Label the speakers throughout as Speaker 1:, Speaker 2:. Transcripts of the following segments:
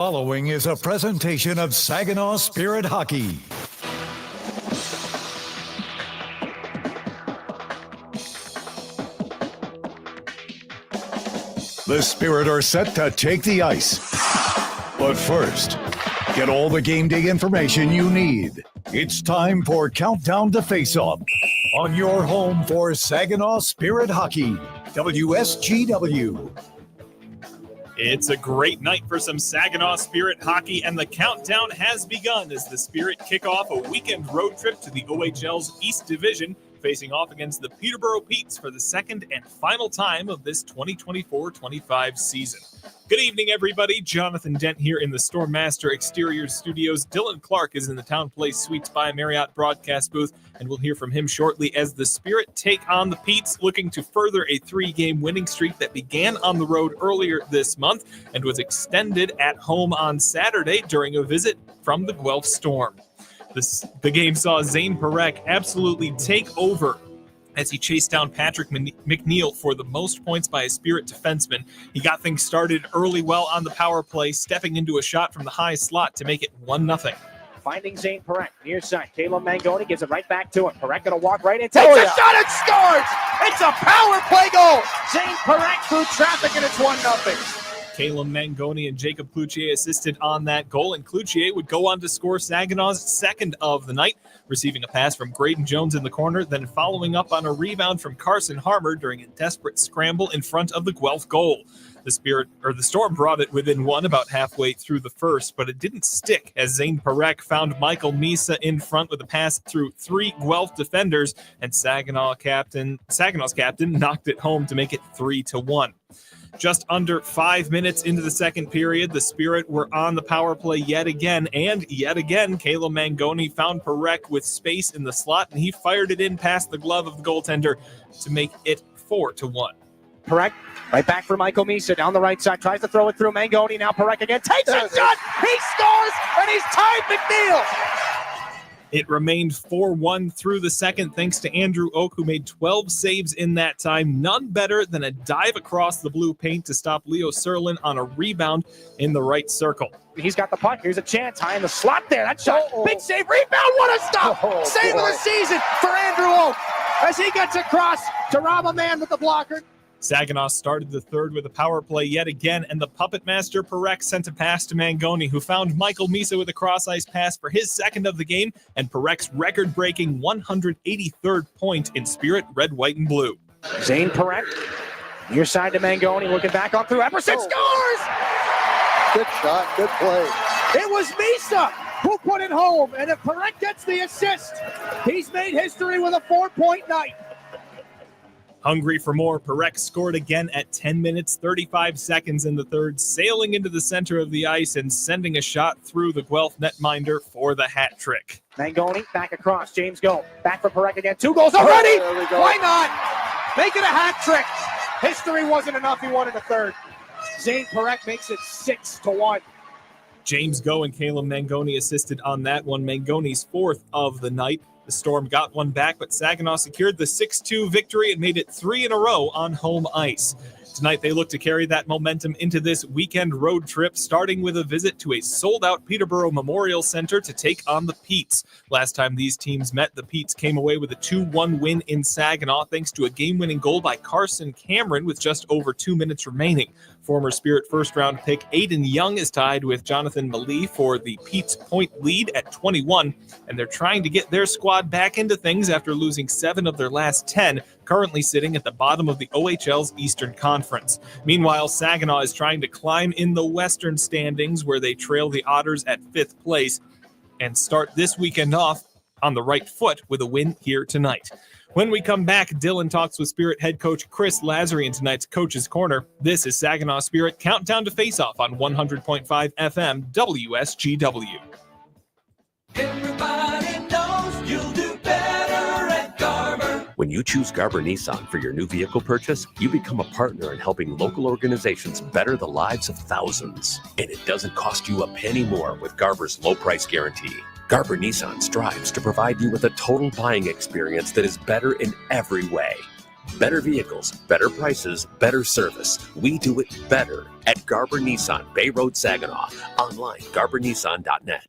Speaker 1: Following is a presentation of Saginaw Spirit Hockey. The Spirit are set to take the ice. But first, get all the game day information you need. It's time for Countdown to Face-Off on your home for Saginaw Spirit Hockey, WSGW.
Speaker 2: It's a great night for some Saginaw Spirit hockey, and the countdown has begun as the Spirit kick off a weekend road trip to the OHL's East Division, facing off against the Peterborough Petes for the second and final time of this 2024-25 season. Good evening, everybody. Jonathan Dent here in the Stormmaster Exterior Studios. Dillon Clark is in the Town Place Suites by Marriott broadcast booth, and we'll hear from him shortly as the Spirit take on the Petes, looking to further a 3-game winning streak that began on the road earlier this month and was extended at home on Saturday during a visit from the Guelph Storm. The game saw Zane Parekh absolutely take over as he chased down Patrick McNeil for the most points by a Spirit defenseman. He got things started early well on the power play, stepping into a shot from the high slot to make it 1-0.
Speaker 3: Finding Zane Parekh, near side. Caleb Mangoni gives it right back to him. Parekh going to walk right in, takes a shot and scores! It's a power play goal! Zane Parekh through traffic, and it's 1-0.
Speaker 2: Caleb Mangoni and Jacob Cloutier assisted on that goal, and Cloutier would go on to score Saginaw's second of the night, receiving a pass from Graydon Jones in the corner, then following up on a rebound from Carson Harmer during a desperate scramble in front of the Guelph goal. The Storm brought it within one about halfway through the first, but it didn't stick as Zane Parekh found Michael Misa in front with a pass through 3 Guelph defenders, and Saginaw's captain knocked it home to make it 3-1. Just under 5 minutes into the second period, the Spirit were on the power play yet again, and yet again, Caleb Mangoni found Parekh with space in the slot, and he fired it in past the glove of the goaltender to make it 4-1.
Speaker 3: Parekh, right back for Michael Misa, down the right side, tries to throw it through Mangoni, now Parekh again, takes a shot, he scores, and he's tied McNeil!
Speaker 2: It remained 4-1 through the second thanks to Andrew Oak, who made 12 saves in that time. None better than a dive across the blue paint to stop Leo Serlin on a rebound in the right circle.
Speaker 3: He's got the puck. Here's a chance. High in the slot there. That shot. Big save. Rebound. What a stop. Save of the season for Andrew Oak as he gets across to rob a man with the blocker.
Speaker 2: Saginaw started the third with a power play yet again, and the puppet master Parekh sent a pass to Mangoni, who found Michael Misa with a cross-ice pass for his second of the game and Parekh's record-breaking 183rd point in Spirit red, white, and blue.
Speaker 3: Zane Parekh, near side to Mangoni, looking back on through. Epperson scores!
Speaker 4: Good shot, good play.
Speaker 3: It was Misa who put it home, and if Parekh gets the assist, he's made history with a 4-point night.
Speaker 2: Hungry for more, Parekh scored again at 10 minutes, 35 seconds in the third, sailing into the center of the ice and sending a shot through the Guelph netminder for the hat trick.
Speaker 3: Mangoni back across, James Go, back for Parekh again, 2 goals already! Why not? Make it a hat trick! History wasn't enough, he wanted a third. Zane Parekh makes it 6-1.
Speaker 2: James Go and Caleb Mangoni assisted on that one, Mangoni's fourth of the night. The Storm got one back, but Saginaw secured the 6-2 victory and made it 3 in a row on home ice. Tonight, they look to carry that momentum into this weekend road trip, starting with a visit to a sold-out Peterborough Memorial Centre to take on the Petes. Last time these teams met, the Petes came away with a 2-1 win in Saginaw, thanks to a game-winning goal by Carson Cameron with just over 2 minutes remaining. Former Spirit first-round pick Aiden Young is tied with Jonathan Malee for the Petes point lead at 21, and they're trying to get their squad back into things after losing 7 of their last 10, currently sitting at the bottom of the OHL's Eastern Conference. Meanwhile, Saginaw is trying to climb in the Western standings, where they trail the Otters at 5th place, and start this weekend off on the right foot with a win here tonight. When we come back, Dillon talks with Spirit head coach Chris Lazary in tonight's Coach's Corner. This is Saginaw Spirit Countdown to Face-Off on 100.5 FM WSGW.
Speaker 5: Everybody knows you'll do better at Garber.
Speaker 6: When you choose Garber Nissan for your new vehicle purchase, you become a partner in helping local organizations better the lives of thousands. And it doesn't cost you a penny more with Garber's low price guarantee. Garber Nissan strives to provide you with a total buying experience that is better in every way. Better vehicles, better prices, better service. We do it better at Garber Nissan, Bay Road, Saginaw. Online, garbernissan.net.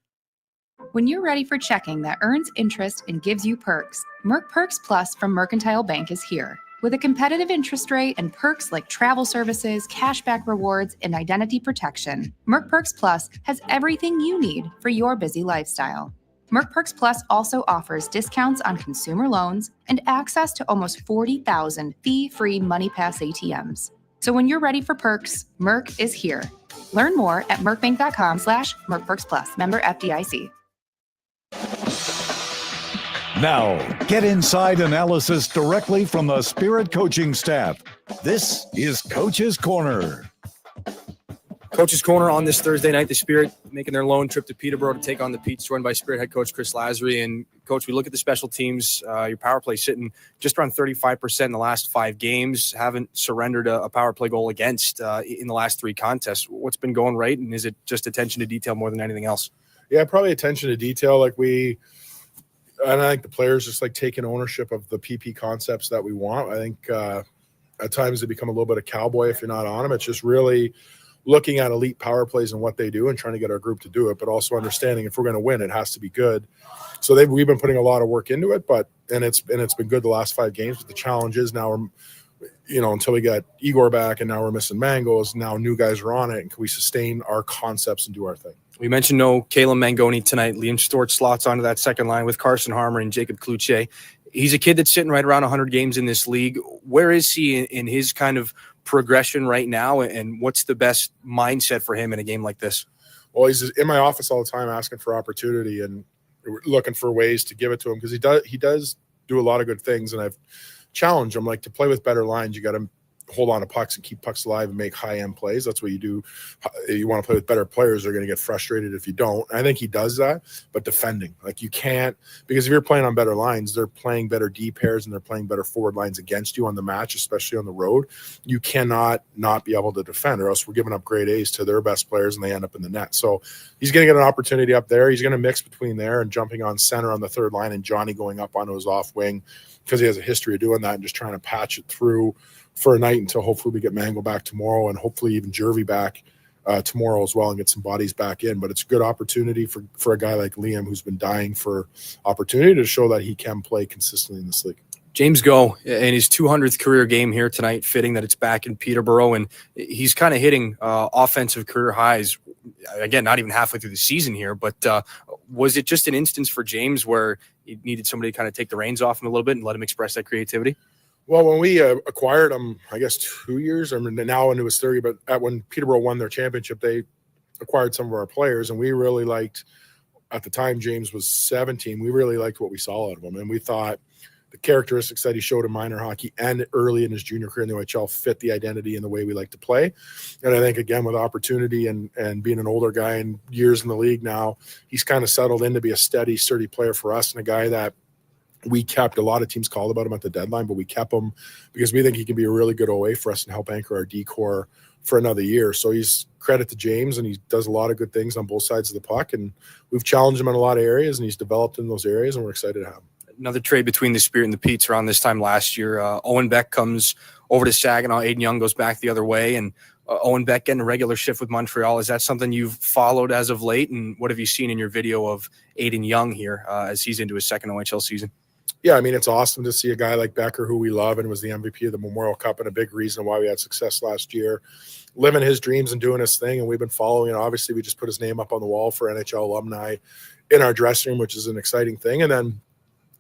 Speaker 7: When you're ready for checking that earns interest and gives you perks, Merc Perks Plus from Mercantile Bank is here. With a competitive interest rate and perks like travel services, cashback rewards, and identity protection, Merc Perks Plus has everything you need for your busy lifestyle. Merc Perks Plus also offers discounts on consumer loans and access to almost 40,000 fee-free MoneyPass ATMs. So when you're ready for perks, Merc is here. Learn more at mercbank.com/mercperksplus. Member FDIC.
Speaker 1: Now, get inside analysis directly from the Spirit coaching staff. This is Coach's Corner.
Speaker 8: Coach's Corner on this Thursday night. The Spirit making their lone trip to Peterborough to take on the Petes, joined by Spirit head coach Chris Lazary. And, Coach, we look at the special teams. Your power play sitting just around 35% in the last 5 games. Haven't surrendered a power play goal against in the last 3 contests. What's been going right, and is it just attention to detail more than anything else?
Speaker 9: Yeah, probably attention to detail. I think the players just like taking ownership of the PP concepts that we want. I think at times they become a little bit of cowboy if you're not on them. It's just really looking at elite power plays and what they do and trying to get our group to do it, but also understanding if we're going to win, it has to be good. So we've been putting a lot of work into it, and it's been good the last 5 games. But the challenge is now we're, until we got Igor back and now we're missing Mangos, now new guys are on it, and can we sustain our concepts and do our thing?
Speaker 8: We mentioned no Caleb Mangoni tonight. Liam Stewart slots onto that second line with Carson Harmer and Jacob Cloutier. He's a kid that's sitting right around 100 games in this league. Where is he in his kind of progression right now, and what's the best mindset for him in a game like this?
Speaker 9: Well, he's in my office all the time asking for opportunity and looking for ways to give it to him, because he does do a lot of good things, and I've challenged him, like, to play with better lines, you got to hold on to pucks and keep pucks alive and make high-end plays. That's what you do. You want to play with better players. They're going to get frustrated if you don't. I think he does that, but defending. Like, you can't, because if you're playing on better lines, they're playing better D pairs and they're playing better forward lines against you on the match, especially on the road. You cannot not be able to defend, or else we're giving up grade A's to their best players and they end up in the net. So he's going to get an opportunity up there. He's going to mix between there and jumping on center on the third line, and Johnny going up onto his off wing, because he has a history of doing that and just trying to patch it through for a night until hopefully we get Mango back tomorrow, and hopefully even Jervy back tomorrow as well, and get some bodies back in. But it's a good opportunity for a guy like Liam, who's been dying for opportunity, to show that he can play consistently in this league.
Speaker 8: James Go in his 200th career game here tonight, fitting that it's back in Peterborough, and he's kind of hitting offensive career highs. Again, not even halfway through the season here, but was it just an instance for James where he needed somebody to kind of take the reins off him a little bit and let him express that creativity?
Speaker 9: Well, when we acquired him, I guess 2 years, now into his 30, but when Peterborough won their championship, they acquired some of our players, and we really liked, at the time James was 17, we really liked what we saw out of him, and we thought the characteristics that he showed in minor hockey and early in his junior career in the OHL fit the identity and the way we like to play. And I think, again, with opportunity and being an older guy and years in the league now, he's kind of settled in to be a steady, sturdy player for us, and a guy that we kept. A lot of teams called about him at the deadline, but we kept him because we think he can be a really good OA for us and help anchor our D-core for another year. So he's credit to James, and he does a lot of good things on both sides of the puck, and we've challenged him in a lot of areas, and he's developed in those areas, and we're excited to have him.
Speaker 8: Another trade between the Spirit and the Petes around this time last year. Owen Beck comes over to Saginaw. Aiden Young goes back the other way, and Owen Beck getting a regular shift with Montreal. Is that something you've followed as of late, and what have you seen in your video of Aiden Young here as he's into his second OHL season?
Speaker 9: Yeah, I mean, it's awesome to see a guy like Becker, who we love and was the MVP of the Memorial Cup and a big reason why we had success last year, living his dreams and doing his thing, and we've been following it. Obviously, we just put his name up on the wall for NHL alumni in our dressing room, which is an exciting thing. And then,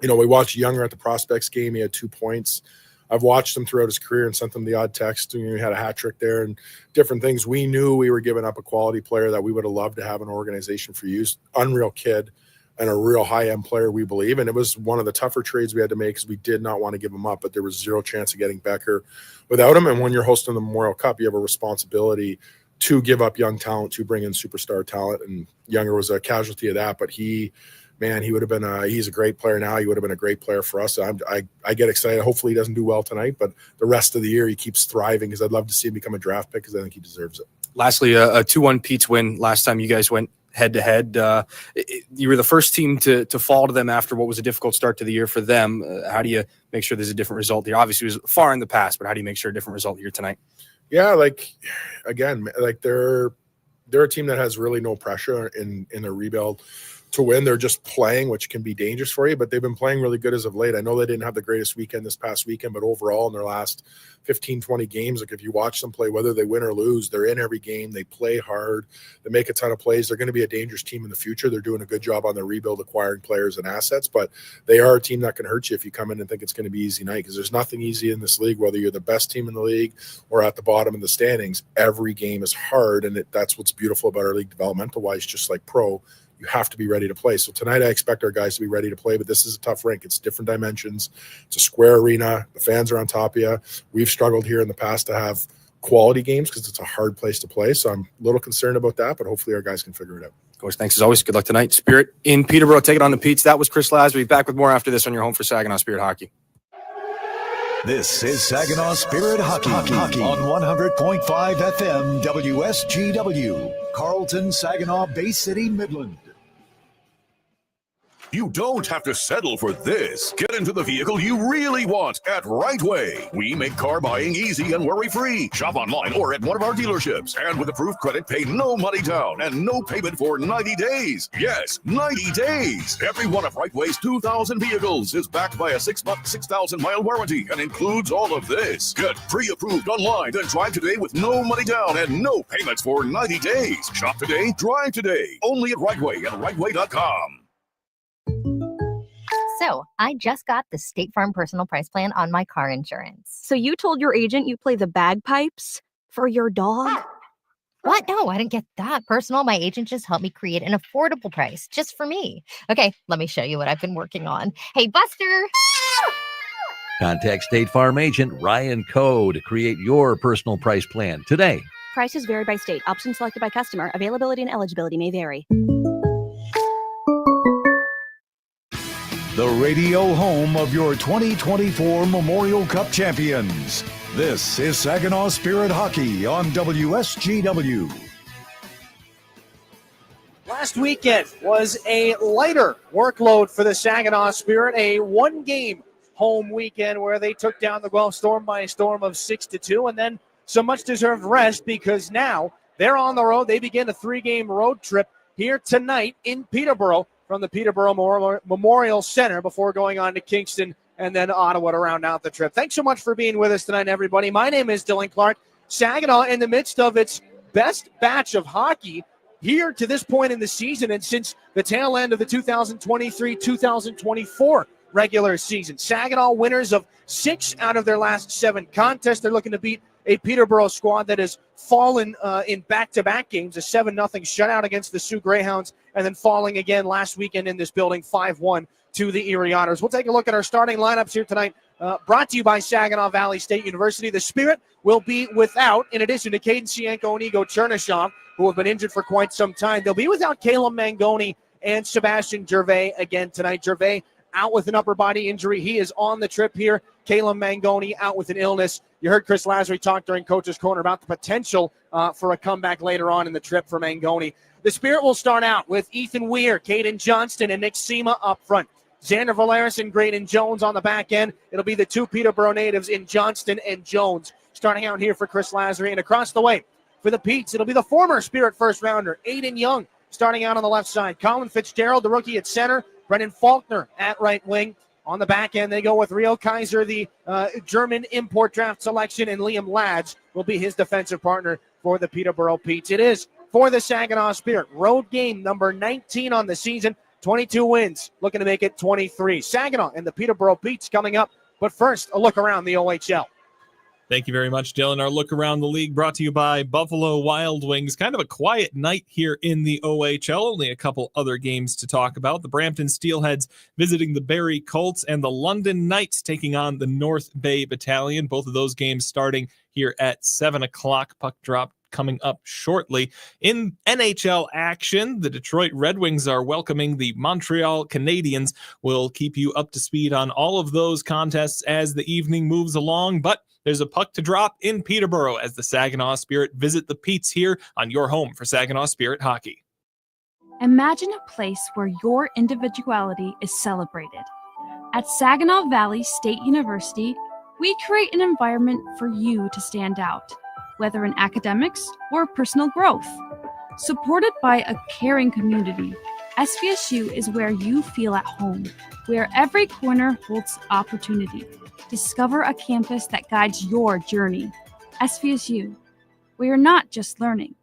Speaker 9: we watched Younger at the Prospects game. He had 2 points. I've watched him throughout his career and sent him the odd text. He had a hat trick there and different things. We knew we were giving up a quality player that we would have loved to have an organization for use. Unreal kid and a real high-end player, we believe. And it was one of the tougher trades we had to make because we did not want to give him up, but there was zero chance of getting Becker without him. And when you're hosting the Memorial Cup, you have a responsibility to give up young talent, to bring in superstar talent. And Younger was a casualty of that, but he would have been he's a great player now. He would have been a great player for us. I get excited. Hopefully he doesn't do well tonight, but the rest of the year he keeps thriving, because I'd love to see him become a draft pick, because I think he deserves it.
Speaker 8: Lastly, a 2-1 Petes win last time you guys went head-to-head. you were the first team to fall to them after what was a difficult start to the year for them. How do you make sure there's a different result here? Obviously, it was far in the past, but how do you make sure a different result here tonight?
Speaker 9: Yeah, they're a team that has really no pressure in a rebuild to win. They're just playing, which can be dangerous for you, but they've been playing really good as of late. I know they didn't have the greatest weekend this past weekend, but overall in their last 15, 20 games, like if you watch them play, whether they win or lose, they're in every game. They play hard. They make a ton of plays. They're going to be a dangerous team in the future. They're doing a good job on their rebuild, acquiring players and assets, but they are a team that can hurt you if you come in and think it's going to be easy night, because there's nothing easy in this league, whether you're the best team in the league or at the bottom of the standings. Every game is hard, and that's what's beautiful about our league developmental-wise, just like pro. You have to be ready to play. So tonight I expect our guys to be ready to play, but this is a tough rink. It's different dimensions. It's a square arena. The fans are on top of you. We've struggled here in the past to have quality games because it's a hard place to play. So I'm a little concerned about that, but hopefully our guys can figure it out.
Speaker 8: Coach, thanks as always. Good luck tonight. Spirit in Peterborough. Take it on the Petes. That was Chris Lasry. Back with more after this on your home for Saginaw Spirit Hockey.
Speaker 1: This is Saginaw Spirit Hockey on 100.5 FM WSGW, Carlton, Saginaw, Bay City, Midland.
Speaker 10: You don't have to settle for this. Get into the vehicle you really want at Right Way. We make car buying easy and worry-free. Shop online or at one of our dealerships. And with approved credit, pay no money down and no payment for 90 days. Yes, 90 days. Every one of Right Way's 2,000 vehicles is backed by a 6-month, 6,000-mile warranty and includes all of this. Get pre-approved online, then drive today with no money down and no payments for 90 days. Shop today, drive today. Only at Right Way and rightway.com.
Speaker 11: So, I just got the State Farm personal price plan on my car insurance.
Speaker 12: So you told your agent you play the bagpipes for your dog?
Speaker 11: What? No, I didn't get that personal. My agent just helped me create an affordable price just for me. Okay, let me show you what I've been working on. Hey, Buster!
Speaker 13: Contact State Farm agent Ryan Coe to create your personal price plan today.
Speaker 12: Prices vary by state. Options selected by customer. Availability and eligibility may vary.
Speaker 1: The radio home of your 2024 Memorial Cup champions. This is Saginaw Spirit Hockey on WSGW.
Speaker 3: Last weekend was a lighter workload for the Saginaw Spirit, a one-game home weekend where they took down the Guelph Storm by a storm of 6-2, and then some much-deserved rest because now they're on the road. They begin a 3-game road trip here tonight in Peterborough from the Peterborough Memorial Centre before going on to Kingston and then Ottawa to round out the trip. Thanks so much for being with us tonight, everybody. My name is Dillon Clark. Saginaw in the midst of its best batch of hockey here to this point in the season and since the tail end of the 2023-2024 regular season. Saginaw winners of 6 out of their last 7 contests. They're looking to beat a Peterborough squad that has fallen in back-to-back games, a 7-0 shutout against the Sioux Greyhounds, and then falling again last weekend in this building 5-1 to the Erie Otters. We'll take a look at our starting lineups here tonight, brought to you by Saginaw Valley State University. The Spirit will be without, in addition to Caden Sienko and Igor Chernyshov, who have been injured for quite some time, they'll be without Caleb Mangoni and Sebastian Gervais again tonight. Gervais out with an upper body injury. He is on the trip here. Caleb Mangoni out with an illness. You heard Chris Lasry talk during Coach's Corner about the potential for a comeback later on in the trip for Mangoni. The Spirit will start out with Ethan Weir, Caden Johnston, and Nick Sema up front. Xander Valeris and Graydon Jones on the back end. It'll be the 2 Peterborough natives in Johnston and Jones starting out here for Chris Lasry. And across the way for the Petes, it'll be the former Spirit first rounder, Aiden Young, starting out on the left side. Colin Fitzgerald, the rookie at center. Brendan Faulkner at right wing. On the back end, they go with Rio Kaiser, the German import draft selection, and Liam Lads will be his defensive partner for the Peterborough Petes. It is for the Saginaw Spirit. Road game number 19 on the season, 22 wins, looking to make it 23. Saginaw and the Peterborough Petes coming up, but first, a look around the OHL.
Speaker 2: Thank you very much, Dylan. Our look around the league brought to you by Buffalo Wild Wings. Kind of a quiet night here in the OHL. Only a couple other games to talk about. The Brampton Steelheads visiting the Barrie Colts and the London Knights taking on the North Bay Battalion. Both of those games starting here at 7 o'clock. Puck drop coming up shortly. In NHL action, the Detroit Red Wings are welcoming the Montreal Canadiens. We'll keep you up to speed on all of those contests as the evening moves along, but there's a puck to drop in Peterborough as the Saginaw Spirit visit the Petes here on your home for Saginaw Spirit Hockey.
Speaker 14: Imagine a place where your individuality is celebrated. At Saginaw Valley State University, we create an environment for you to stand out, whether in academics or personal growth. Supported by a caring community, SVSU is where you feel at home, where every corner holds opportunity. Discover a campus that guides your journey. SVSU, where you're not just learning,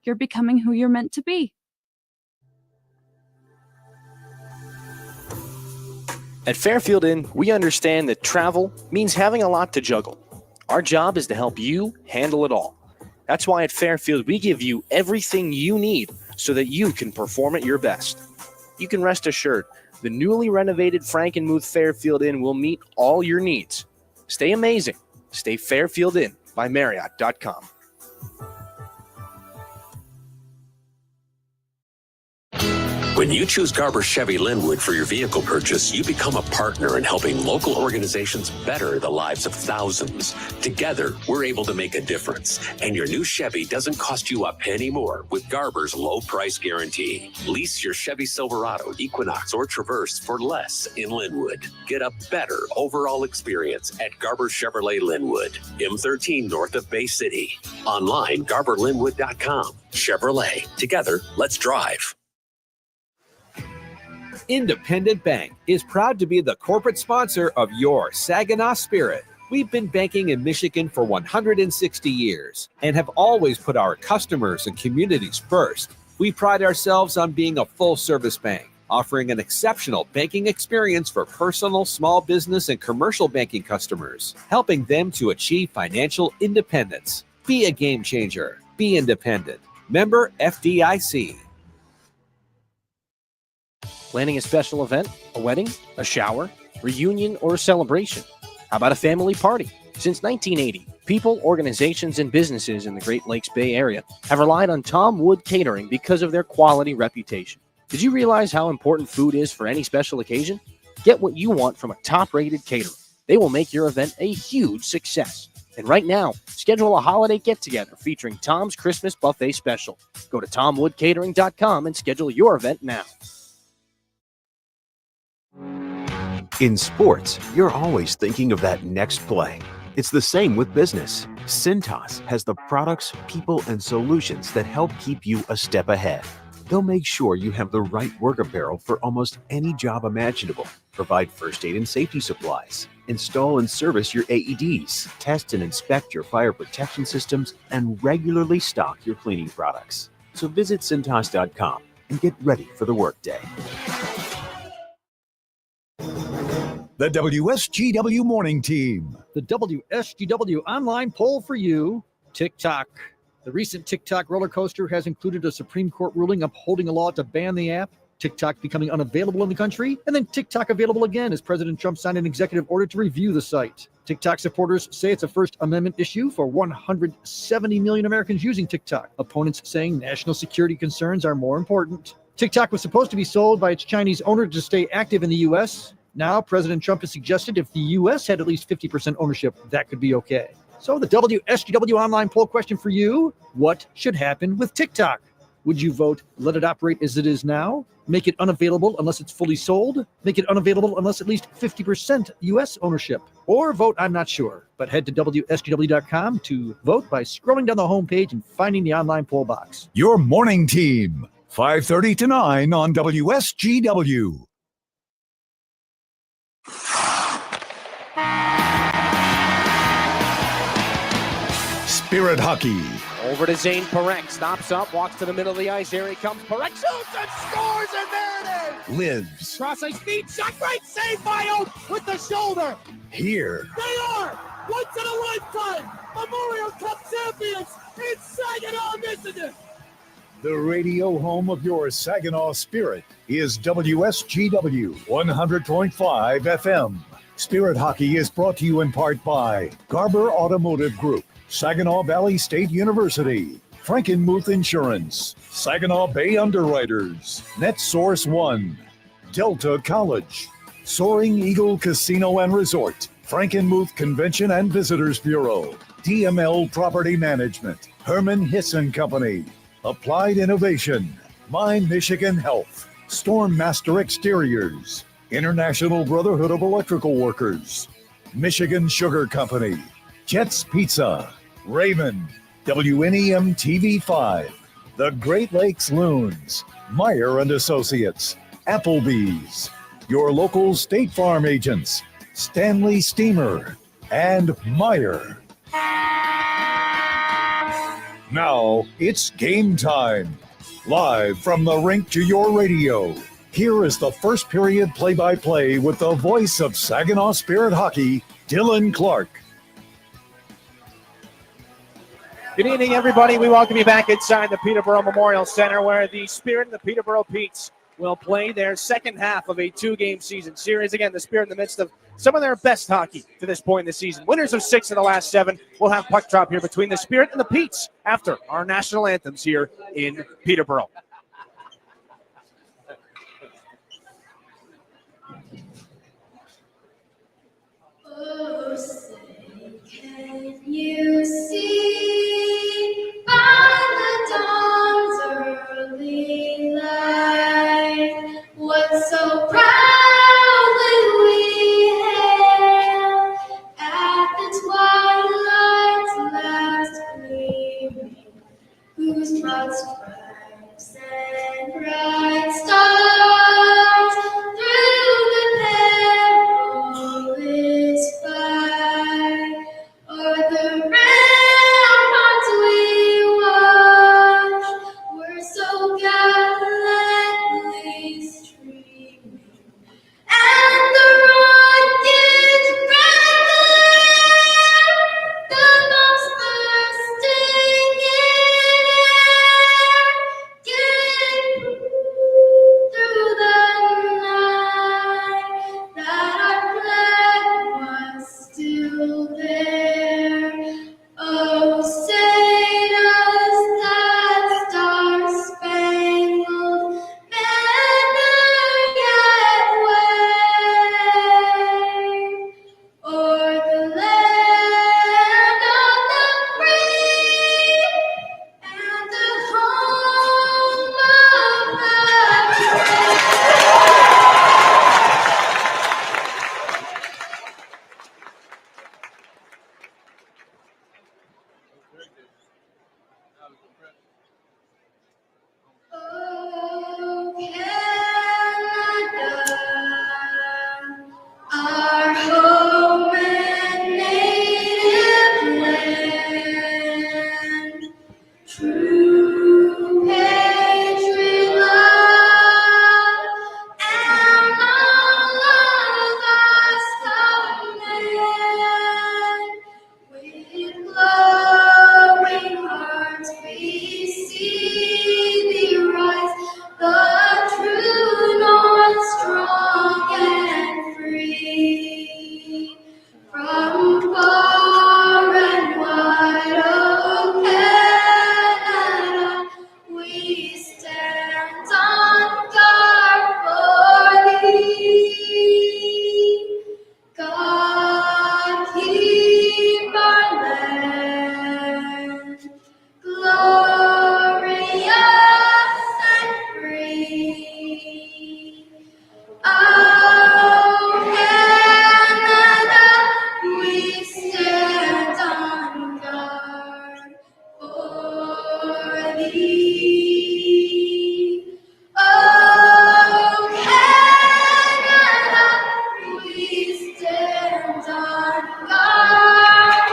Speaker 14: you're becoming who you're meant to be.
Speaker 15: At Fairfield Inn, we understand that travel means having a lot to juggle. Our job is to help you handle it all. That's why at Fairfield, we give you everything you need so that you can perform at your best. You can rest assured, the newly renovated Frankenmuth Fairfield Inn will meet all your needs. Stay amazing. Stay Fairfield Inn by Marriott.com.
Speaker 6: When you choose Garber Chevy Linwood for your vehicle purchase, you become a partner in helping local organizations better the lives of thousands. Together, we're able to make a difference. And your new Chevy doesn't cost you a penny more with Garber's low price guarantee. Lease your Chevy Silverado, Equinox, or Traverse for less in Linwood. Get a better overall experience at Garber Chevrolet Linwood, M13 north of Bay City. Online, GarberLinwood.com. Chevrolet. Together, let's drive.
Speaker 16: Independent Bank is proud to be the corporate sponsor of your Saginaw Spirit. We've been banking in Michigan for 160 years and have always put our customers and communities first. We pride ourselves on being a full-service bank, offering an exceptional banking experience for personal, small business, and commercial banking customers, helping them to achieve financial independence. Be a game changer. Be independent. Member FDIC.
Speaker 15: Planning a special event, a wedding, a shower, reunion, or a celebration? How about a family party? Since 1980, people, organizations, and businesses in the Great Lakes Bay Area have relied on Tom Wood Catering because of their quality reputation. Did you realize how important food is for any special occasion? Get what you want from a top-rated caterer. They will make your event a huge success. And right now, schedule a holiday get-together featuring Tom's Christmas Buffet Special. Go to TomWoodCatering.com and schedule your event now.
Speaker 17: In sports, you're always thinking of that next play. It's the same with business. Cintas has the products, people, and solutions that help keep you a step ahead. They'll make sure you have the right work apparel for almost any job imaginable, provide first aid and safety supplies, install and service your AEDs, test and inspect your fire protection systems, and regularly stock your cleaning products. So visit Cintas.com and get ready for the workday.
Speaker 1: The WSGW Morning Team.
Speaker 18: The WSGW online poll for you, TikTok. The recent TikTok roller coaster has included a Supreme Court ruling upholding a law to ban the app, TikTok becoming unavailable in the country, and then TikTok available again as President Trump signed an executive order to review the site. TikTok supporters say it's a First Amendment issue for 170 million Americans using TikTok. Opponents saying national security concerns are more important. TikTok was supposed to be sold by its Chinese owner to stay active in the U.S. Now, President Trump has suggested if the U.S. had at least 50% ownership, that could be okay. So the WSGW online poll question for you, what should happen with TikTok? Would you vote let it operate as it is now? Make it unavailable unless it's fully sold? Make it unavailable unless at least 50% U.S. ownership? Or vote I'm not sure, but head to WSGW.com to vote by scrolling down the homepage and finding the online poll box.
Speaker 1: Your Morning Team, 5:30 to 9 on WSGW. Spirit Hockey.
Speaker 3: Over to Zane Parekh, stops up, walks to the middle of the ice. Here he comes. Parekh shoots and scores, and there it is.
Speaker 1: Lives.
Speaker 3: Cross ice speed shot, great save by Oak with the shoulder.
Speaker 1: Here.
Speaker 3: They are once in a lifetime Memorial Cup champions in Saginaw, Michigan.
Speaker 1: The radio home of your Saginaw Spirit is WSGW 100.5 FM. Spirit Hockey is brought to you in part by Garber Automotive Group, Saginaw Valley State University, Frankenmuth Insurance, Saginaw Bay Underwriters, NetSource One, Delta College, Soaring Eagle Casino and Resort, Frankenmuth Convention and Visitors Bureau, DML Property Management, Herman Hisson Company, Applied Innovation, My Michigan Health, Storm Master Exteriors, International Brotherhood of Electrical Workers, Michigan Sugar Company, Jets Pizza, Raymond, WNEM TV5, the Great Lakes Loons, Meyer and Associates, Applebee's, your local State Farm agents, Stanley Steamer, and Meyer. Now it's game time. Live from the rink to your radio, here is the first period play-by-play with the voice of Saginaw Spirit Hockey, Dillon Clark.
Speaker 3: Good evening, everybody. We welcome you back inside the Peterborough Memorial Centre, where the Spirit and the Peterborough Petes will play their second half of a two-game season series. Again, the Spirit in the midst of some of their best hockey to this point in the season. Winners of 6 of the last 7. We'll have puck drop here between the Spirit and the Petes after our national anthems here in Peterborough.
Speaker 19: Oh, say, can you see by the dawn's early light what so proudly we hailed at the twilight's last gleaming, whose broad stripes and bright stars through the perilous fight o'er the ramparts we watched were so gallantly streaming, and the rockets rattling, the bombs bursting in air, getting through the night, that our flag was still there. Oh, say does that star-spangled banner yet wave o'er the land of the free and the home of the brave? Oh, Canada, our home and native land, true patriot love, and all of us command. With glowing hearts we see thee rise, the true north strong and free. From far and wide, oh Canada, we stand on guard for thee. God keep our land glorious and free. Oh, Canada, we stand on guard for thee. Oh, Canada, we stand on guard.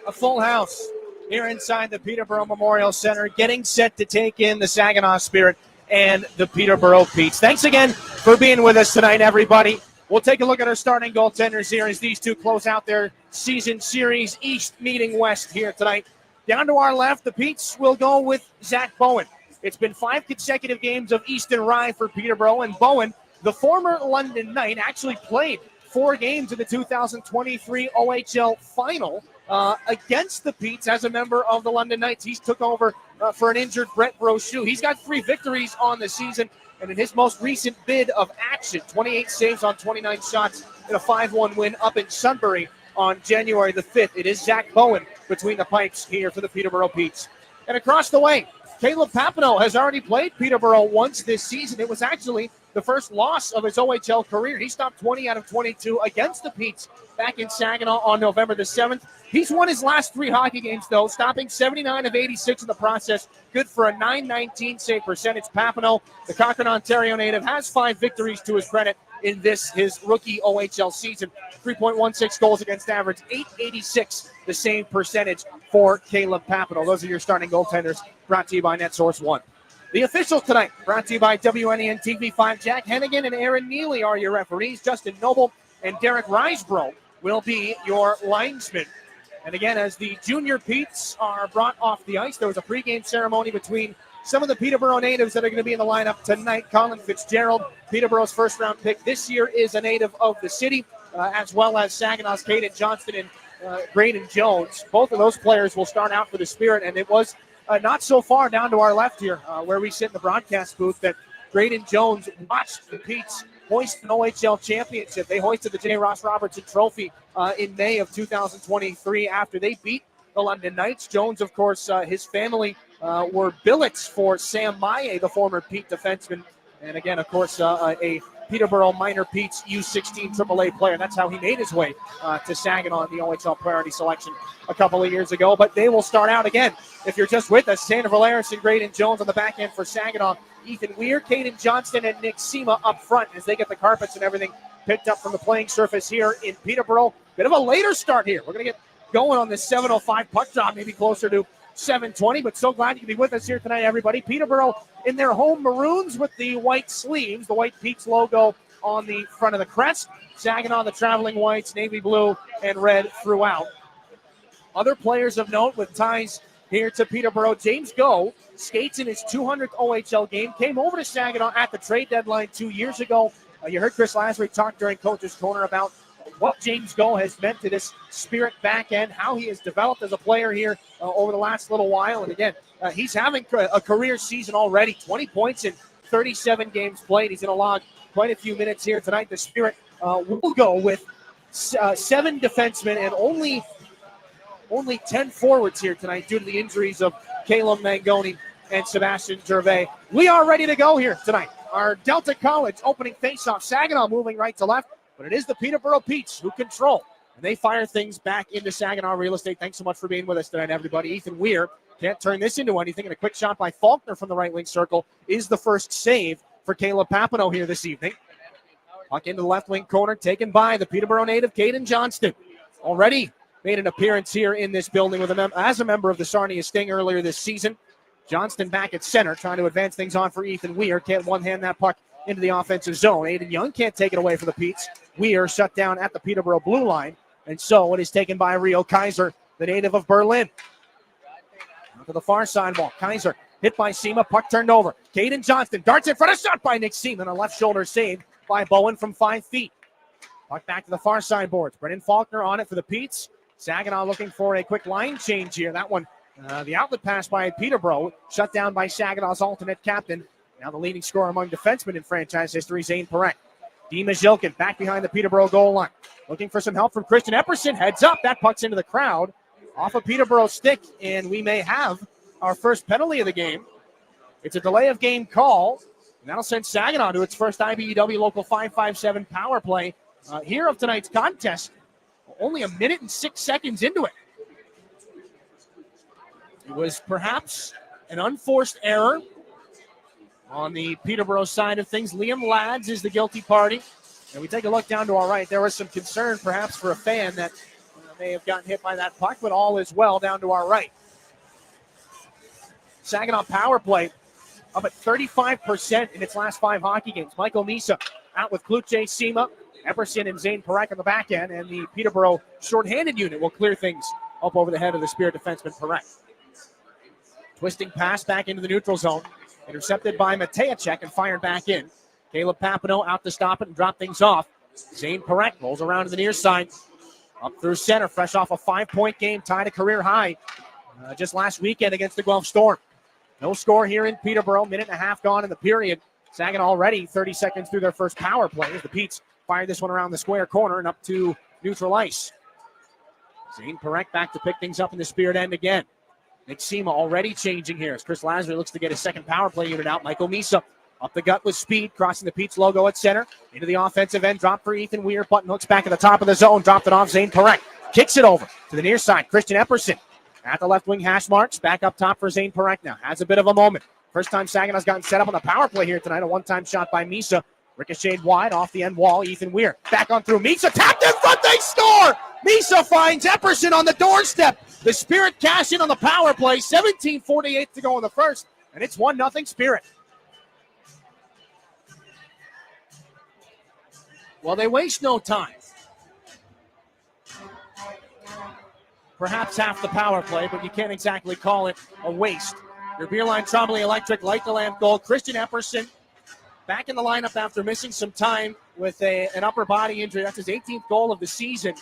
Speaker 3: A full house here inside the Peterborough Memorial Centre, getting set to take in the Saginaw Spirit and the Peterborough Petes. Thanks again for being with us tonight, everybody. We'll take a look at our starting goaltenders here as these two close out their season series, East meeting West here tonight. Down to our left, the Petes will go with Zach Bowen. It's been 5 consecutive games of East and Rye for Peterborough, and Bowen, the former London Knight, actually played 4 games in the 2023 OHL final against the Petes as a member of the London Knights. He's took over for an injured Brett Brochu. He's got 3 victories on the season, and in his most recent bid of action, 28 saves on 29 shots in a 5-1 win up in Sunbury on January the 5th. It is Zach Bowen between the pipes here for the Peterborough Petes. And across the way, Caleb Papineau has already played Peterborough once this season. It was actually the first loss of his OHL career. He stopped 20 out of 22 against the Petes back in Saginaw on November the 7th. He's won his last 3 hockey games, though, stopping 79 of 86 in the process. Good for a .919 save percentage. Papineau, the Cochrane, Ontario native, has 5 victories to his credit in this, his rookie OHL season. 3.16 goals against average, .886, the same percentage for Caleb Papineau. Those are your starting goaltenders, brought to you by NetSource 1. The officials tonight, brought to you by WNEN TV5. Jack Hennigan and Aaron Neely are your referees. Justin Noble and Derek Risebro will be your linesmen. And again, as the junior Petes are brought off the ice, there was a pregame ceremony between some of the Peterborough natives that are going to be in the lineup tonight. Colin Fitzgerald, Peterborough's first-round pick this year, is a native of the city, as well as Saginaw's Caden Johnston and Graydon Jones. Both of those players will start out for the Spirit, and it was not so far down to our left here, where we sit in the broadcast booth, that Graydon Jones watched the Petes hoist an OHL championship. They hoisted the J. Ross Robertson Trophy in May of 2023 after they beat the London Knights. Jones, of course, his family were billets for Sam Maye, the former Pete defenseman. And again, of course, a Peterborough minor Petes U16 AAA player. That's how he made his way to Saginaw in the OHL priority selection a couple of years ago. But they will start out again. If you're just with us, Sandra Valeris and Graydon Jones on the back end for Saginaw. Ethan Weir, Caden Johnston, and Nick Sema up front as they get the carpets and everything picked up from the playing surface here in Peterborough. Bit of a later start here. We're going to get going on this 7:05 puck drop, maybe closer to 7:20, but so glad you can be with us here tonight, everybody. Peterborough in their home maroons with the white sleeves, the white Petes logo on the front of the crest. Saginaw, the traveling whites, navy blue and red throughout. Other players of note with ties here to Peterborough. James Go skates in his 200th OHL game, came over to Saginaw at the trade deadline 2 years ago. You heard Chris Lasry talk during Coach's Corner about what James Go has meant to this Spirit back end, how he has developed as a player here over the last little while. And again, he's having a career season already, 20 points in 37 games played. He's going to log quite a few minutes here tonight. The Spirit will go with 7 defensemen and only 10 forwards here tonight due to the injuries of Caleb Mangoni and Sebastian Gervais. We are ready to go here tonight. Our Delta College opening faceoff. Saginaw moving right to left, but it is the Peterborough Petes who control, and they fire things back into Saginaw real estate. Thanks so much for being with us tonight, everybody. Ethan Weir can't turn this into anything, and a quick shot by Faulkner from the right wing circle is the first save for Caleb Papineau here this evening. Puck into the left wing corner, taken by the Peterborough native, Caden Johnston. Already made an appearance here in this building with as a member of the Sarnia Sting earlier this season. Johnston back at center, trying to advance things on for Ethan Weir. Can't one-hand that puck into the offensive zone. Aiden Young can't take it away from the Petes. Weir shut down at the Peterborough blue line. And so it is taken by Rio Kaiser, the native of Berlin. To the far sidewall. Kaiser hit by Sema. Puck turned over. Caden Johnston darts in front of shot by Nick Seaman. A left shoulder save by Bowen from 5 feet. Puck back to the far side boards. Brennan Faulkner on it for the Petes. Saginaw looking for a quick line change here. That one, the outlet pass by Peterborough, shut down by Saginaw's alternate captain. Now the leading scorer among defensemen in franchise history, Zane Perek. Dima Zilkin back behind the Peterborough goal line. Looking for some help from Christian Epperson. Heads up. That puck's into the crowd. Off a Peterborough stick, and we may have our first penalty of the game. It's a delay of game call, and that'll send Saginaw to its first IBEW Local 557 power play here of tonight's contest. Only 1 minute and 6 seconds into it. It was perhaps an unforced error on the Peterborough side of things. Liam Lads is the guilty party. And we take a look down to our right. There was some concern perhaps for a fan that may have gotten hit by that puck, but all is well down to our right. Saginaw power play up at 35% in its last 5 hockey games. Michael Nisa out with Kluche Sema, Epperson and Zane Perek on the back end, and the Peterborough shorthanded unit will clear things up over the head of the Spirit defenseman Perek. Twisting pass back into the neutral zone. Intercepted by Matejacek and fired back in. Caleb Papineau out to stop it and drop things off. Zane Perek rolls around to the near side. Up through center, fresh off a 5-point game, tied a career high just last weekend against the Guelph Storm. No score here in Peterborough. Minute and a half gone in the period. Saginaw already 30 seconds through their first power play as the Petes fired this one around the square corner and up to neutral ice. Zane Perek back to pick things up in the Spirit end again. Nick Sema already changing here as Chris Lazary looks to get his second power play unit out. Michael Misa up the gut with speed, crossing the Pete's logo at center. Into the offensive end, drop for Ethan Weir. Button hooks back at the top of the zone, dropped it off. Zane Perek kicks it over to the near side. Christian Epperson at the left wing hash marks. Back up top for Zane Perek now. Has a bit of a moment. First time Saginaw's gotten set up on the power play here tonight. A one-time shot by Misa. Ricocheted wide off the end wall. Ethan Weir back on through. Misa tapped in front. They score! Misa finds Epperson on the doorstep. The Spirit cash in on the power play. 17:48 to go in the first. And it's 1-0 Spirit. Well, they waste no time. Perhaps half the power play, but you can't exactly call it a waste. Your Beerline Trombley Electric light the lamp goal. Christian Epperson back in the lineup after missing some time with an upper body injury. That's his 18th goal of the season.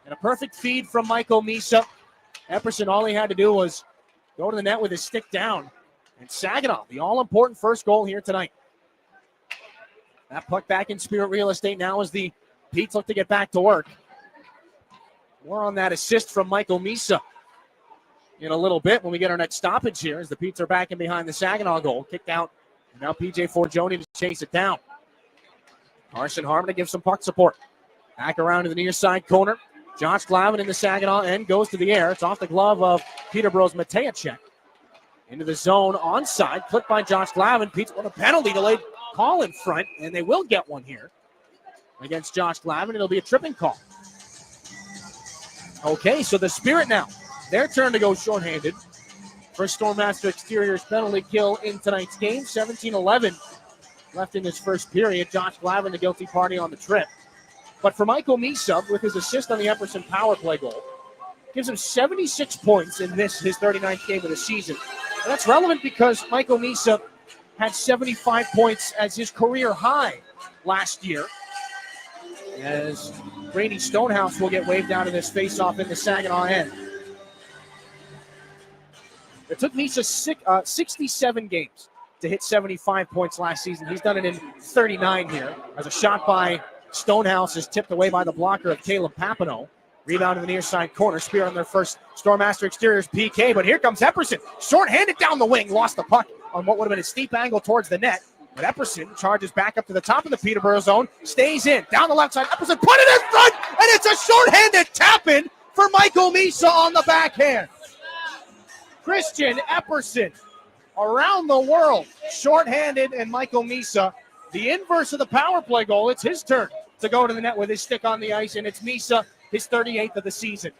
Speaker 3: And a perfect feed from Michael Misa. Epperson, all he had to do was go to the net with his stick down. And Saginaw, the all-important first goal here tonight. That puck back in Spirit real estate now as the Petes look to get back to work. More on that assist from Michael Misa in a little bit when we get our next stoppage here as the Petes are back in behind the Saginaw goal. Kicked out. And now PJ Forgione to chase it down. Carson Harmon to give some puck support. Back around to the near side corner. Josh Glavin in the Saginaw end goes to the air. It's off the glove of Peterborough's Matejacek. Into the zone onside. Clipped by Josh Glavin. Pete's won a penalty delayed call in front, and they will get one here against Josh Glavin. It'll be a tripping call. Okay, so the Spirit now. Their turn to go shorthanded. First Stormmaster Exteriors penalty kill in tonight's game. 17-11 left in this first period. Josh Glavin, the guilty party on the trip. But for Michael Misa, with his assist on the Epperson power play goal, gives him 76 points in this, his 39th game of the season. And that's relevant because Michael Misa had 75 points as his career high last year. As Brady Stonehouse will get waved out of this face-off in the Saginaw end. It took Misa 67 games to hit 75 points last season. He's done it in 39 here. As a shot by Stonehouse is tipped away by the blocker of Caleb Papineau. Rebound in the near side corner. Spirit on their first Stormmaster Exteriors PK. But here comes Epperson. Short-handed down the wing. Lost the puck on what would have been a steep angle towards the net. But Epperson charges back up to the top of the Peterborough zone. Stays in. Down the left side. Epperson put it in front. And it's a short-handed tap-in for Michael Misa on the backhand. Christian Epperson around the world. Short-handed, and Michael Misa, the inverse of the power play goal. It's his turn to go to the net with his stick on the ice, and it's Misa, his 38th of the season.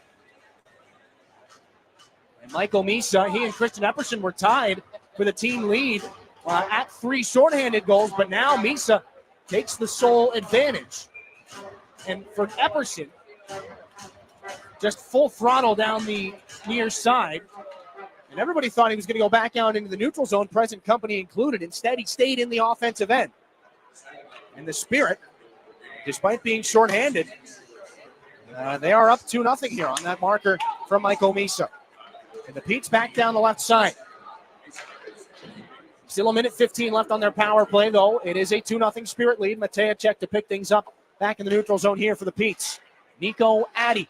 Speaker 3: And Michael Misa, he and Christian Epperson were tied for the team lead at 3 shorthanded goals, but now Misa takes the sole advantage. And for Epperson, just full throttle down the near side. And everybody thought he was going to go back out into the neutral zone, present company included. Instead, he stayed in the offensive end. And the Spirit, despite being shorthanded, they are up 2-0 here on that marker from Michael Misa. And the Petes back down the left side. Still a minute 15 left on their power play, though. It is a 2-0 Spirit lead. Matejacek to pick things up back in the neutral zone here for the Petes. Nico Addy,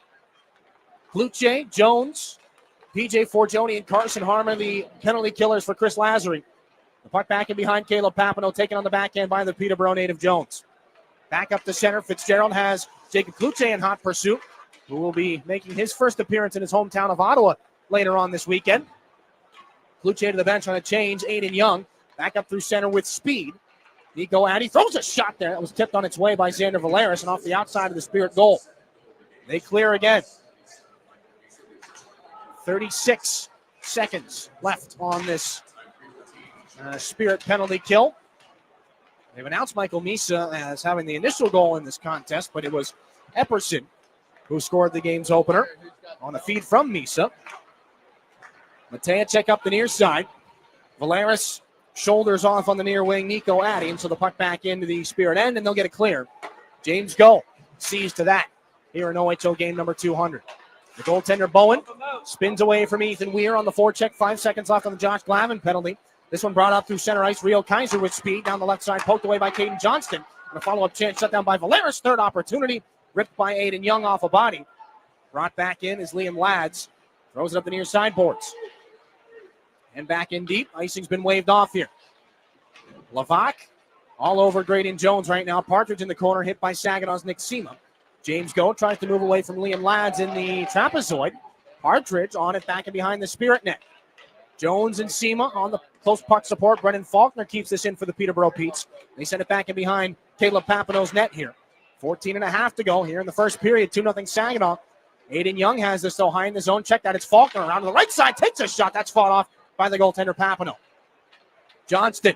Speaker 3: Kluche, Jones, PJ Forgione, and Carson Harmon, the penalty killers for Chris Lazary. The puck back in behind Caleb Papineau, taken on the backhand by the Peterborough native Jones. Back up the center, Fitzgerald has Jacob Kluche in hot pursuit, who will be making his first appearance in his hometown of Ottawa later on this weekend. Kluche to the bench on a change, Aiden Young. Back up through center with speed. Nico Addy throws a shot there. That was tipped on its way by Xander Valeris and off the outside of the Spirit goal. They clear again. 36 seconds left on this Spirit penalty kill. They've announced Michael Misa as having the initial goal in this contest, but it was Epperson who scored the game's opener on the feed from Misa. Matejacek up the near side. Valeris shoulders off on the near wing. Nico Addy, and so the puck back into the Spirit end, and they'll get it clear. James Go sees to that here in OHL game number 200. The goaltender Bowen spins away from Ethan Weir on the forecheck. 5 seconds left on the Josh Glavin penalty. This one brought up through center ice. Rio Kaiser with speed down the left side, poked away by Caden Johnston. And a follow-up chance shut down by Valeris. Third opportunity ripped by Aiden Young off a body. Brought back in is Liam Lads. Throws it up the near sideboards. And back in deep. Icing's been waved off here. Lavac all over Graydon Jones right now. Partridge in the corner, hit by Saginaw's Nick Sema. James Goh tries to move away from Liam Lads in the trapezoid. Partridge on it back and behind the Spirit net. Jones and Sema on the close puck support. Brennan Faulkner keeps this in for the Peterborough Petes. They send it back and behind Caleb Papineau's net here. 14.5 to go here in the first period. 2-0 Saginaw. Aiden Young has this though high in the zone. Check that. It's Faulkner around to the right side. Takes a shot. That's fought off by the goaltender Papineau. Johnston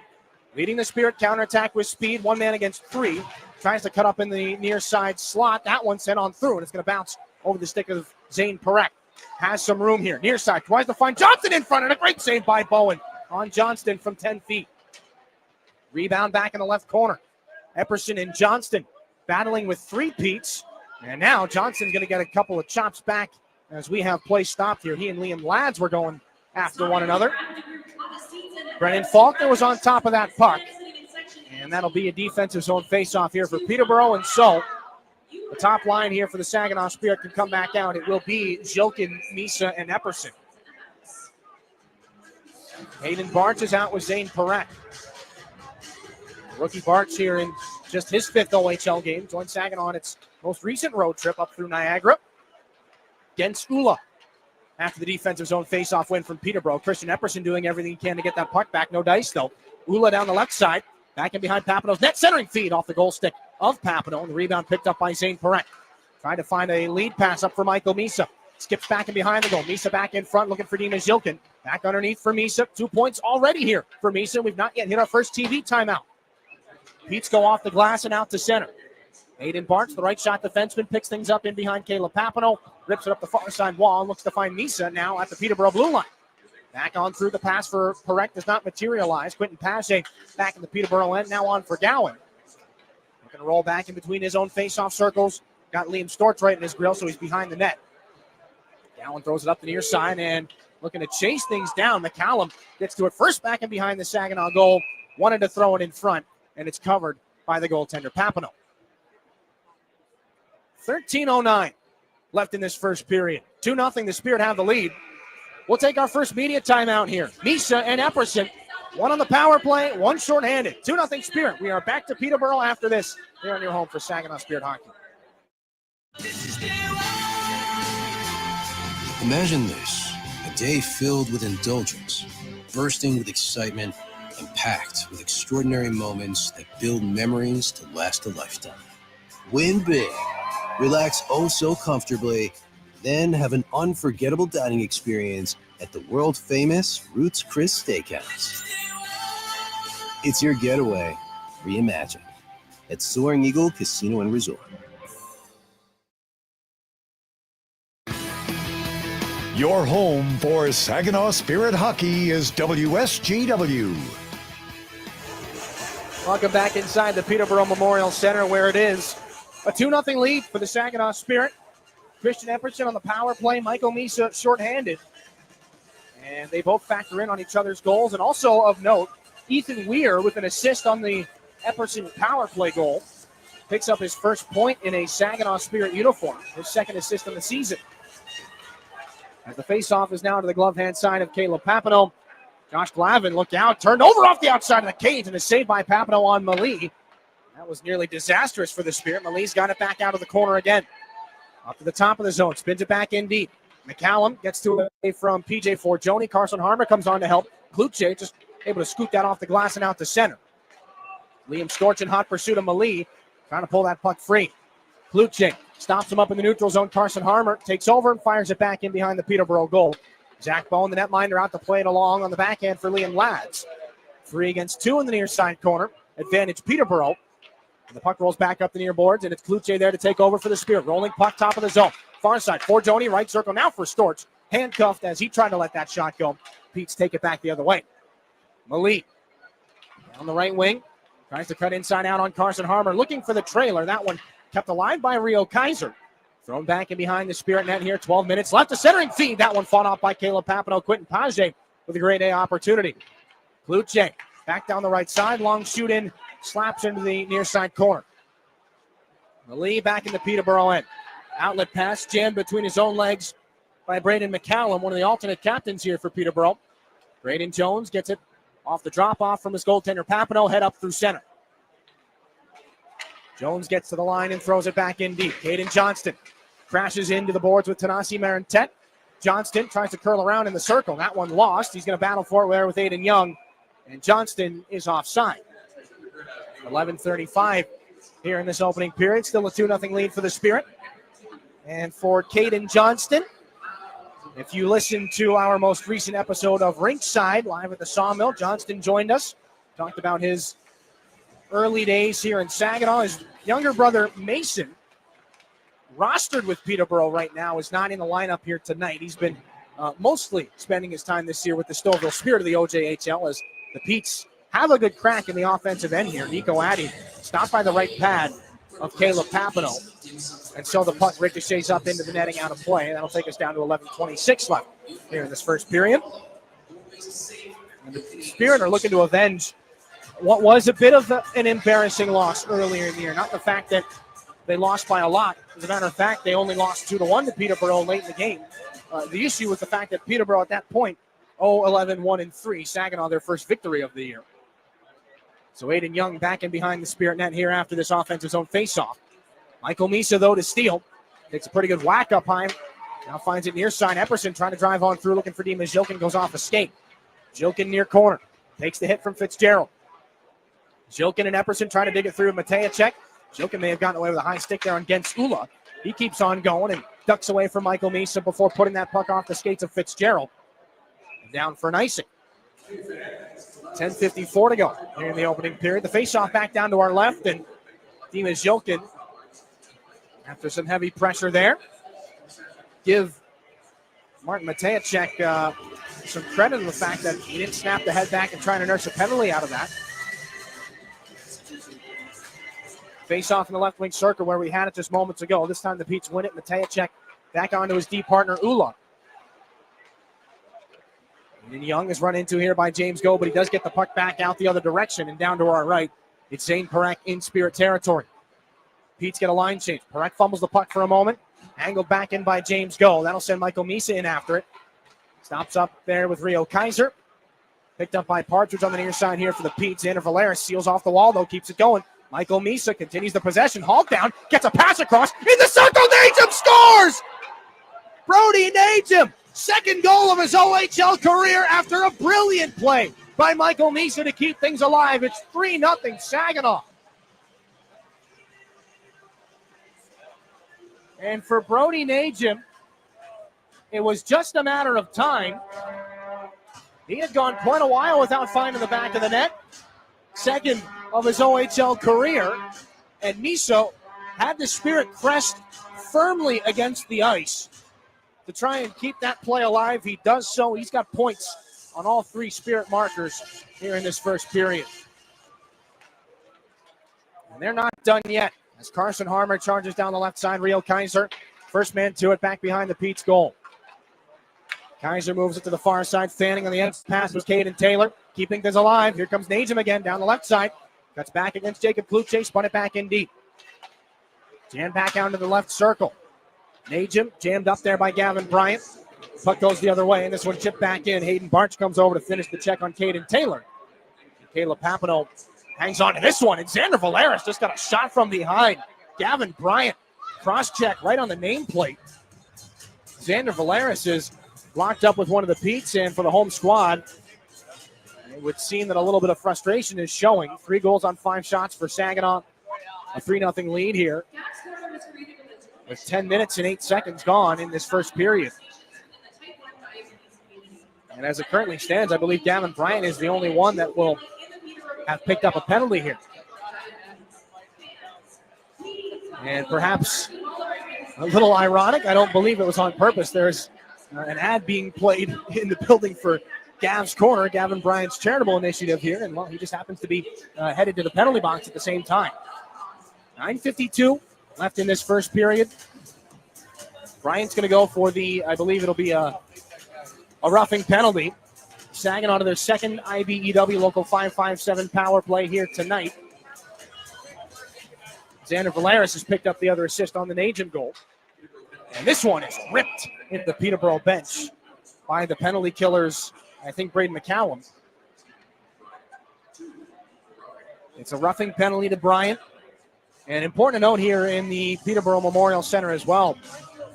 Speaker 3: leading the Spirit counterattack with speed. 1 man against 3. Tries to cut up in the near side slot. That one sent on through, and it's going to bounce over the stick of Zane Perek. Has some room here. Near side. Tries to find Johnston in front, and a great save by Bowen on Johnston from 10 feet. Rebound back in the left corner. Epperson and Johnston battling with 3 Petes. And now Johnston's going to get a couple of chops back as we have play stopped here. He and Liam Lads were going after one another. Brennan Faulkner was on top of that puck. And that'll be a defensive zone faceoff here for Peterborough. And so the top line here for the Saginaw Spirit can come back out. It will be Jilkin, Misa, and Epperson. Hayden Bartz is out with Zane Perek. Rookie Bartz here in just his 5th OHL game. Joined Saginaw on its most recent road trip up through Niagara. Against Ula. After the defensive zone faceoff win from Peterborough. Christian Epperson doing everything he can to get that puck back. No dice, though. Ula down the left side. Back in behind Papineau's net. Centering feed off the goal stick of Papineau. And the rebound picked up by Zane Perek. Trying to find a lead pass up for Michael Misa. Skips back in behind the goal. Misa back in front looking for Dina Jilkin. Back underneath for Misa. 2 points already here for Misa. We've not yet hit our first TV timeout. Petes go off the glass and out to center. Aiden Bartz, the right shot defenseman, picks things up in behind Caleb Papineau. Rips it up the far side wall and looks to find Misa now at the Peterborough blue line. Back on through the pass for Perek does not materialize. Quentin Paget back in the Peterborough end. Now on for Gowan. Looking to roll back in between his own face-off circles. Got Liam Stortz right in his grill, so he's behind the net. Gowan throws it up the near side and looking to chase things down. McCallum gets to it first back and behind the Saginaw goal. Wanted to throw it in front, and it's covered by the goaltender Papineau. 13:09 left in this first period. 2-0, the Spirit have the lead. We'll take our first media timeout here. Misa and Epperson, 1 on the power play, 1 shorthanded. 2-0 Spirit. We are back to Peterborough after this. Here on your home for Saginaw Spirit Hockey.
Speaker 20: Imagine this, a day filled with indulgence, bursting with excitement, and packed with extraordinary moments that build memories to last a lifetime. Win big, relax oh so comfortably, then have an unforgettable dining experience at the world-famous Roots Chris Steakhouse. It's your getaway reimagined at Soaring Eagle Casino and Resort.
Speaker 1: Your home for Saginaw Spirit Hockey is WSGW.
Speaker 3: Welcome back inside the Peterborough Memorial Centre, where it is a 2-0 lead for the Saginaw Spirit. Christian Epperson on the power play, Michael Misa shorthanded. And they both factor in on each other's goals. And also of note, Ethan Weir with an assist on the Epperson power play goal. Picks up his first point in a Saginaw Spirit uniform, his second assist of the season. As the faceoff is now to the glove hand side of Caleb Papineau. Josh Glavin, look out, turned over off the outside of the cage, and a save by Papineau on Malee. That was nearly disastrous for the Spirit. Malee's got it back out of the corner again. Up to the top of the zone, spins it back in deep. McCallum gets to it from PJ Forgione. Carson Harmer comes on to help. Kluche just able to scoop that off the glass and out to center. Liam Storch in hot pursuit of Malee, trying to pull that puck free. Kluche stops him up in the neutral zone. Carson Harmer takes over and fires it back in behind the Peterborough goal. Zach Bowen, the netminder, out to play it along on the backhand for Liam Lads. 3 against 2 in the near side corner. Advantage Peterborough. And the puck rolls back up the near boards, and it's Kluche there to take over for the Spirit. Rolling puck top of the zone. Far side, Forgione, right circle now for Storch. Handcuffed as he tried to let that shot go. Petes take it back the other way. Malee on the right wing. Tries to cut inside out on Carson Harmer. Looking for the trailer. That one kept alive by Rio Kaiser. Thrown back in behind the Spirit net here. 12 minutes left. A centering feed. That one fought off by Caleb Papineau. Quentin Paget with a grade A opportunity. Kluche back down the right side. Long shoot in. Slaps into the near side corner. Malee back in the Peterborough end. Outlet pass jammed between his own legs by Braden McCallum, one of the alternate captains here for Peterborough. Braden Jones gets it off the drop-off from his goaltender Papineau, head up through center. Jones gets to the line and throws it back in deep. Caden Johnston crashes into the boards with Tanasi Marantet. Johnston tries to curl around in the circle. That one lost. He's going to battle for it there with Aiden Young. And Johnston is offside. 11:35 here in this opening period. Still a 2-0 lead for the Spirit. And for Caden Johnston, if you listen to our most recent episode of Rinkside, live at the Sawmill, Johnston joined us, talked about his early days here in Saginaw. His younger brother, Mason, rostered with Peterborough right now, is not in the lineup here tonight. He's been mostly spending his time this year with the Stouffville Spirit of the OJHL as the Petes have a good crack in the offensive end here. Nico Addy stopped by the right pad of Caleb Papineau. And so the puck ricochets up into the netting out of play. That'll take us down to 11:26 left here in this first period. And the Spirit are looking to avenge what was a bit of an embarrassing loss earlier in the year. Not the fact that they lost by a lot. As a matter of fact, they only lost 2-1 to Peterborough late in the game. The issue was the fact that Peterborough at that point, 0-11-1-3. Saginaw, their first victory of the year. So Aiden Young back in behind the Spirit net here after this offensive zone faceoff. Michael Misa, though, to steal. Takes a pretty good whack up high. Now finds it near side. Epperson trying to drive on through, looking for Dimas Jokin. Goes off a skate. Jokin near corner. Takes the hit from Fitzgerald. Jokin and Epperson trying to dig it through Matejacek. Jokin may have gotten away with a high stick there against Ula. He keeps on going and ducks away from Michael Misa before putting that puck off the skates of Fitzgerald. And down for an icing. 10:54 to go here in the opening period. The faceoff back down to our left, and Dimas Jokin, after some heavy pressure there, give Martin Matejacek some credit on the fact that he didn't snap the head back and try to nurse a penalty out of that. Face-off in the left wing circle where we had it just moments ago. This time the Petes win it. Matejacek back onto his D partner, Ula. And Young is run into here by James Go, but he does get the puck back out the other direction and down to our right. It's Zane Parekh in Spirit territory. Petes get a line change. Parekh fumbles the puck for a moment. Angled back in by James Go. That'll send Michael Misa in after it. Stops up there with Rio Kaiser. Picked up by Partridge on the near side here for the Petes. Xander Valeris seals off the wall, though, keeps it going. Michael Misa continues the possession. Hauled down. Gets a pass across. In the circle. Najim scores! Brody Najim. Second goal of his OHL career after a brilliant play by Michael Misa to keep things alive. It's 3-0 Saginaw. And for Brody Najim, it was just a matter of time. He had gone quite a while without finding the back of the net. Second of his OHL career. And Misa had the Spirit pressed firmly against the ice to try and keep that play alive. He does so. He's got points on all three Spirit markers here in this first period. And they're not done yet. As Carson Harmer charges down the left side, Rio Kaiser, first man to it, back behind the Petes goal. Kaiser moves it to the far side, fanning on the end pass was Caden Taylor, keeping things alive. Here comes Najim again down the left side. Cuts back against Jacob Kluche, spun it back in deep. Jammed back out to the left circle. Najim jammed up there by Gavin Bryant. Puck goes the other way, and this one chipped back in. Hayden Barch comes over to finish the check on Caden Taylor. And Caleb Papineau hangs on to this one, and Xander Valeris just got a shot from behind. Gavin Bryant, cross-check right on the nameplate. Xander Valeris is locked up with one of the Petes, and for the home squad, it would seem that a little bit of frustration is showing. 3 goals on 5 shots for Saginaw. A 3-0 lead here, with 10 minutes and 8 seconds gone in this first period. And as it currently stands, I believe Gavin Bryant is the only one that will have picked up a penalty here. And perhaps a little ironic, I don't believe it was on purpose. There's an ad being played in the building for Gav's Corner, Gavin Bryant's charitable initiative here, and well, he just happens to be headed to the penalty box at the same time. 9:52 left in this first period. Bryant's going to go for the, I believe it'll be a roughing penalty. Saginaw to their second IBEW Local 557 power play here tonight. Xander Valeris has picked up the other assist on the Najim goal. And this one is ripped into the Peterborough bench by the penalty killers, I think Braden McCallum. It's a roughing penalty to Bryant. And important to note here in the Peterborough Memorial Centre as well,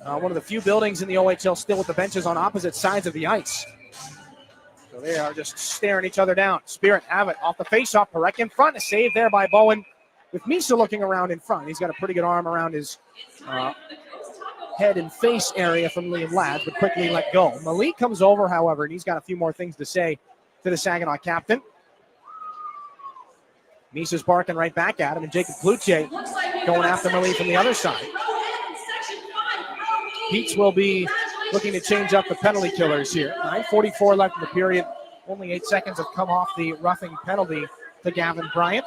Speaker 3: one of the few buildings in the OHL still with the benches on opposite sides of the ice. So they are just staring each other down. Spirit have it off the faceoff. Perek in front. A save there by Bowen with Misa looking around in front. He's got a pretty good arm around his head and face area from Liam Ladd, but quickly let go. Malik comes over, however, and he's got a few more things to say to the Saginaw captain. Misa's barking right back at him, and Jacob Cloutier going after Malik from the other side. Petes will be looking to change up the penalty killers here. 9:44 left in the period. Only 8 seconds have come off the roughing penalty to Gavin Bryant.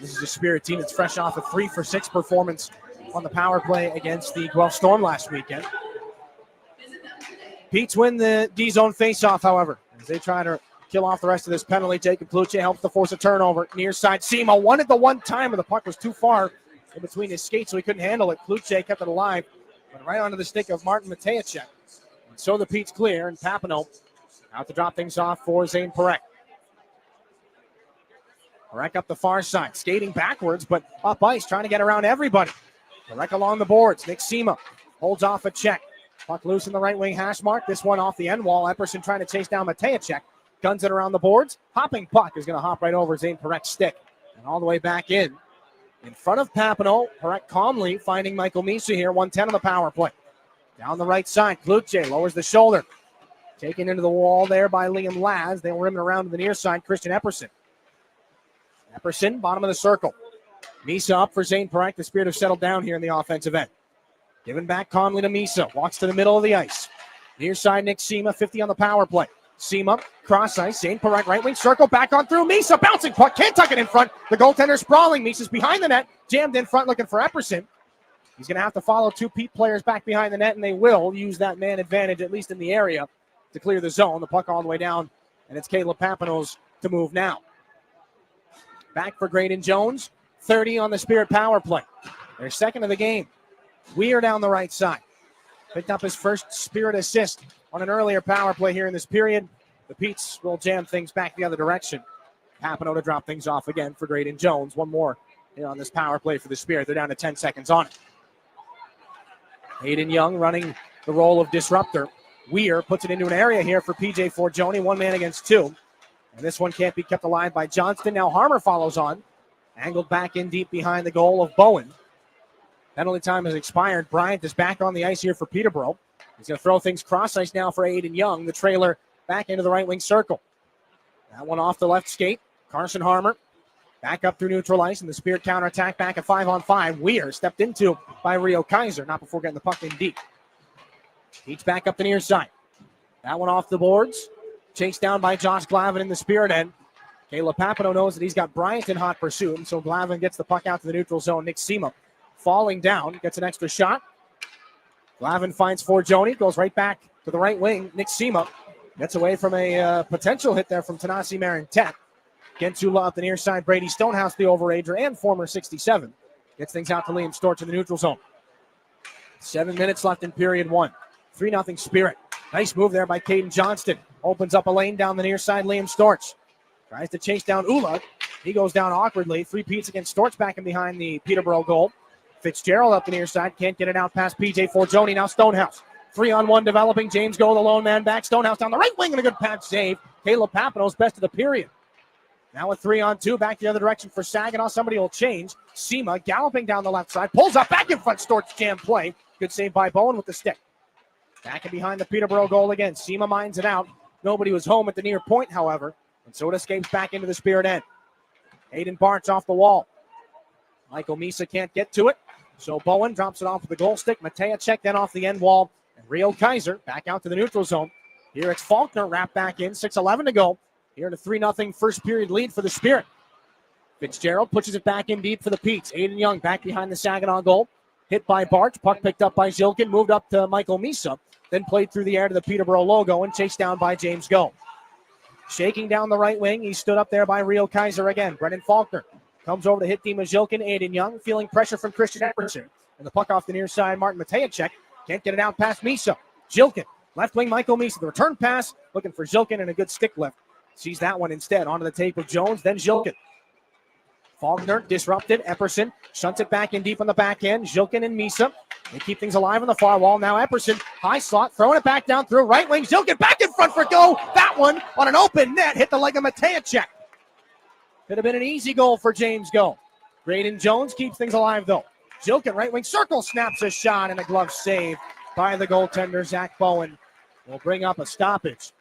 Speaker 3: This is a Spirit team that's fresh off a 3-for-6 performance on the power play against the Guelph Storm last weekend. Petes win the D-zone faceoff, however, as they try to kill off the rest of this penalty. Jacob Cloutier helps to force a turnover. Near side, Sema won it the one time, and the puck was too far in between his skates, so he couldn't handle it. Cloutier kept it alive, but right onto the stick of Martin Matejacek. And so the Petes clear, and Papineau out to drop things off for Zane Perek. Perek up the far side, skating backwards, but up ice, trying to get around everybody. Perek along the boards. Nick Sema holds off a check. Puck loose in the right wing hash mark. This one off the end wall. Epperson trying to chase down Matejacek. Guns it around the boards. Hopping puck is going to hop right over Zane Perek's stick. And all the way back in front of Papineau. Perek calmly finding Michael Misa here. 1:10 on the power play. Down the right side. Cloutier lowers the shoulder. Taken into the wall there by Liam Laz. They were rimming around to the near side. Christian Epperson. Epperson, bottom of the circle. Misa up for Zane Perek. The Spirit have settled down here in the offensive end. Given back calmly to Misa. Walks to the middle of the ice. Near side, Nick Sema, 50 on the power play. Sema, cross ice. Zane Perek, right wing circle. Back on through. Misa, bouncing puck. Can't tuck it in front. The goaltender sprawling. Misa's behind the net. Jammed in front looking for Epperson. He's going to have to follow two Pete players back behind the net, and they will use that man advantage, at least in the area, to clear the zone. The puck all the way down, and it's Caleb Papineau's to move now. Back for Graydon Jones. 30 on the Spirit power play. They're second of the game. Weir down the right side. Picked up his first Spirit assist on an earlier power play here in this period. The Petes will jam things back the other direction. Papineau to drop things off again for Graydon Jones. One more here on this power play for the Spirit. They're down to 10 seconds on it. Hayden Young running the role of disruptor. Weir puts it into an area here for PJ Forgione. One man against two. And this one can't be kept alive by Johnston. Now Harmer follows on. Angled back in deep behind the goal of Bowen. Penalty time has expired. Bryant is back on the ice here for Peterborough. He's going to throw things cross ice now for Aiden Young. The trailer back into the right wing circle. That one off the left skate. Carson Harmer back up through neutral ice, and the Spirit counterattack back at 5-on-5. Weir stepped into by Rio Kaiser, not before getting the puck in deep. Each back up the near side. That one off the boards. Chased down by Josh Glavin in the Spirit end. Caleb Papineau knows that he's got Bryant in hot pursuit, and so Glavin gets the puck out to the neutral zone. Nick Sema falling down, gets an extra shot. Glavin finds Forgione, goes right back to the right wing. Nick Sema gets away from a potential hit there from Tanasi Marintet. Gensula up the near side. Brady Stonehouse, the overager and former 67. Gets things out to Liam Storch in the neutral zone. 7 minutes left in period one. 3-0 Spirit. Nice move there by Caden Johnston. Opens up a lane down the near side. Liam Storch tries to chase down Ula. He goes down awkwardly. 3 Petes against Storch back in behind the Peterborough goal. Fitzgerald up the near side. Can't get it out past PJ Forgione. Now Stonehouse. 3-on-1 developing. James Go, the lone man back. Stonehouse down the right wing and a good patch save. Caleb Papineau's best of the period. Now a 3-on-2 back the other direction for Saginaw. Somebody will change. Sema galloping down the left side. Pulls up back in front. Storch jam play. Good save by Bowen with the stick. Back and behind the Peterborough goal again. Sema mines it out. Nobody was home at the near point, however. And so it escapes back into the Spirit end. Hayden Bartz off the wall. Michael Misa can't get to it. So Bowen drops it off with the goal stick. Matejacek then off the end wall. And Rio Kaiser back out to the neutral zone. Here it's Faulkner wrapped back in. 6:11 to go. Here in a 3-0 first period lead for the Spirit. Fitzgerald pushes it back in deep for the Petes. Aiden Young back behind the Saginaw goal. Hit by Bartz. Puck picked up by Zilkin. Moved up to Michael Misa. Then played through the air to the Peterborough logo and chased down by James Go. Shaking down the right wing. He stood up there by Rio Kaiser again. Brendan Faulkner Comes over to hit Dima Zilkin. Aiden Young feeling pressure from Christian Epperson. And the puck off the near side, Martin Matejacek. Can't get it out past Misa. Zilkin, left wing Michael Misa. The return pass, looking for Zilkin and a good stick lift. Sees that one instead. Onto the tape of Jones, then Zilkin. Faulkner disrupted. Epperson shunts it back in deep on the back end. Zilkin and Misa. They keep things alive on the far wall. Now Epperson, high slot, throwing it back down through right wing. Zilkin back in front for goal. That one on an open net hit the leg of Matejacek. Could have been an easy goal for James Go. Braden Jones keeps things alive though. Zilkin, right wing circle, snaps a shot and a glove save by the goaltender. Zach Bowen will bring up a stoppage.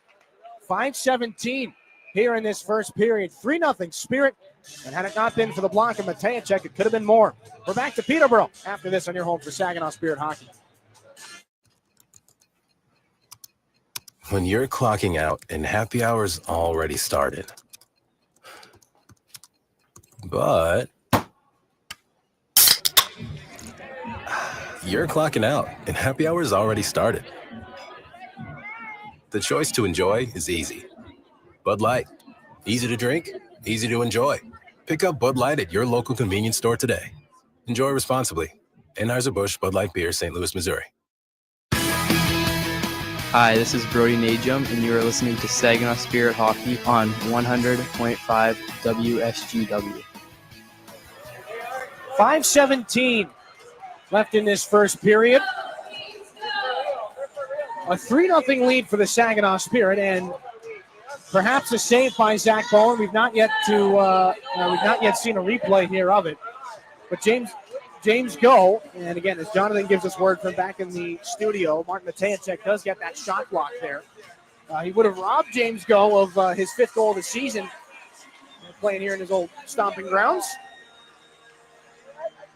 Speaker 3: 5:17 here in this first period. 3-0 Spirit. And had it not been for the block of Matejacek, it could have been more. We're back to Peterborough after this on your home for Saginaw Spirit Hockey.
Speaker 21: When you're clocking out and happy hour's already started. But you're clocking out and happy hour's already started. The choice to enjoy is easy. Bud Light. Easy to drink, easy to enjoy. Pick up Bud Light at your local convenience store today. Enjoy responsibly. Anheuser-Busch Bud Light Beer, St. Louis, Missouri.
Speaker 22: Hi, this is Brody Najum, and you are listening to Saginaw Spirit Hockey on 100.5 WSGW.
Speaker 3: 5:17 left in this first period. A 3-0 lead for the Saginaw Spirit, and perhaps a save by Zach Bowen. We've not yet seen a replay here of it. But James Go, and again, as Jonathan gives us word from back in the studio, Martin Matejacek does get that shot block there. He would have robbed James Go of his 5th goal of the season, playing here in his old stomping grounds.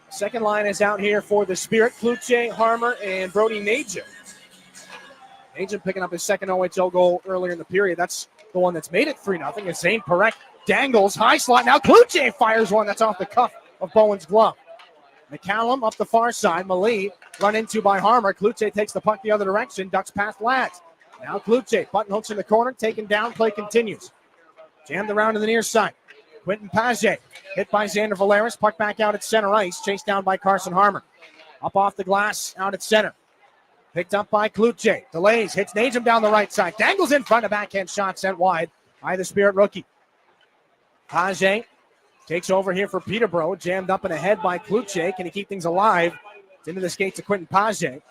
Speaker 3: Second line is out here for the Spirit. Kluche, Harmer, and Brody Najum. Najum picking up his second OHL goal earlier in the period. That's the one that's made it 3-0. As Zane Perek dangles, high slot. Now Kluche fires one that's off the cuff of Bowen's glove. McCallum up the far side. Malee run into by Harmer. Kluche takes the puck the other direction, ducks past Lads. Now Kluche, button hooks in the corner, taken down, play continues. Jammed around to the near side. Quentin Page hit by Xander Valeris. Puck back out at center ice, chased down by Carson Harmer. Up off the glass, out at center. Picked up by Kluche. Delays, hits Najum down the right side. Dangles in front, a backhand shot sent wide by the Spirit rookie. Page takes over here for Peterborough. Jammed up and ahead by Kluche. Can he keep things alive? It's into the skates of Quentin Page.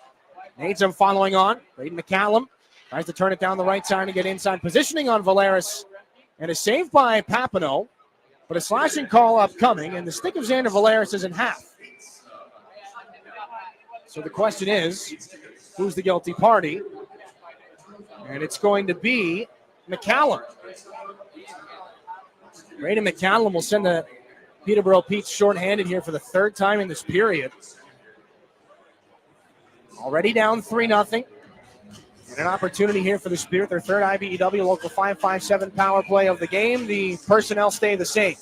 Speaker 3: Najum following on. Braden McCallum tries to turn it down the right side and get inside. Positioning on Valeris. And a save by Papineau. But a slashing call upcoming. And the stick of Xander Valeris is in half. So the question is, who's the guilty party? And it's going to be McCallum. Braden McCallum will send the Peterborough Petes shorthanded here for the 3rd time in this period. Already down 3-0. And an opportunity here for the Spirit, their 3rd IBEW local 5-5-7 power play of the game. The personnel stay the same.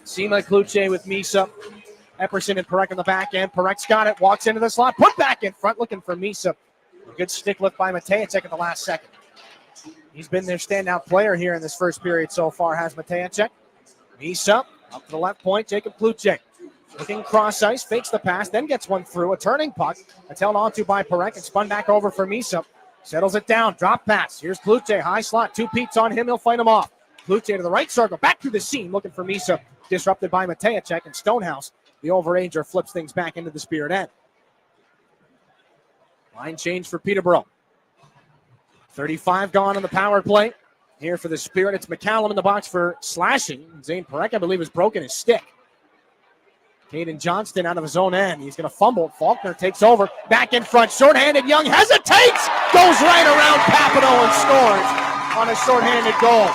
Speaker 3: Sima Kluche with Misa. Epperson and Perek on the back end. Perek's got it, walks into the slot, put back in front, looking for Misa. A good stick lift by Matejacek in the last second. He's been their standout player here in this first period so far, has Matejacek. Misa up to the left point, Jacob Kluche. Looking cross ice, fakes the pass, then gets one through. A turning puck. It's held onto by Perek and spun back over for Misa. Settles it down, drop pass. Here's Kluche, high slot, 2 Petes on him, he'll fight him off. Kluche to the right circle, back through the seam, looking for Misa. Disrupted by Matejacek, and Stonehouse, the overager, flips things back into the Spirit end. Line change for Peterborough. 35 gone on the power play. Here for the Spirit, it's McCallum in the box for slashing. Zane Perek, I believe, has broken his stick. Caden Johnston out of his own end. He's going to fumble. Faulkner takes over. Back in front. Shorthanded. Young hesitates. Goes right around Papineau and scores on a shorthanded goal.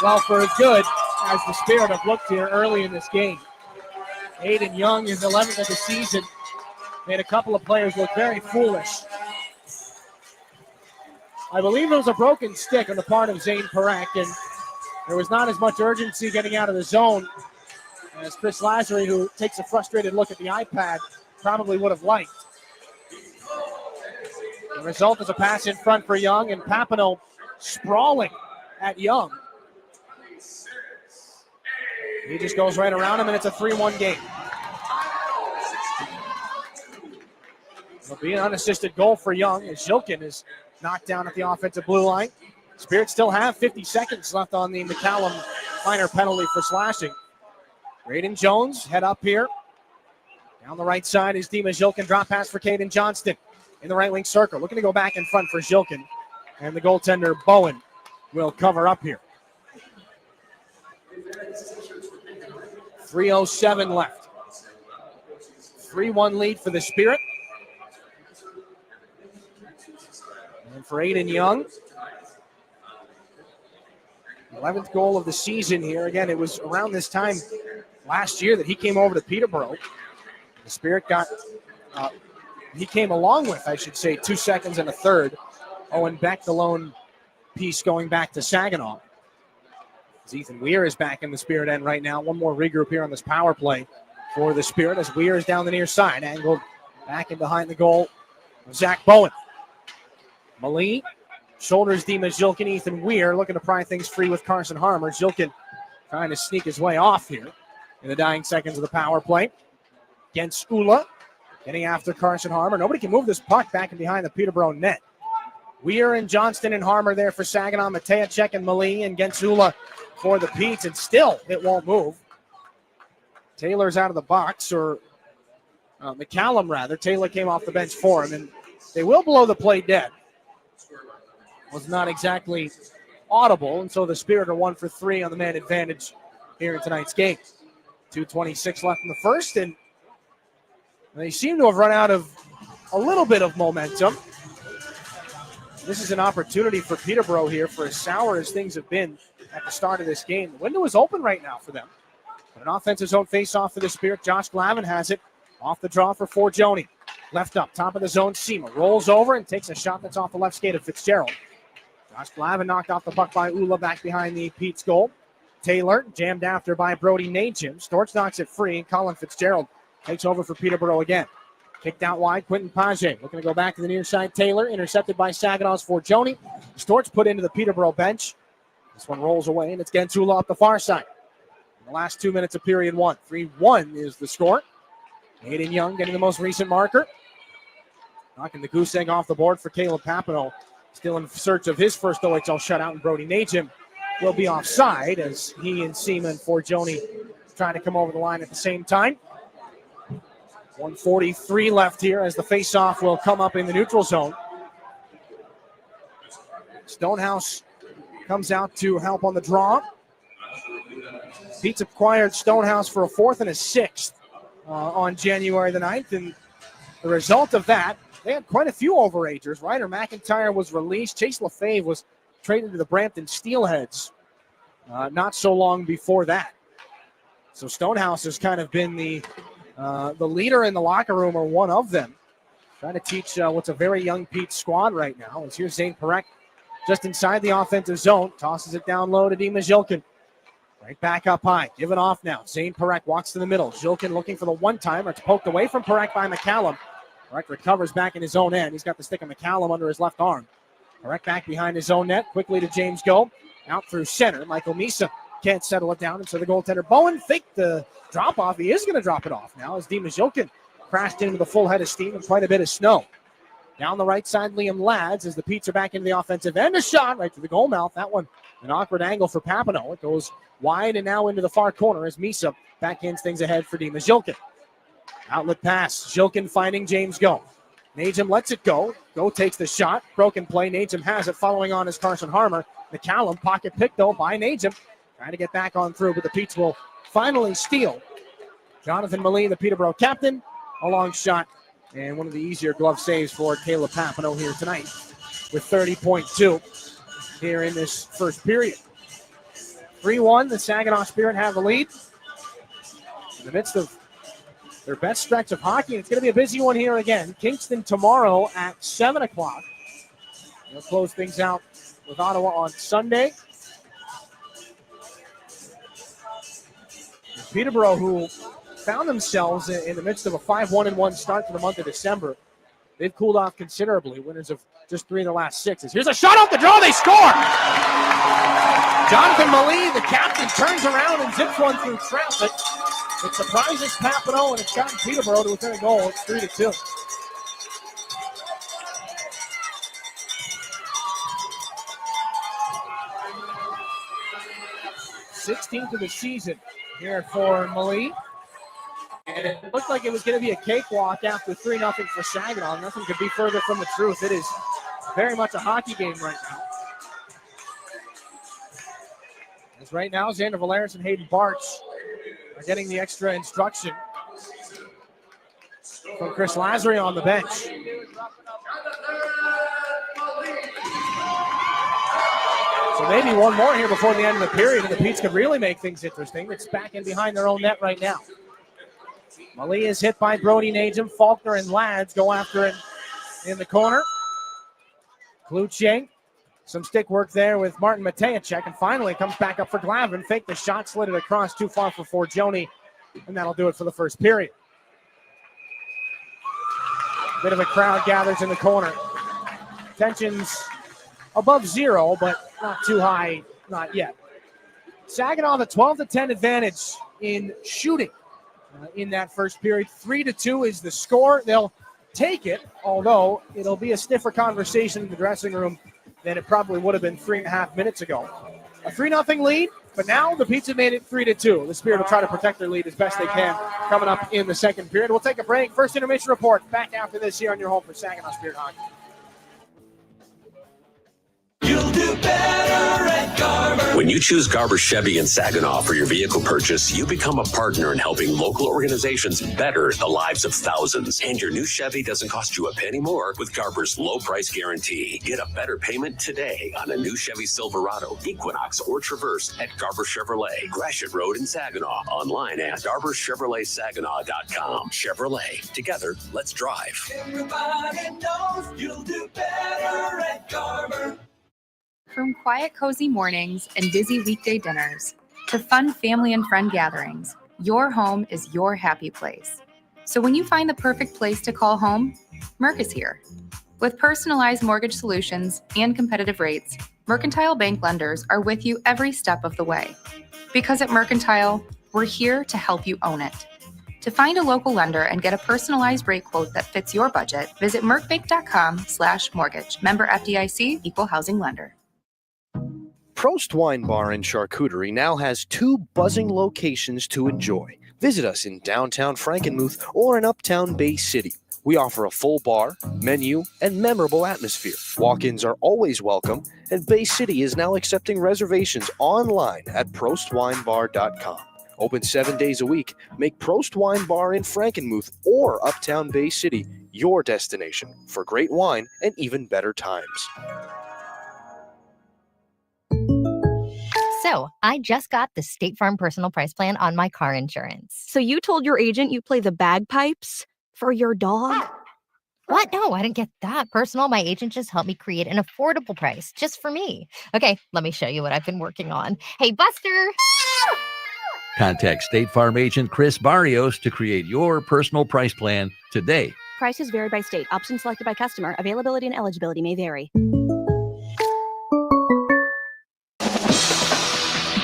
Speaker 3: Well, for as good as the Spirit have looked here early in this game. Aiden Young is 11th of the season. Made a couple of players look very foolish. I believe it was a broken stick on the part of Zane Perek, and there was not as much urgency getting out of the zone as Chris Lazary, who takes a frustrated look at the iPad, probably would have liked. result is a pass in front for Young, and Papineau sprawling at Young. He just goes right around him, and it's a 3-1 game. It'll be an unassisted goal for Young as Zilkin is knocked down at the offensive blue line. Spirit still have 50 seconds left on the McCallum minor penalty for slashing. Braden Jones head up here. Down the right side is Dima Zilkin. Drop pass for Caden Johnston in the right wing circle. Looking to go back in front for Zilkin. And the goaltender Bowen will cover up here. 3:07 left. 3-1 lead for the Spirit. And for Aiden Young, 11th goal of the season here. Again, it was around this time last year that he came over to Peterborough. The Spirit he came along with, I should say, 2 seconds and a third. Owen Beck, the lone piece going back to Saginaw. As Ethan Weir is back in the Spirit end right now. One more regroup here on this power play for the Spirit as Weir is down the near side, angled back and behind the goal of Zach Bowen. Malee shoulders Dima Zilkin. Ethan Weir looking to pry things free with Carson Harmer. Zilkin trying to sneak his way off here in the dying seconds of the power play. Against Ula, getting after Carson Harmer. Nobody can move this puck back and behind the Peterborough net. Weir and Johnston and Harmer there for Saginaw. Matejacek and Malee and Gensula for the Petes, and still it won't move. Taylor's out of the box, or McCallum rather. Taylor came off the bench for him, and they will blow the play dead. Was not exactly audible, and so the Spirit are 1 for 3 on the man advantage here in tonight's game. 2:26 left in the first, and they seem to have run out of a little bit of momentum. This is an opportunity for Peterborough here, for as sour as things have been at the start of this game. The window is open right now for them. But an offensive zone face-off for the Spirit. Josh Glavin has it off the draw for Forgione. Left up, top of the zone, Seema rolls over and takes a shot that's off the left skate of Fitzgerald. Josh Glavin knocked off the puck by Ula back behind the Pete's goal. Taylor jammed after by Brody Najim. Storch knocks it free, and Colin Fitzgerald takes over for Peterborough again. Kicked out wide, Quentin Page looking to go back to the near side. Taylor intercepted by Saginaw's Forgione. Storch put into the Peterborough bench. This one rolls away, and it's Gensula up the far side. In the last 2 minutes of period 1. 3-1 is the score. Aiden Young getting the most recent marker. Knocking the goose egg off the board for Caleb Papineau. Still in search of his first OHL shutout, and Brody Najim will be offside as he and Seaman Forgione trying to come over the line at the same time. 1:43 left here as the faceoff will come up in the neutral zone. Stonehouse comes out to help on the draw. Pete's acquired Stonehouse for a 4th and a 6th on January the 9th, and the result of that, they had quite a few overagers. Ryder McIntyre was released. Chase Lefebvre was traded to the Brampton Steelheads not so long before that. So Stonehouse has kind of been the leader in the locker room, or one of them, trying to teach what's a very young Pete squad right now. As here's Zane Perek just inside the offensive zone, tosses it down low to Dima Zilkin. Right back up high, give it off now. Zane Perek walks to the middle. Zilkin looking for the one-timer. It's poked away from Perek by McCallum. Perek recovers back in his own end. He's got the stick of McCallum under his left arm. Perek back behind his own net, quickly to James Go. Out through center. Michael Misa can't settle it down, and so the goaltender Bowen faked the drop-off. He is going to drop it off now as Dima Zilkin crashed into the full head of steam and quite a bit of snow. Down the right side, Liam Lads as the Petes are back into the offensive end. A shot right to the goal mouth. That one, an awkward angle for Papineau. It goes wide and now into the far corner as Misa backhands things ahead for Dima Zilkin. Outlet pass. Zilkin finding James Go. Najim lets it go. Go takes the shot. Broken play. Najim has it. Following on is Carson Harmer. McCallum pocket picked though by Najim. Trying to get back on through, but the Petes will finally steal. Jonathan Malee, the Peterborough captain. A long shot and one of the easier glove saves for Caleb Papineau here tonight with 30.2 here in this first period. 3-1, the Saginaw Spirit have the lead. In the midst of their best stretch of hockey, it's going to be a busy one here again. Kingston tomorrow at 7 o'clock. They'll close things out with Ottawa on Sunday. Peterborough, who found themselves in the midst of a 5-1-1 start to the month of December, they've cooled off considerably. Winners of just 3 of the last 6. Here's a shot off the draw. They score. Jonathan Dent, the captain, turns around and zips one through traffic. It surprises Papineau, and it's gotten Peterborough to within a goal. It's 3-2. Sixteenth of the season here for Malie. And it looked like it was going to be a cakewalk after 3-0 for Saginaw. Nothing could be further from the truth. It is very much a hockey game right now. As right now, Xander Valeris and Hayden Bartz are getting the extra instruction from Chris Lazary on the bench. So maybe one more here before the end of the period, and the Petes could really make things interesting. It's back in behind their own net right now. Malie is hit by Brody Najum. Faulkner and Lads go after it in the corner. Kluche, some stick work there with Martin Matejacek, and finally comes back up for Glavin. Fake the shot, slid it across too far for Forgione, and that'll do it for the first period. Bit of a crowd gathers in the corner. Tensions above 0, but not too high, not yet. Saginaw, the 12-10 advantage in shooting in that first period. 3-2 is the score. They'll take it, although it'll be a stiffer conversation in the dressing room than it probably would have been 3.5 minutes ago. A 3-0 lead, but now the Petes have made it 3-2. The Spirit will try to protect their lead as best they can coming up in the second period. We'll take a break. First intermission report back after this here on your home for Saginaw Spirit Hockey.
Speaker 6: You'll do better at Garber. When you choose Garber Chevy in Saginaw for your vehicle purchase, you become a partner in helping local organizations better the lives of thousands. And your new Chevy doesn't cost you a penny more with Garber's low price guarantee. Get a better payment today on a new Chevy Silverado, Equinox, or Traverse at Garber Chevrolet, Gratiot Road in Saginaw. Online at GarberChevroletSaginaw.com. Chevrolet. Together, let's drive.
Speaker 19: Everybody knows you'll do better at Garber.
Speaker 7: From quiet, cozy mornings and busy weekday dinners to fun family and friend gatherings, your home is your happy place. So when you find the perfect place to call home, Merck is here. With personalized mortgage solutions and competitive rates, Mercantile Bank lenders are with you every step of the way. Because at Mercantile, we're here to help you own it. To find a local lender and get a personalized rate quote that fits your budget, visit mercbank.com/mortgage. Member FDIC, equal housing lender.
Speaker 15: Prost Wine Bar and Charcuterie now has 2 buzzing locations to enjoy. Visit us in downtown Frankenmuth or in uptown Bay City. We offer a full bar, menu, and memorable atmosphere. Walk-ins are always welcome, and Bay City is now accepting reservations online at prostwinebar.com. Open 7 days a week. Make Prost Wine Bar in Frankenmuth or uptown Bay City your destination for great wine and even better times.
Speaker 11: So, I just got the State Farm personal price plan on my car insurance.
Speaker 12: So you told your agent you play the bagpipes for your dog?
Speaker 11: What? No, I didn't get that personal. My agent just helped me create an affordable price just for me. Okay, let me show you what I've been working on. Hey, Buster!
Speaker 13: Contact State Farm agent Chris Barrios to create your personal price plan today.
Speaker 12: Prices vary by state. Options selected by customer. Availability and eligibility may vary.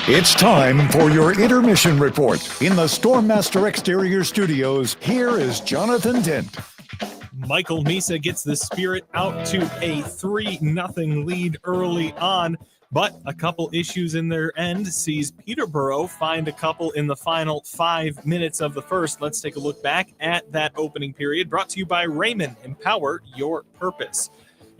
Speaker 1: It's time for your intermission report. In the Stormmaster Exterior Studios, here is Jonathan Dent.
Speaker 2: Michael Misa gets the Spirit out to a 3-0 lead early on, but a couple issues in their end sees Peterborough find a couple in the final 5 minutes of the first. Let's take a look back at that opening period, brought to you by Raymond. Empower your purpose.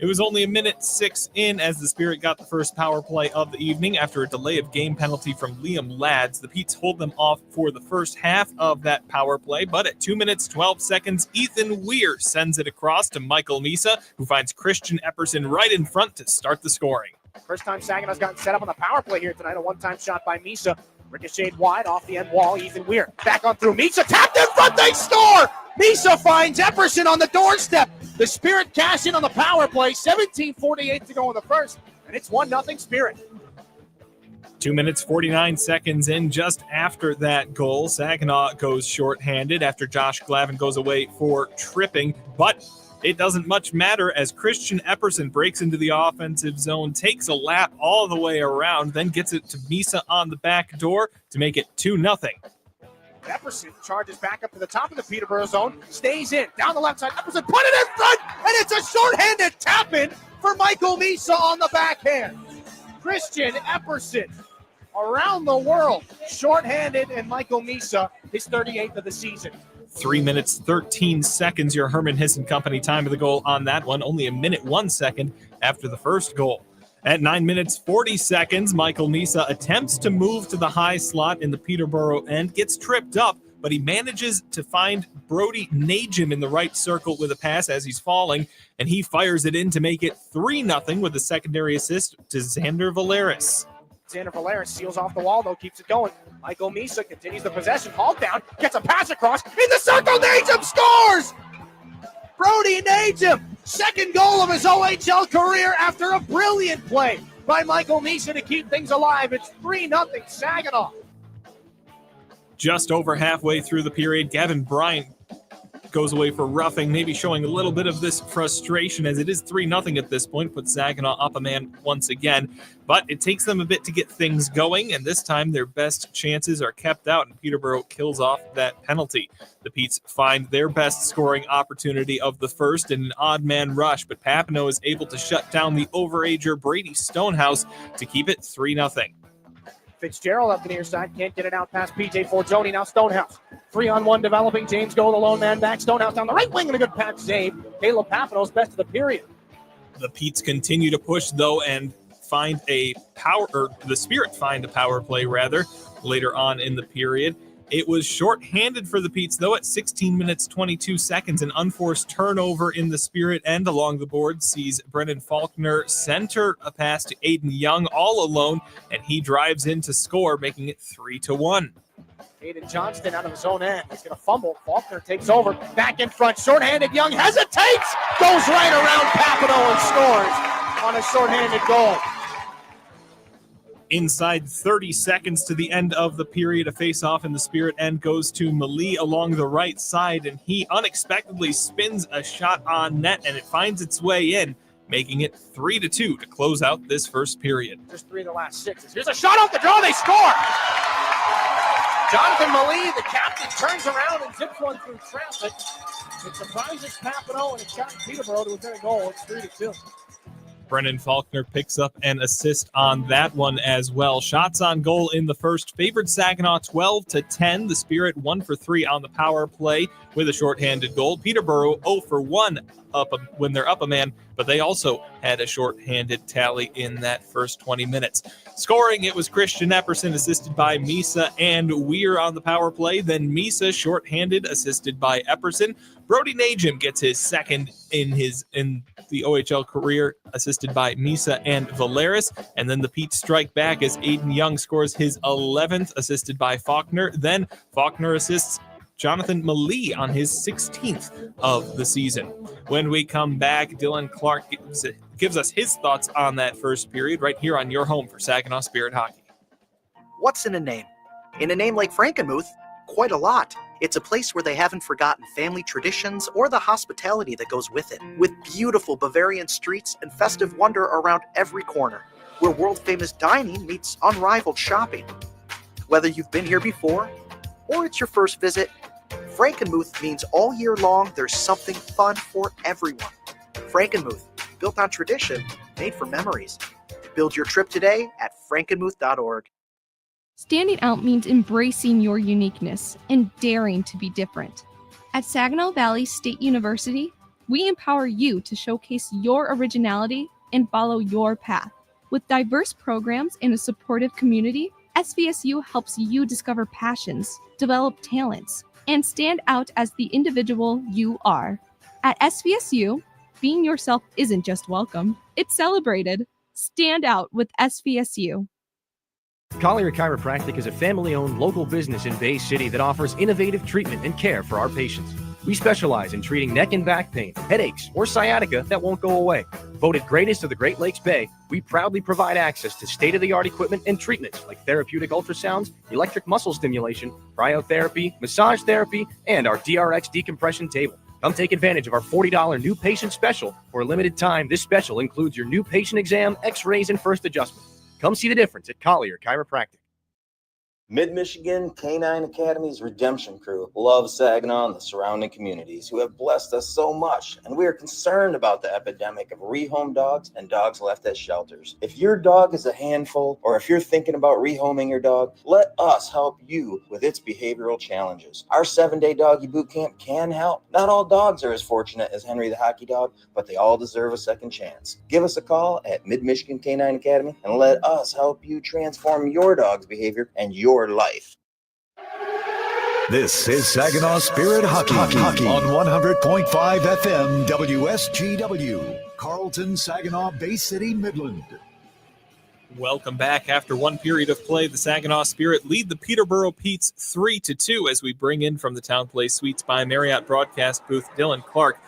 Speaker 2: It was only 1:06 in as the Spirit got the first power play of the evening after a delay of game penalty from Liam Lads. The Petes hold them off for the first half of that power play, but at 2 minutes, 12 seconds, Ethan Weir sends it across to Michael Misa, who finds Christian Epperson right in front to start the scoring.
Speaker 3: First time Saginaw's gotten set up on the power play here tonight. A one-time shot by Misa. Ricocheted wide off the end wall. Ethan Weir back on through. Misa tapped in front. They score! Misa finds Epperson on the doorstep. The Spirit cash in on the power play. 17:48 to go in the first, and it's 1-0 Spirit.
Speaker 2: 2 minutes, 49 seconds in just after that goal. Saginaw goes shorthanded after Josh Glavin goes away for tripping, but It doesn't much matter as Christian Epperson breaks into the offensive zone, takes a lap all the way around, then gets it to Misa on the back door to make it 2-0.
Speaker 3: Epperson charges back up to the top of the Peterborough zone, stays in, down the left side. Epperson put it in front, and it's a shorthanded tap-in for Michael Misa on the backhand. Christian Epperson around the world, shorthanded, and Michael Misa, his 38th of the season.
Speaker 2: 3 minutes, 13 seconds, your Herman Hisson Company time of the goal on that one. Only a minute, 1 second after the first goal. At 9 minutes, 40 seconds, Michael Misa attempts to move to the high slot in the Peterborough end, gets tripped up, but he manages to find Brody Najim in the right circle with a pass as he's falling, and he fires it in to make it 3-0 with a secondary assist to Xander Valeris.
Speaker 3: Xander Valeris seals off the wall, though, keeps it going. Michael Misa continues the possession, hauled down, gets a pass across, in the circle, Najim scores! Brody Najim, second goal of his OHL career after a brilliant play by Michael Misa to keep things alive. It's 3-0 Saginaw.
Speaker 2: Just over halfway through the period, Gavin Bryant goes away for roughing, maybe showing a little bit of this frustration as it is 3-0 at this point, puts Saginaw up a man once again. But it takes them a bit to get things going, and this time their best chances are kept out, and Peterborough kills off that penalty. The Petes find their best scoring opportunity of the first in an odd man rush, but Papineau is able to shut down the overager Brady Stonehouse to keep it 3-0.
Speaker 3: Fitzgerald up the near side, can't get it out past PJ Forgione, now Stonehouse. 3-on-1 developing, James Gold, the lone man back, Stonehouse down the right wing, and a good pass save. Caleb Papineau's best of the period.
Speaker 2: The Petes continue to push, though, and find a the Spirit find a power play, rather, later on in the period. It was shorthanded for the Petes, though, at 16 minutes, 22 seconds. An unforced turnover in the Spirit end along the board sees Brendan Faulkner center a pass to Aiden Young all alone, and he drives in to score, making it 3-1.
Speaker 3: Aiden Johnston out of his own end. He's going to fumble. Faulkner takes over. Back in front. Shorthanded. Young hesitates. Goes right around Papineau and scores on a shorthanded goal.
Speaker 2: Inside 30 seconds to the end of the period, a face-off in the Spirit end goes to Mali along the right side, and he unexpectedly spins a shot on net, and it finds its way in, making it 3-2 to close out this first period.
Speaker 3: Just 3 of the last 6. Here's a shot off the draw. They score. Jonathan Mali, the captain, turns around and zips one through traffic. It surprises Papineau, and it's gotten Peterborough to within a goal. It's 3-2.
Speaker 2: Brendan Faulkner picks up an assist on that one as well. Shots on goal in the first favored Saginaw 12-10. The Spirit 1 for 3 on the power play with a shorthanded goal. Peterborough 0 for 1 when they're up a man, but they also had a shorthanded tally in that first 20 minutes. Scoring, it was Christian Epperson assisted by Misa and Weir on the power play. Then Misa shorthanded assisted by Epperson. Brody Najim gets his second in the OHL career, assisted by Misa and Valeris. And then the Petes strike back as Aiden Young scores his 11th, assisted by Faulkner. Then Faulkner assists Jonathan Mali on his 16th of the season. When we come back, Dillon Clark gives us his thoughts on that first period right here on your home for Saginaw Spirit Hockey.
Speaker 4: What's in a name? In a name like Frankenmuth, quite a lot. It's a place where they haven't forgotten family traditions or the hospitality that goes with it, with beautiful Bavarian streets and festive wonder around every corner, where world-famous dining meets unrivaled shopping. Whether you've been here before or it's your first visit, Frankenmuth means all year long there's something fun for everyone. Frankenmuth, built on tradition, made for memories. Build your trip today at frankenmuth.org.
Speaker 5: Standing out means embracing your uniqueness and daring to be different. At Saginaw Valley State University, we empower you to showcase your originality and follow your path. With diverse programs and a supportive community, SVSU helps you discover passions, develop talents, and stand out as the individual you are. At SVSU, being yourself isn't just welcome, it's celebrated. Stand out with SVSU.
Speaker 15: Collier Chiropractic is a family-owned local business in Bay City that offers innovative treatment and care for our patients. We specialize in treating neck and back pain, headaches, or sciatica that won't go away. Voted greatest of the Great Lakes Bay, we proudly provide access to state-of-the-art equipment and treatments like therapeutic ultrasounds, electric muscle stimulation, cryotherapy, massage therapy, and our DRX decompression table.
Speaker 3: Come take advantage of our $40 new patient special. For a limited time, this special includes your new patient exam, x-rays, and first adjustment. Come see the difference at Collier Chiropractic.
Speaker 8: Mid-Michigan Canine Academy's Redemption Crew loves Saginaw and the surrounding communities who have blessed us so much, and we are concerned about the epidemic of rehome dogs and dogs left at shelters. If your dog is a handful, or if you're thinking about rehoming your dog, let us help you with its behavioral challenges. Our 7-day doggy boot camp can help. Not all dogs are as fortunate as Henry the Hockey Dog, but they all deserve a second chance. Give us a call at Mid-Michigan Canine Academy and let us help you transform your dog's behavior and your life.
Speaker 1: This is Saginaw Spirit Hockey on 100.5 FM WSGW, Carlton, Saginaw, Bay City, Midland.
Speaker 2: Welcome back. After one period of play, the Saginaw Spirit lead the Peterborough Petes 3-2 as we bring in from the Town Place Suites by Marriott broadcast booth Dillon Clark.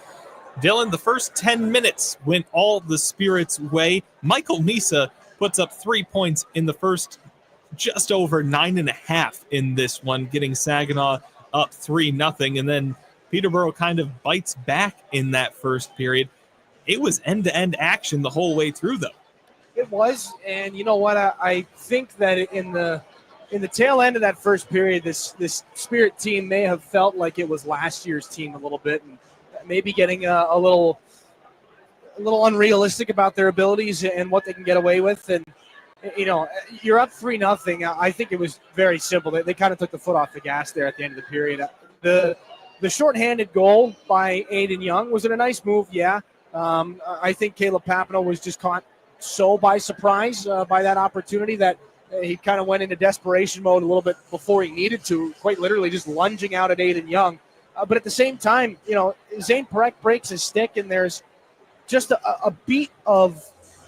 Speaker 2: Dillon, the first 10 minutes went all the Spirit's way. Michael Misa puts up 3 points in the first just over 9.5 in this one, getting Saginaw up 3-0. And then Peterborough kind of bites back in that first period. It was end-to-end action the whole way through, though.
Speaker 3: It was, and you know what? I think that in the tail end of that first period, this Spirit team may have felt like it was last year's team a little bit, and maybe getting a little unrealistic about their abilities and what they can get away with. And you know, you're up 3-0. I think it was very simple. They kind of took the foot off the gas there at the end of the period. The shorthanded goal by Aiden Young was it a nice move? Yeah. I think Caleb Papineau was just caught so by surprise by that opportunity that he kind of went into desperation mode a little bit before he needed to, quite literally just lunging out at Aiden Young. But at the same time, you know, Zane Perek breaks his stick, and there's just a beat of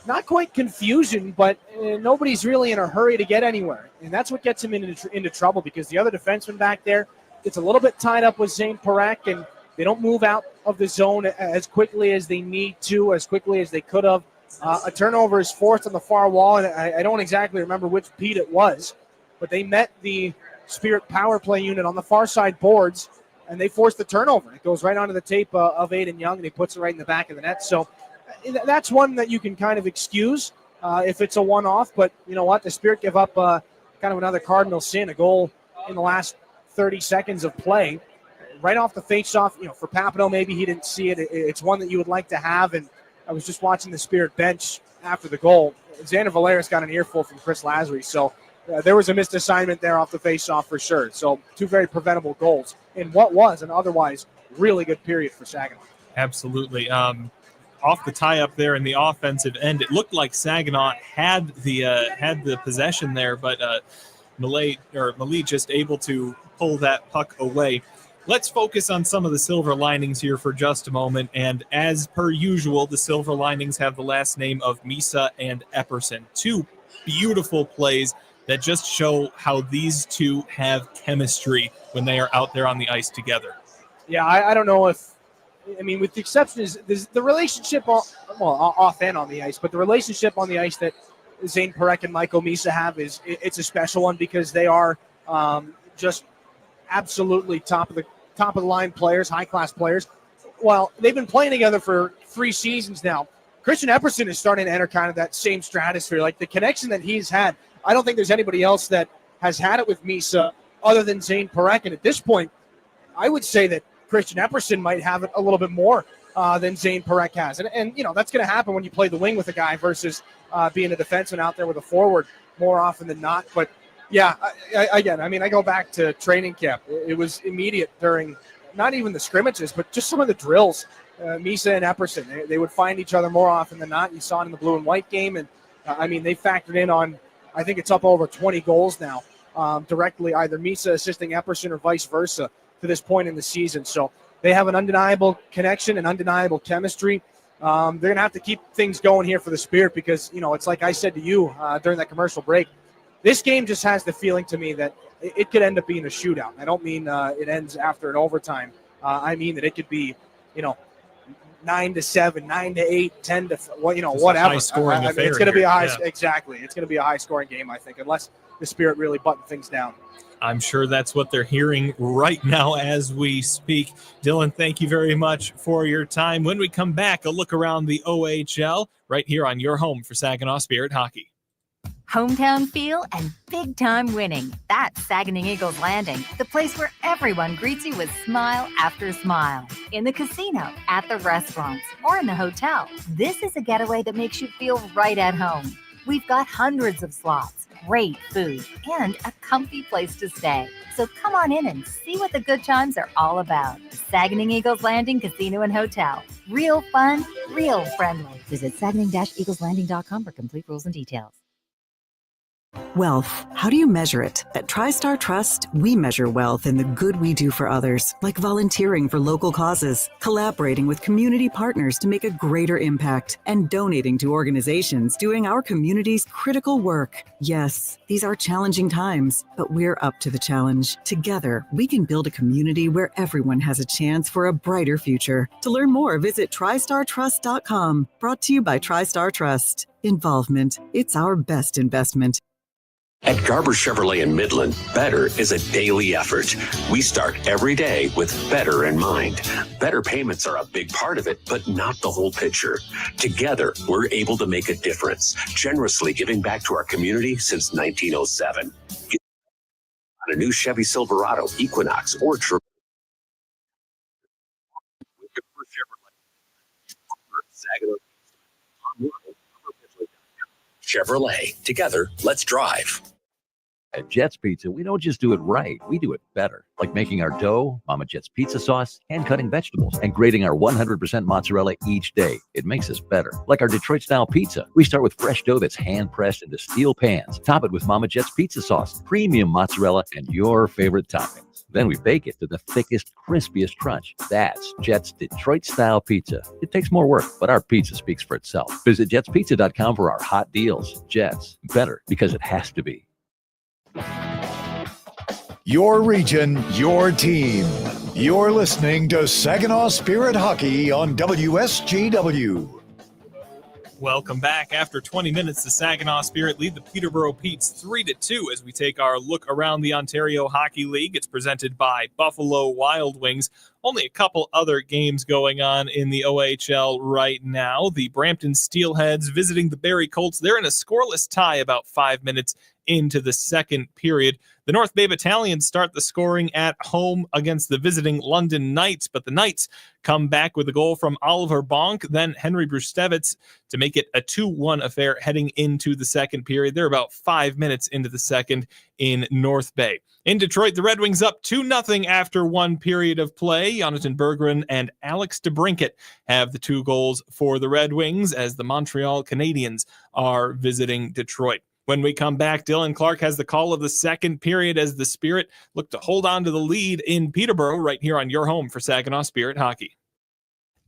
Speaker 3: not quite confusion, but nobody's really in a hurry to get anywhere. And that's what gets him into trouble, because the other defenseman back there gets a little bit tied up with Zane Perek, and they don't move out of the zone as quickly as they need to, as quickly as they could have. A turnover is forced on the far wall, and I don't exactly remember which Pete it was, but they met the Spirit power play unit on the far side boards, and they forced the turnover. It goes right onto the tape of Aiden Young, and he puts it right in the back of the net. So that's one that you can kind of excuse if it's a one-off. But you know what? The Spirit give up kind of another cardinal sin, a goal in the last 30 seconds of play. Right off the face-off, you know, for Papineau, maybe he didn't see it. It's one that you would like to have. And I was just watching the Spirit bench after the goal. Xander Valeris got an earful from Chris Lazary. So there was a missed assignment there off the face-off for sure. So two very preventable goals in what was an otherwise really good period for Saginaw.
Speaker 2: Absolutely. Off the tie-up there in the offensive end, it looked like Saginaw had the possession there, but Malay just able to pull that puck away. Let's focus on some of the silver linings here for just a moment. And as per usual, the silver linings have the last name of Misa and Epperson. Two beautiful plays that just show how these two have chemistry when they are out there on the ice together.
Speaker 3: Yeah, I don't know if, I mean, with the exception is the relationship, off and on the ice, but the relationship on the ice that Zane Perek and Michael Misa have it's a special one, because they are just absolutely top of the line players, high class players. Well, they've been playing together for 3 seasons now. Christian Epperson is starting to enter kind of that same stratosphere, like the connection that he's had. I don't think there's anybody else that has had it with Misa other than Zane Perek. And at this point, I would say that Christian Epperson might have it a little bit more than Zane Perek has. And you know, that's going to happen when you play the wing with a guy versus being a defenseman out there with a forward more often than not. But yeah, I go back to training camp. It was immediate during not even the scrimmages, but just some of the drills. Misa and Epperson, they would find each other more often than not. You saw it in the blue and white game. And they factored in on, I think it's up over 20 goals now, directly either Misa assisting Epperson or vice versa to this point in the season. So they have an undeniable connection and undeniable chemistry. They're going to have to keep things going here for the Spirit, because, you know, it's like I said to you during that commercial break, this game just has the feeling to me that it could end up being a shootout. I don't mean it ends after an overtime. I mean that it could be, you know, 9-7, 9-8, 10 you know,
Speaker 2: just
Speaker 3: whatever.
Speaker 2: High scoring
Speaker 3: it's going to be a high,
Speaker 2: yeah.
Speaker 3: Exactly. It's going to be a high scoring game, I think, unless the Spirit really button things down.
Speaker 2: I'm sure that's what they're hearing right now as we speak. Dillon, thank you very much for your time. When we come back, a look around the OHL right here on your home for Saginaw Spirit Hockey.
Speaker 9: Hometown feel and big-time winning. That's Saginaw Eagles Landing, the place where everyone greets you with smile after smile. In the casino, at the restaurants, or in the hotel, this is a getaway that makes you feel right at home. We've got hundreds of slots, great food, and a comfy place to stay. So come on in and see what the good times are all about. Saginaw Eagles Landing Casino and Hotel. Real fun, real friendly. Visit saginaw-eagleslanding.com for complete rules and details.
Speaker 10: Wealth. How do you measure it? At TriStar Trust, we measure wealth in the good we do for others, like volunteering for local causes, collaborating with community partners to make a greater impact, and donating to organizations doing our community's critical work. Yes, these are challenging times, but we're up to the challenge. Together, we can build a community where everyone has a chance for a brighter future. To learn more, visit TriStarTrust.com. Brought to you by TriStar Trust. Involvement. It's our best investment.
Speaker 6: At Garber Chevrolet in Midland, better is a daily effort. We start every day with better in mind. Better payments are a big part of it, but not the whole picture. Together, we're able to make a difference, generously giving back to our community since 1907. Get on a new Chevy Silverado, Equinox, or Chevrolet. Together, let's drive.
Speaker 13: At Jet's Pizza, we don't just do it right, we do it better. Like making our dough, Mama Jet's pizza sauce, and cutting vegetables, and grating our 100% mozzarella each day. It makes us better. Like our Detroit-style pizza, we start with fresh dough that's hand-pressed into steel pans. Top it with Mama Jet's pizza sauce, premium mozzarella, and your favorite toppings. Then we bake it to the thickest, crispiest crunch. That's Jet's Detroit-style pizza. It takes more work, but our pizza speaks for itself. Visit jetspizza.com for our hot deals. Jet's, better because it has to be.
Speaker 1: Your region, your team. You're listening to Saginaw Spirit Hockey on WSGW.
Speaker 2: Welcome back. After 20 minutes, the Saginaw Spirit lead the Peterborough Petes 3-2 as we take our look around the Ontario Hockey League. It's presented by Buffalo Wild Wings. Only a couple other games going on in the OHL right now. The Brampton Steelheads visiting the Barrie Colts. They're in a scoreless tie about 5 minutes into the second period. The North Bay Battalions start the scoring at home against the visiting London Knights, but the Knights come back with a goal from Oliver Bonk, then Henry Brustevitz to make it a 2-1 affair heading into the second period. They're about 5 minutes into the second in North Bay. In Detroit, the Red Wings up 2-0 after one period of play. Jonathan Berggren and Alex DeBrincat have the 2 goals for the Red Wings as the Montreal Canadiens are visiting Detroit. When we come back, Dillon Clark has the call of the second period as the Spirit look to hold on to the lead in Peterborough right here on your home for Saginaw Spirit Hockey.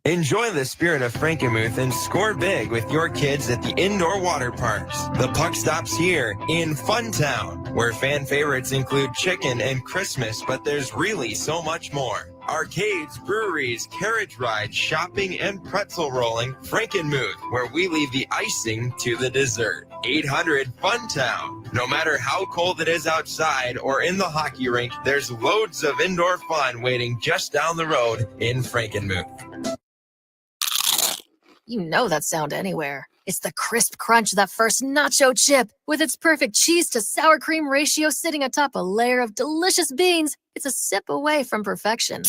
Speaker 23: Enjoy the spirit of Frankenmuth and score big with your kids at the indoor water parks. The puck stops here in Funtown, where fan favorites include chicken and Christmas, but there's really so much more. Arcades, breweries, carriage rides, shopping, and pretzel rolling. Frankenmuth, where we leave the icing to the dessert. 800 Funtown. No matter how cold it is outside or in the hockey rink, there's loads of indoor fun waiting just down the road in Frankenmuth.
Speaker 24: You know that sound anywhere. It's the crisp crunch of that first nacho chip. With its perfect cheese to sour cream ratio sitting atop a layer of delicious beans, it's a sip away from perfection.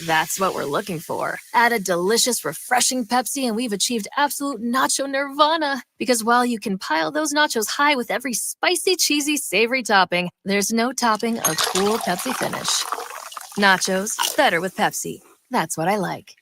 Speaker 24: That's what we're looking for. Add a delicious, refreshing Pepsi and we've achieved absolute nacho nirvana. Because while you can pile those nachos high with every spicy, cheesy, savory topping, there's no topping a cool Pepsi finish. Nachos, better with Pepsi. That's what I like.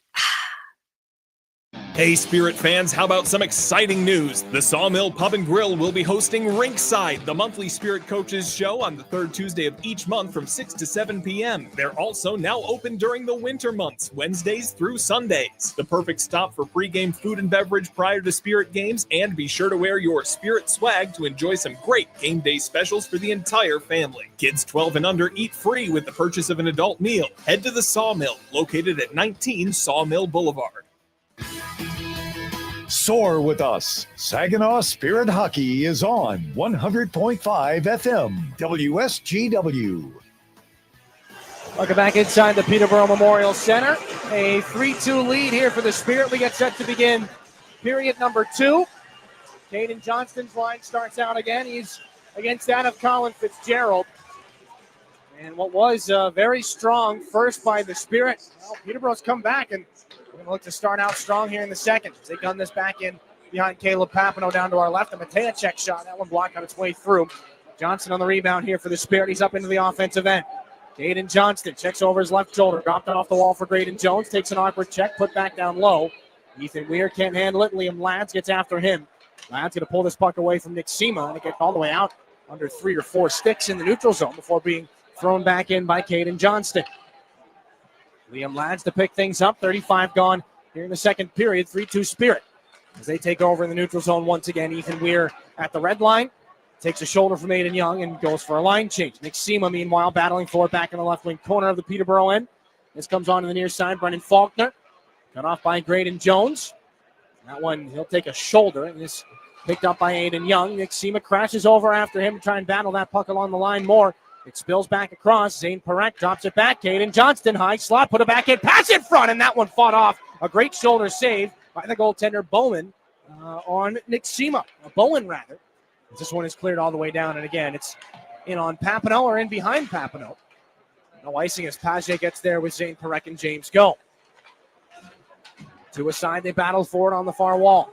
Speaker 2: Hey, Spirit fans, how about some exciting news? The Sawmill Pub and Grill will be hosting Rinkside, the monthly Spirit Coaches show on the third Tuesday of each month from 6 to 7 p.m. They're also now open during the winter months, Wednesdays through Sundays. The perfect stop for pregame food and beverage prior to Spirit games, and be sure to wear your Spirit swag to enjoy some great game day specials for the entire family. Kids 12 and under eat free with the purchase of an adult meal. Head to the Sawmill, located at 19 Sawmill Boulevard.
Speaker 1: Soar with us. Saginaw Spirit Hockey is on 100.5 FM WSGW.
Speaker 3: Welcome back inside the Peterborough Memorial Centre. A 3-2 lead here for the Spirit. We get set to begin period number 2. Caden Johnston's line starts out again. He's against that of Colin Fitzgerald. And what was a very strong first by the Spirit. Well, Peterborough's come back, and we're going to look to start out strong here in the second. They gun this back in behind Caleb Papineau down to our left. A Matejacek shot. That one blocked on its way through. Johnson on the rebound here for the Spirit. He's up into the offensive end. Caden Johnston checks over his left shoulder. Dropped it off the wall for Graydon Jones. Takes an awkward check. Put back down low. Ethan Weir can't handle it. Liam Lads gets after him. Lads going to pull this puck away from Nick Sema. And it gets all the way out under 3 or 4 sticks in the neutral zone before being thrown back in by Caden Johnston. Liam Lads to pick things up. 35 gone here in the second period. 3-2 Spirit as they take over in the neutral zone once again. Ethan Weir at the red line. Takes a shoulder from Aiden Young and goes for a line change. Nick Sema, meanwhile, battling for it back in the left wing corner of the Peterborough end. This comes on to the near side. Brendan Faulkner. Cut off by Graydon Jones. That one, he'll take a shoulder. And this picked up by Aiden Young. Nick Sema crashes over after him to try and battle that puck along the line more. It spills back across. Zane Perek drops it back. Caden Johnston, high slot, put it back in. Pass in front, and that one fought off. A great shoulder save by the goaltender Bowman on Nick Sema. Bowen, rather. This one is cleared all the way down, and again, it's in on Papineau or in behind Papineau. No icing as Paget gets there with Zane Perek and James Go. To a side, they battle for it on the far wall.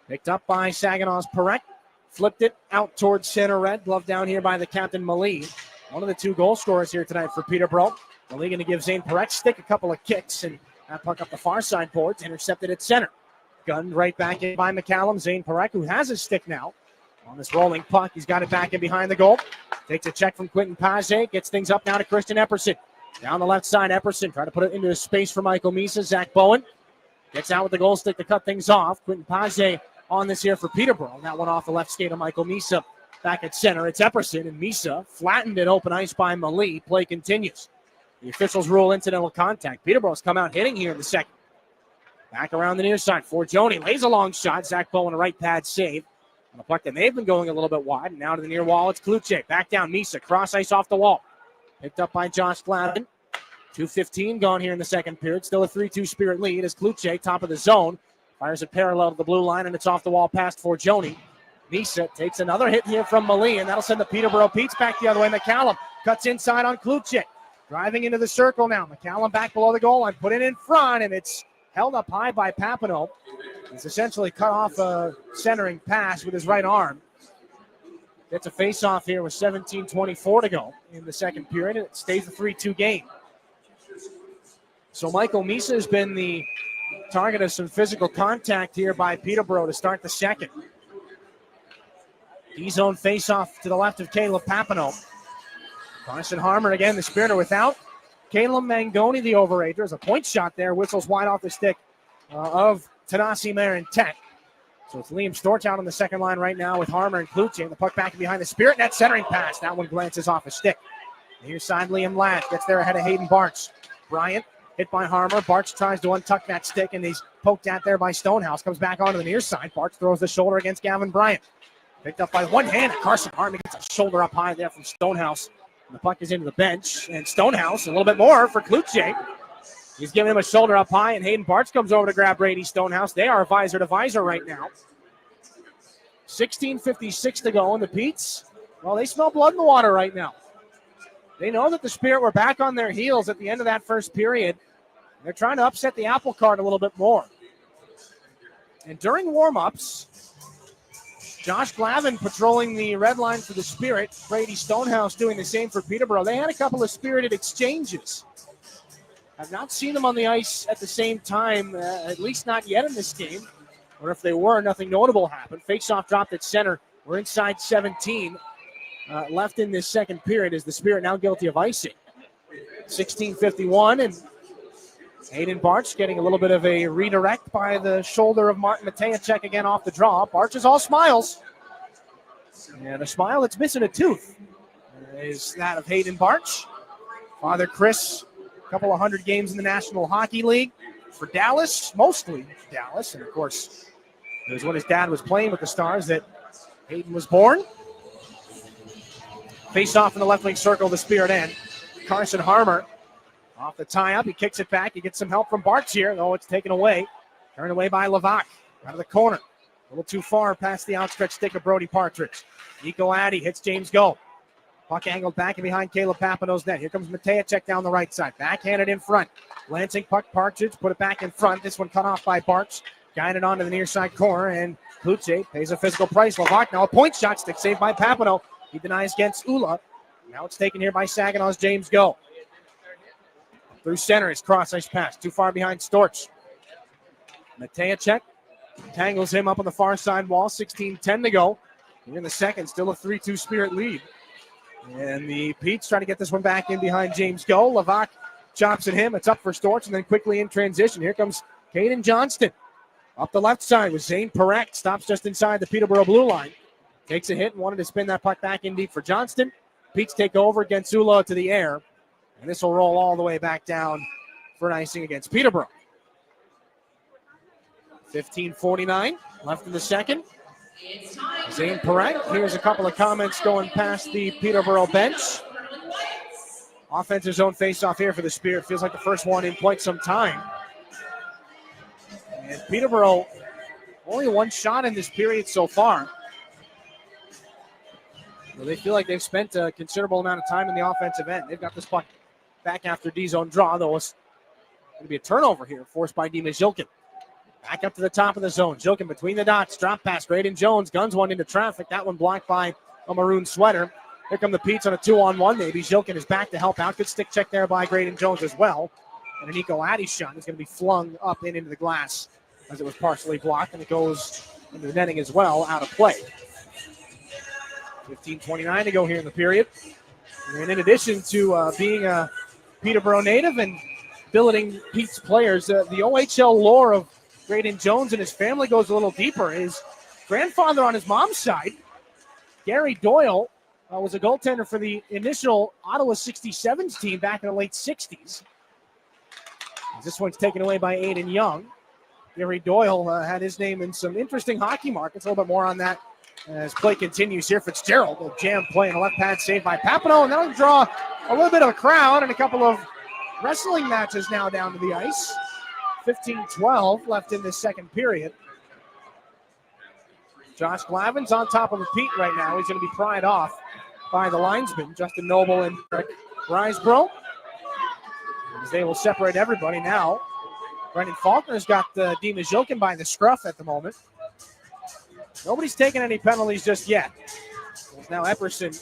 Speaker 3: Picked up by Saginaw's Perek. Flipped it out towards center red. Glove down here by the captain, Mali. One of the 2 goal scorers here tonight for Peterborough. Mali going to give Zane Perek stick a couple of kicks, and that puck up the far side boards, intercepted at center. Gunned right back in by McCallum. Zane Perek, who has his stick now. On this rolling puck, he's got it back in behind the goal. Takes a check from Quentin Paget. Gets things up now to Christian Epperson. Down the left side, Epperson trying to put it into a space for Michael Misa. Zach Bowen gets out with the goal stick to cut things off. Quentin Paget on this here for Peterborough. That one off the left skate of Michael Misa. Back at center, it's Epperson, and Misa flattened at open ice by Mali. Play continues. The officials rule incidental contact. Peterborough's come out hitting here in the second. Back around the near side. Forgione lays a long shot. Zach Bowen, a right pad save. On the puck that may have been going a little bit wide. And now to the near wall, it's Kluche. Back down, Misa. Cross ice off the wall. Picked up by Josh Glavin. 2:15 gone here in the second period. Still a 3-2 Spirit lead as Kluche, top of the zone, fires it parallel to the blue line, and it's off the wall past Forgione. Misa takes another hit here from Mali, and that'll send the Peterborough Petes back the other way. McCallum cuts inside on Kluche. Driving into the circle now. McCallum back below the goal line. Put it in front, and it's held up high by Papineau. He's essentially cut off a centering pass with his right arm. Gets a face-off here with 17:24 to go in the second period. It stays a 3-2 game. So Michael Misa has been the target of some physical contact here by Peterborough to start the second. D-zone face-off to the left of Caleb Papineau. Carson Harmer again, the Spirit are without Caleb Mangoni, the overager. There's a point shot there. Whistles wide off the stick of Tanasi Marintet. So it's Liam Storch out on the second line right now with Harmer and Kluche. And the puck back behind the Spirit. Net centering pass. That one glances off a stick. Near side, Liam Ladd gets there ahead of Hayden Bartz. Bryant hit by Harmer. Bartz tries to untuck that stick, and he's poked at there by Stonehouse. Comes back onto the near side. Bartz throws the shoulder against Gavin Bryant. Picked up by one hand. Carson Harmer gets a shoulder up high there from Stonehouse. And the puck is into the bench. And Stonehouse, a little bit more for Kluche. He's giving him a shoulder up high, and Hayden Bartz comes over to grab Brady Stonehouse. They are visor to visor right now. 16:56 to go, and the Petes, well, they smell blood in the water right now. They know that the Spirit were back on their heels at the end of that first period. They're trying to upset the apple cart a little bit more. And during warm-ups, Josh Glavin patrolling the red line for the Spirit, Brady Stonehouse doing the same for Peterborough. They had a couple of spirited exchanges. I've not seen them on the ice at the same time, at least not yet in this game. Or if they were, nothing notable happened. Face-off dropped at center. We're inside 17 left in this second period as the Spirit now guilty of icing. 16:51, and Hayden Bartz getting a little bit of a redirect by the shoulder of Martin Matejacek again off the draw. Bartz is all smiles. And a smile that's missing a tooth is that of Hayden Bartz. Father Chris, a couple of hundred games in the National Hockey League for Dallas, mostly Dallas. And, of course, It was when his dad was playing with the Stars that Hayden was born. Face off in the left wing circle, the Spirit end. Carson Harmer off the tie-up. He kicks it back. He gets some help from Bartz here, though it's taken away. Turned away by Levac. Out of the corner. A little too far past the outstretched stick of Brody Partridge. Nico Addy hits James Go. Puck angled back and behind Caleb Papineau's net. Here comes Matejacek down the right side. Backhanded in front. Lansing puck Partridge. Put it back in front. This one cut off by Bartz. Guided onto the near side corner. And Kluche pays a physical price. Levac now a point shot. Stick saved by Papineau. He denies against Ula. Now it's taken here by Saginaw's James Go. Through center, his cross-ice pass. Too far behind Storch. Matejacek tangles him up on the far side wall. 16-10 to go. Here in the second, still a 3-2 Spirit lead. And the Petes trying to get this one back in behind James Go. Levac chops at him. It's up for Storch, and then quickly in transition. Here comes Caden Johnston. Up the left side with Zane Perek. Stops just inside the Peterborough blue line. Takes a hit and wanted to spin that puck back in deep for Johnston. Petes take over against Ula to the air. And this will roll all the way back down for an icing against Peterborough. 15:49 left in the second. Zane Perek, here's a couple of comments going past the Peterborough bench. Offensive zone face-off here for the Spirit. Feels like the first one in quite some time. And Peterborough, only one shot in this period so far. Well, they feel like they've spent a considerable amount of time in the offensive end. They've got this puck back after D-zone draw, though it's going to be a turnover here, forced by Dima Zilkin. Back up to the top of the zone. Zilkin between the dots. Drop pass. Graydon Jones guns one into traffic. That one blocked by a maroon sweater. Here come the Petes on a 2-on-1. Maybe Zilkin is back to help out. Good stick check there by Graydon Jones as well. And a Nico Addy shot is going to be flung up and into the glass as it was partially blocked. And it goes into the netting as well, out of play. 15:29 to go here in the period. And in addition to being a Peterborough native and billeting Pete's players, the OHL lore of Graydon Jones and his family goes a little deeper. His grandfather on his mom's side, Gary Doyle, was a goaltender for the initial Ottawa 67s team back in the late 60s. This one's taken away by Aiden Young. Gary Doyle had his name in some interesting hockey markets. A little bit more on that as play continues here. Fitzgerald, a jam play on the left pad saved by Papineau, and that'll draw a little bit of a crowd and a couple of wrestling matches now down to the ice. 15-12 left in this second period. Josh Glavin's on top of the Pete right now. He's going to be pried off by the linesmen, Justin Noble and Rick Risebro. As they will separate everybody now. Brendan Faulkner's got Dima Zilkin by the scruff at the moment. Nobody's taken any penalties just yet. Now Epperson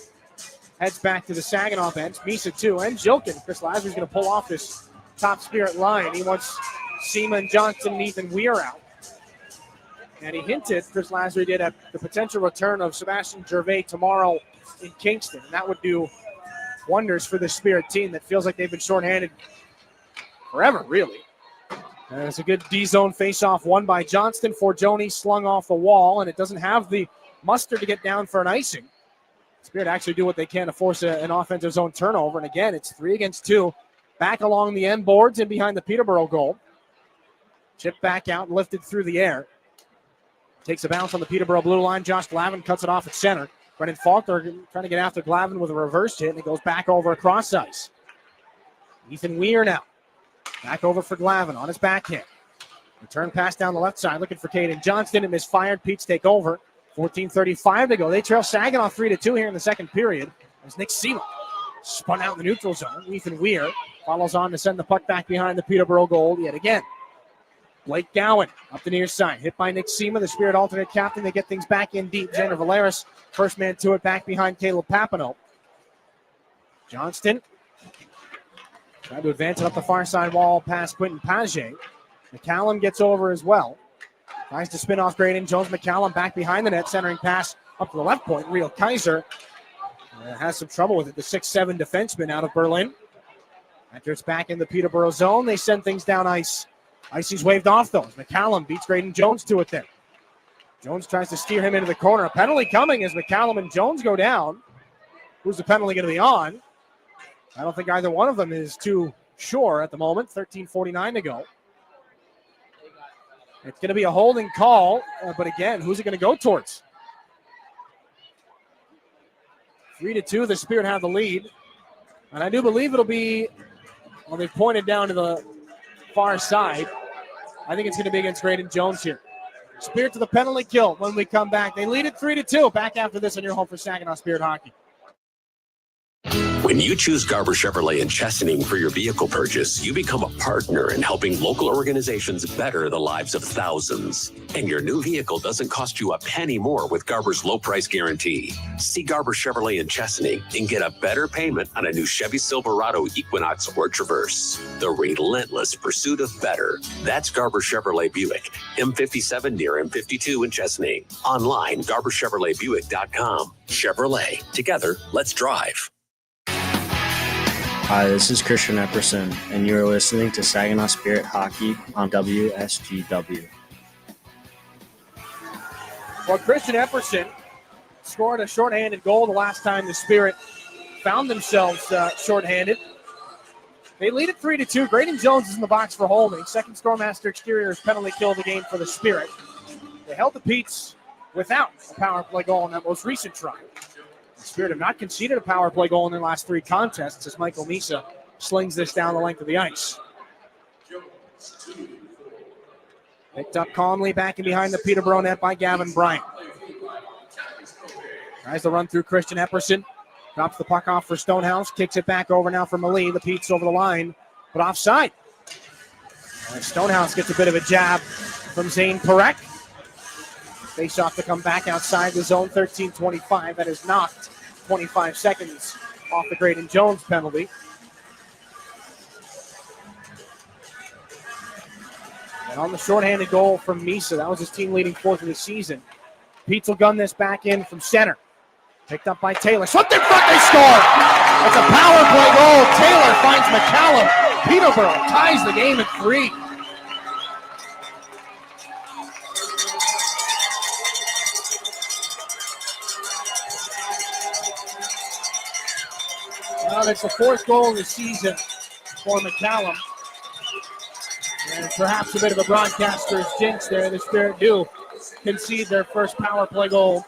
Speaker 3: heads back to the Saginaw bench. Misa too, and Zilkin. Chris Lazar's going to pull off this top Spirit line. He wants Seaman, Johnson, and Ethan Weir out. And he hinted, Chris Lazar did, at the potential return of Sebastian Gervais tomorrow in Kingston. And that would do wonders for the Spirit team that feels like they've been shorthanded forever, really. And it's a good D-zone face-off won by Johnston for Joni, slung off the wall, and it doesn't have the muster to get down for an icing. Spirit actually do what they can to force an offensive zone turnover. And again, it's 3 against 2. Back along the end boards and behind the Peterborough goal. Chip back out and lifted through the air. Takes a bounce on the Peterborough blue line. Josh Glavin cuts it off at center. Brendan Faulkner trying to get after Glavin with a reverse hit, and it goes back over across ice. Ethan Weir now. Back over for Glavin on his backhand. Return pass down the left side, looking for Caden Johnston. It misfired. Pete's take over. 14:35 to go. They trail Saginaw 3-2 here in the second period. As Nick Seema spun out in the neutral zone. Ethan Weir follows on to send the puck back behind the Peterborough goal yet again. Blake Gowan up the near side. Hit by Nick Seema, the Spirit alternate captain. They get things back in deep. Xander Valeris, first man to it, back behind Caleb Papineau. Johnston trying to advance it up the far side wall past Quentin Paget. McCallum gets over as well. Tries to spin off Graydon Jones. McCallum back behind the net, centering pass up to the left point. Real Kaiser has some trouble with it. The 6'7" defenseman out of Berlin. After it's back in the Peterborough zone, they send things down ice. Icy's waved off, though. McCallum beats Graydon Jones to it there. Jones tries to steer him into the corner. A penalty coming as McCallum and Jones go down. Who's the penalty going to be on? I don't think either one of them is too sure at the moment. 13:49 to go. It's going to be a holding call, but again, who's it going to go towards? 3-2, the Spirit have the lead. And I do believe it'll be, well, they've pointed down to the far side. I think it's going to be against Graydon Jones here. Spirit to the penalty kill when we come back. They lead it 3-2. Back after this on your home for Saginaw Spirit Hockey.
Speaker 6: When you choose Garber Chevrolet in Chesaning for your vehicle purchase, you become a partner in helping local organizations better the lives of thousands. And your new vehicle doesn't cost you a penny more with Garber's low price guarantee. See Garber Chevrolet in Chesaning and get a better payment on a new Chevy Silverado, Equinox, or Traverse. The relentless pursuit of better. That's Garber Chevrolet Buick, M57 near M52 in Chesaning. Online, GarberChevroletBuick.com. Chevrolet. Together, let's drive.
Speaker 14: Hi, this is Christian Epperson, and you're listening to Saginaw Spirit Hockey on WSGW.
Speaker 3: Well, Christian Epperson scored a shorthanded goal the last time the Spirit found themselves shorthanded. They lead it 3-2. Graydon Jones is in the box for holding. Second Stormmaster Exteriors penalty kill of the game for the Spirit. They held the Petes without a power play goal in that most recent try. The Spirit have not conceded a power play goal in their last 3 contests as Michael Misa slings this down the length of the ice. Picked up calmly back in behind the Peterborough net by Gavin Bryant. Tries to run through Christian Epperson. Drops the puck off for Stonehouse. Kicks it back over now for Malee. The Pete's over the line, but offside. And Stonehouse gets a bit of a jab from Zane Perek. Face off to come back outside the zone, 13:25. That is knocked 25 seconds off the Graydon Jones penalty. And on the shorthanded goal from Misa, that was his team leading 4th of the season. Pete's will gun this back in from center. Picked up by Taylor. Swept in front, they score! It's a power play goal. Taylor finds McCallum. Peterborough ties the game at 3. Well, it's the 4th goal of the season for McCallum. And perhaps a bit of a broadcaster's jinx there. The Spirit do concede their first power play goal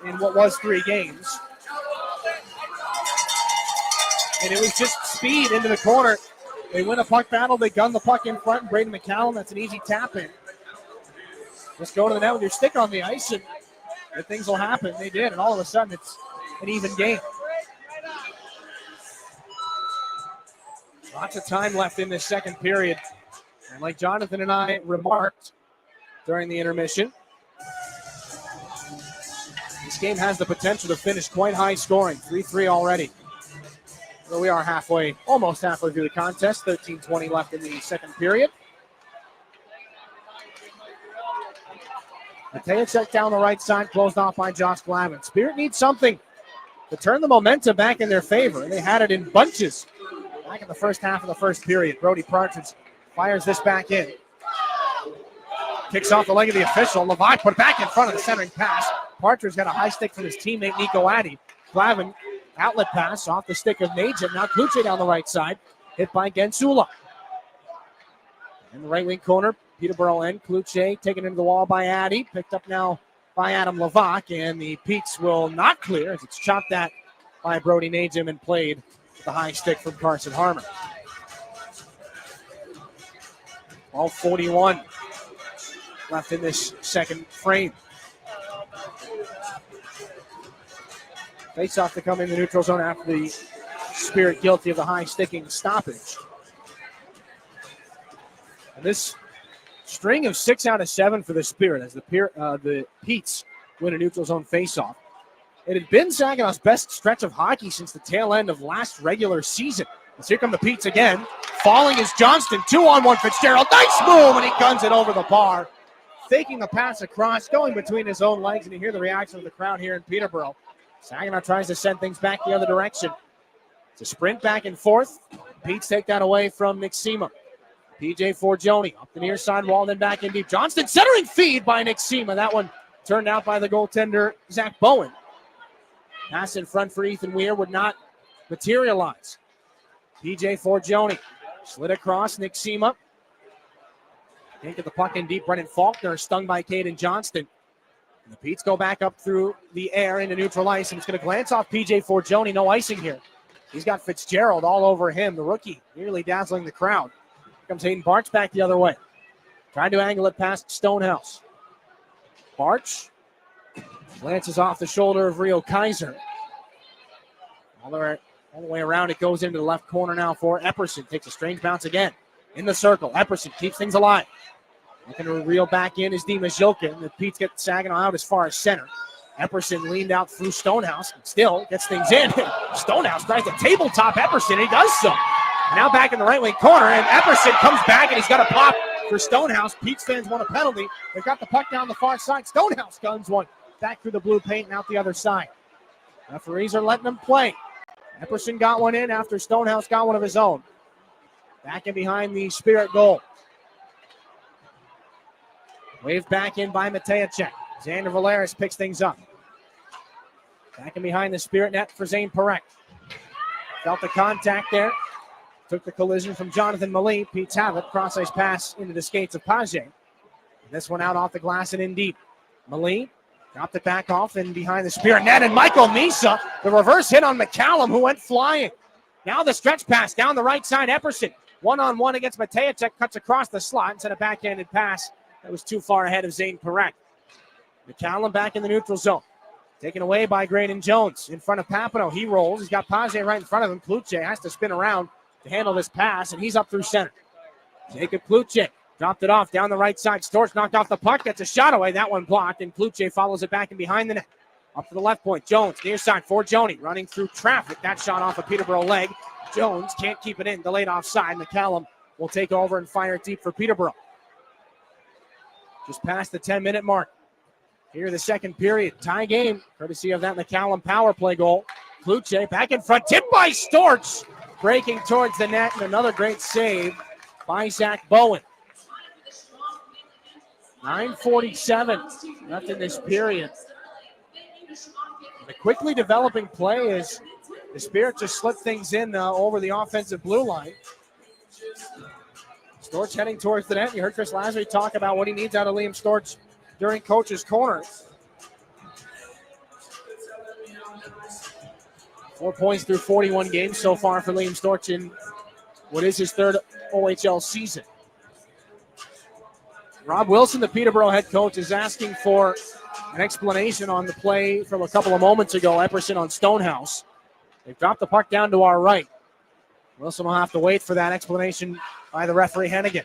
Speaker 3: in what was 3 games. And it was just speed into the corner. They win a puck battle. They gun the puck in front. Braden McCallum, that's an easy tap in. Just go to the net with your stick on the ice and things will happen. They did, and all of a sudden it's an even game. Lots of time left in this second period. And like Jonathan and I remarked during the intermission, this game has the potential to finish quite high scoring, 3-3 already. So we are almost halfway through the contest, 13:20 left in the second period. Matejacek down the right side, closed off by Josh Glavin. Spirit needs something to turn the momentum back in their favor. They had it in bunches back in the first half of the first period. Brody Partridge fires this back in. Kicks off the leg of the official. Levi put back in front of the centering pass. Partridge got a high stick from his teammate Nico Addy. Glavin, outlet pass off the stick of Najib. Now Kluche down the right side. Hit by Gensula. In the right wing corner, Peterborough end. Kluche taken into the wall by Addy. Picked up now by Adam Levac. And the Petes will not clear as it's chopped at by Brody Najib and played with the high stick from Carson Harmon. All 41 left in this second frame. Face off to come in the neutral zone after the Spirit guilty of the high sticking stoppage. And this string of 6 out of 7 for the Spirit as the Petes win a neutral zone face-off. It had been Saginaw's best stretch of hockey since the tail end of last regular season. As here come the Petes again. Falling is Johnston. 2-on-1 Fitzgerald. Nice move, and he guns it over the bar. Faking the pass across, going between his own legs, and you hear the reaction of the crowd here in Peterborough. Saginaw tries to send things back the other direction. It's a sprint back and forth. Petes take that away from Nick Sema. PJ Forgione up the near side wall, then back in deep. Johnston centering feed by Nick Sema. That one turned out by the goaltender, Zach Bowen. Pass in front for Ethan Weir would not materialize. PJ Forgione slid across Nick Sema. Can't get the puck in deep. Brennan Faulkner stung by Caden Johnston. And the Petes go back up through the air into neutral ice, and it's going to glance off PJ Forgione. No icing here. He's got Fitzgerald all over him, the rookie, nearly dazzling the crowd. Here comes Hayden Barch back the other way. Trying to angle it past Stonehouse. Barch glances off the shoulder of Rio Kaiser. All the way around, it goes into the left corner now for Epperson. Takes a strange bounce again. In the circle, Epperson keeps things alive. Looking to reel back in is Dima Zhilkin. The Petes get Saginaw out as far as center. Epperson leaned out through Stonehouse and still gets things in. Stonehouse tries to tabletop Epperson, and he does so. Now back in the right wing corner, and Epperson comes back, and he's got a pop for Stonehouse. Petes fans want a penalty. They've got the puck down the far side. Stonehouse guns one back through the blue paint and out the other side. Referees are letting them play. Epperson got one in after Stonehouse got one of his own. Back in behind the Spirit goal. Waved back in by Matejacek. Xander Valeris picks things up. Back in behind the Spirit net for Zane Perek. Felt the contact there. Took the collision from Jonathan Malee. Pete's have it. Cross-ice pass into the skates of Page. This one out off the glass and in deep. Malee dropped it back off and behind the Spirit net. And Michael Misa, the reverse hit on McCallum, who went flying. Now the stretch pass down the right side. Epperson, one-on-one against Matejacek, cuts across the slot and sent a backhanded pass that was too far ahead of Zane Perek. McCallum back in the neutral zone. Taken away by Graydon Jones in front of Papineau. He rolls. He's got Page right in front of him. Kluche has to spin around to handle this pass, and he's up through center. Jacob Kluche dropped it off down the right side. Storch knocked off the puck. Gets a shot away. That one blocked, and Kluche follows it back and behind the net. Up to the left point. Jones near side for Joni. Running through traffic. That shot off a Peterborough leg. Jones can't keep it in. Delayed offside. McCallum will take over and fire it deep for Peterborough. Just past the 10-minute mark. Here the second period. Tie game, courtesy of that McCallum power play goal. Kluche back in front. Tipped by Storch. Breaking towards the net, and another great save by Zach Bowen. 9:47 left in this period. The quickly developing play is the Spirit just slipped things in over the offensive blue line. Storch heading towards the net. You heard Chris Lazary talk about what he needs out of Liam Storch during Coach's Corner. 4 points through 41 games so far for Liam Storch in what is his third OHL season. Rob Wilson, the Peterborough head coach, is asking for an explanation on the play from a couple of moments ago. Epperson on Stonehouse. They've dropped the puck down to our right. Wilson will have to wait for that explanation by the referee Hennigan.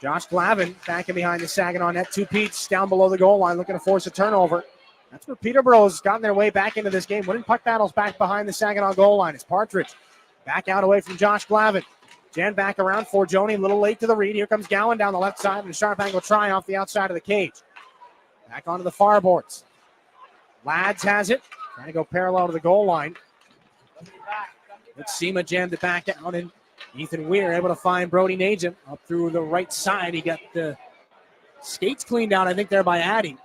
Speaker 3: Josh Glavin back in behind the Saginaw net. Two Petes down below the goal line looking to force a turnover. That's where Peterborough has gotten their way back into this game. Winning puck battles back behind the Saginaw goal line. It's Partridge back out away from Josh Glavin. Jan back around for Joni, a little late to the read. Here comes Gowan down the left side and a sharp angle try off the outside of the cage. Back onto the far boards. Lads has it. Trying to go parallel to the goal line. Let's Seema jammed it back out, and Ethan Weir able to find Brody Najum up through the right side. He got the skates cleaned out, I think, there by Addy.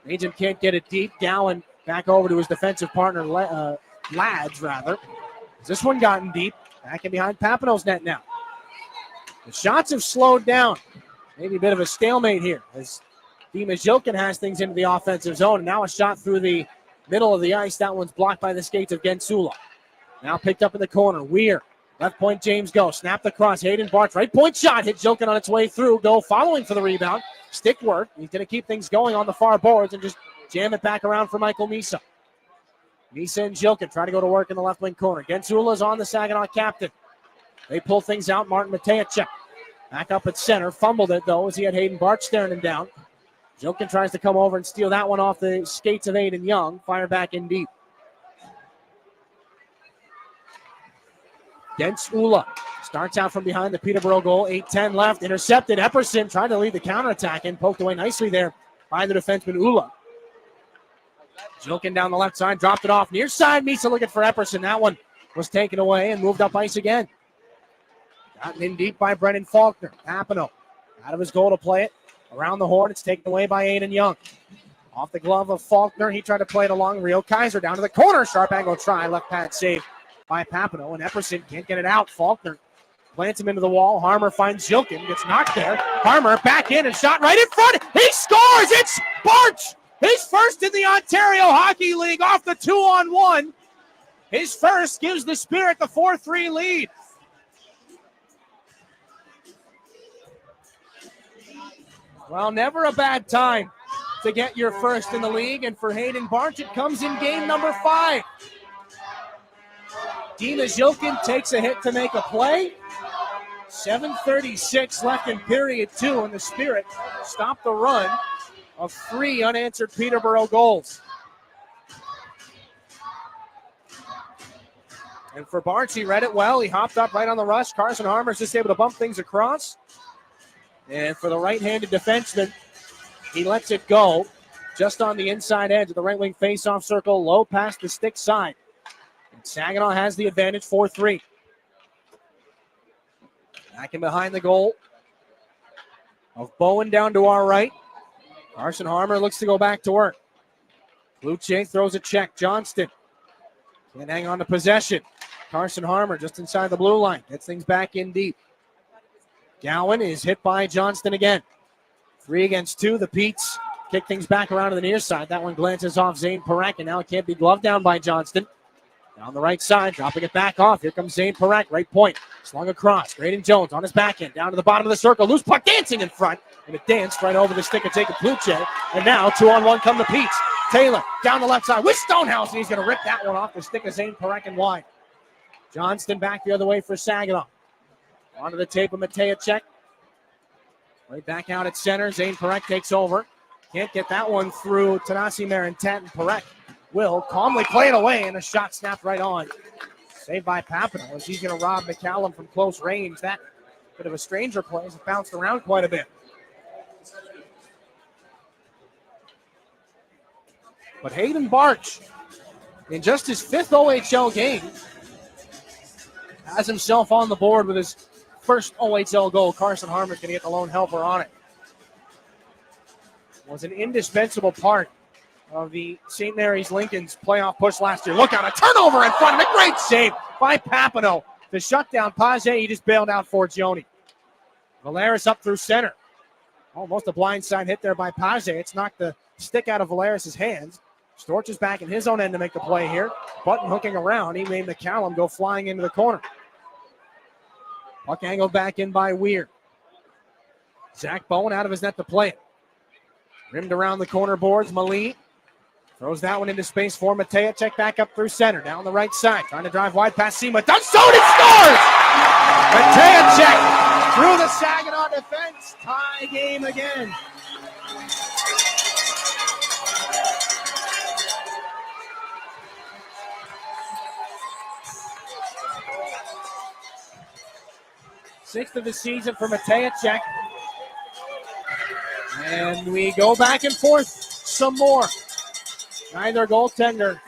Speaker 3: Najum can't get it deep. Gowan back over to his defensive partner, Lads, rather. Has this one gotten deep? Back in behind Papineau's net now. The shots have slowed down. Maybe a bit of a stalemate here as Dima Zhilkin has things into the offensive zone. And now a shot through the middle of the ice. That one's blocked by the skates of Gensula. Now picked up in the corner. Weir. Left point, James Go. Snapped across. Hayden Barch. Right point shot. Hit Zhilkin on its way through. Go following for the rebound. Stick work. He's going to keep things going on the far boards and just jam it back around for Michael Misa. Misa and Zhilkin try to go to work in the left wing corner. Gensula's on the Saginaw captain. They pull things out. Martin Matejacek back up at center. Fumbled it, though, as he had Hayden Barch staring him down. Zhilkin tries to come over and steal that one off the skates of Aiden Young. Fire back in deep. Dents Ula starts out from behind the Peterborough goal. 8-10 left. Intercepted. Epperson tried to lead the counterattack and poked away nicely there by the defenseman Ula. Zhilkin down the left side. Dropped it off near side. Misa looking for Epperson. That one was taken away and moved up ice again. Gotten in deep by Brennan Faulkner. Papineau out of his goal to play it. Around the horn. It's taken away by Aiden Young. Off the glove of Faulkner. He tried to play it along Rio Kaiser. Down to the corner. Sharp angle try. Left pad save by Papineau. And Epperson can't get it out. Faulkner Plants him into the wall. Harmer finds Jilkin. Gets knocked there. Harmer back in and shot right in front. He scores. It's Barch. His first in the Ontario Hockey League off the 2-on-1. His first gives the Spirit the 4-3 lead. Well, never a bad time to get your first in the league. And for Hayden Barch, it comes in game number 5. Dina Jilkin takes a hit to make a play. 7:36 left in period 2, and the Spirit stopped the run of 3 unanswered Peterborough goals. And for Barch, he read it well. He hopped up right on the rush. Carson Harmer's just able to bump things across. And for the right-handed defenseman, he lets it go just on the inside edge of the right wing faceoff circle, low past the stick side. And Saginaw has the advantage, 4-3. Back in behind the goal of Bowen down to our right. Carson Harmer looks to go back to work. Luce throws a check. Johnston can't hang on to possession. Carson Harmer just inside the blue line. Gets things back in deep. Gowan is hit by Johnston again. 3 against 2. The Petes kick things back around to the near side. That one glances off Zane Parekh, and now it can't be gloved down by Johnston. Down the right side, dropping it back off. Here comes Zane Parekh, right point. Slung across. Graydon Jones on his backhand. Down to the bottom of the circle. Loose puck dancing in front. And it danced right over the stick of Jacob Pluche. And now 2-on-1 come the Petes. Taylor down the left side with Stonehouse. And he's going to rip that one off the stick of Zane Parekh and wide. Johnston back the other way for Saginaw. Onto the tape of Matejacek. Right back out at center. Zane Parekh takes over. Can't get that one through Tanasi Marintat, and Parekh will calmly play it away, and a shot snapped right on. Saved by Papineau as he's going to rob McCallum from close range. That bit of a stranger play as it bounced around quite a bit. But Hayden Barch, in just his 5th OHL game, has himself on the board with his first OHL goal. Carson Harmer's going to get the lone helper on it. Was an indispensable part of the St. Mary's Lincoln's playoff push last year. Look out, a turnover in front, and a great save by Papineau to shut down Page. He just bailed out for Joni. Valeris up through center. Almost a blindside hit there by Page. It's knocked the stick out of Valeris' hands. Storch is back in his own end to make the play here. Button hooking around. He made McCallum go flying into the corner. Puck angled back in by Weir. Zach Bowen out of his net to play it. Rimmed around the corner boards. Malie throws that one into space for Matejacek. Back up through center. Down the right side. Trying to drive wide past Sema. Done so, and it scores! Matejacek through the Saginaw defense. Tie game again. Sixth of the season for Matejacek. And we go back and forth some more. Neither goaltender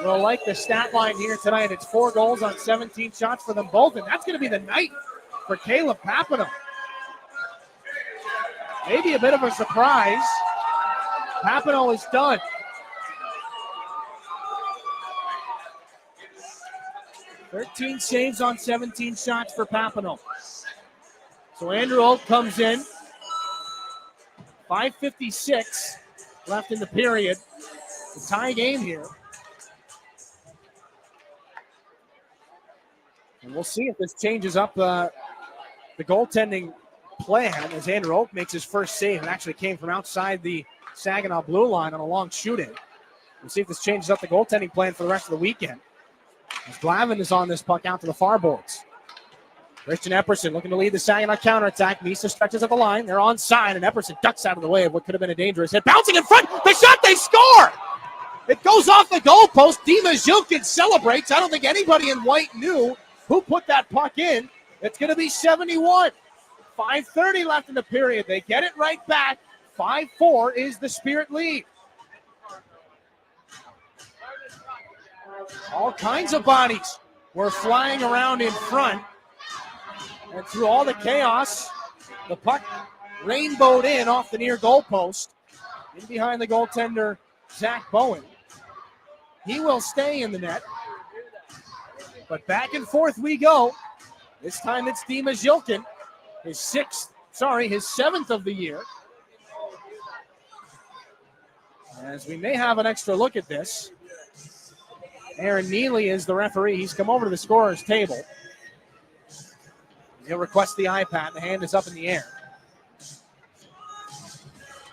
Speaker 3: will like the stat line here tonight. It's 4 goals on 17 shots for them both, and that's going to be the night for Caleb Papineau. Maybe a bit of a surprise. Papineau is done. "13 saves on 17 shots for Papineau. So Andrew Oak comes in. 5:56 left in the period. The tie game here. And we'll see if this changes up the goaltending plan as Andrew Oak makes his first save. It actually came from outside the Saginaw blue line on a long shoot-in. We'll see if this changes up the goaltending plan for the rest of the weekend. As Glavin is on this puck out to the far boards. Christian Epperson looking to lead the Saginaw counterattack. Misa stretches at the line. They're onside, and Epperson ducks out of the way of what could have been a dangerous hit. Bouncing in front. The shot, they score! It goes off the goalpost. Dima Zhilkin celebrates. I don't think anybody in white knew who put that puck in. It's going to be 71. 5:30 left in the period. They get it right back. 5-4 is the Spirit lead. All kinds of bodies were flying around in front. And through all the chaos, the puck rainbowed in off the near goalpost. In behind the goaltender, Zach Bowen. He will stay in the net. But back and forth we go. This time it's Dima Zilkin, his seventh of the year. As we may have an extra look at this. Aaron Neely is the referee. He's come over to the scorer's table. He'll request the iPad. The hand is up in the air.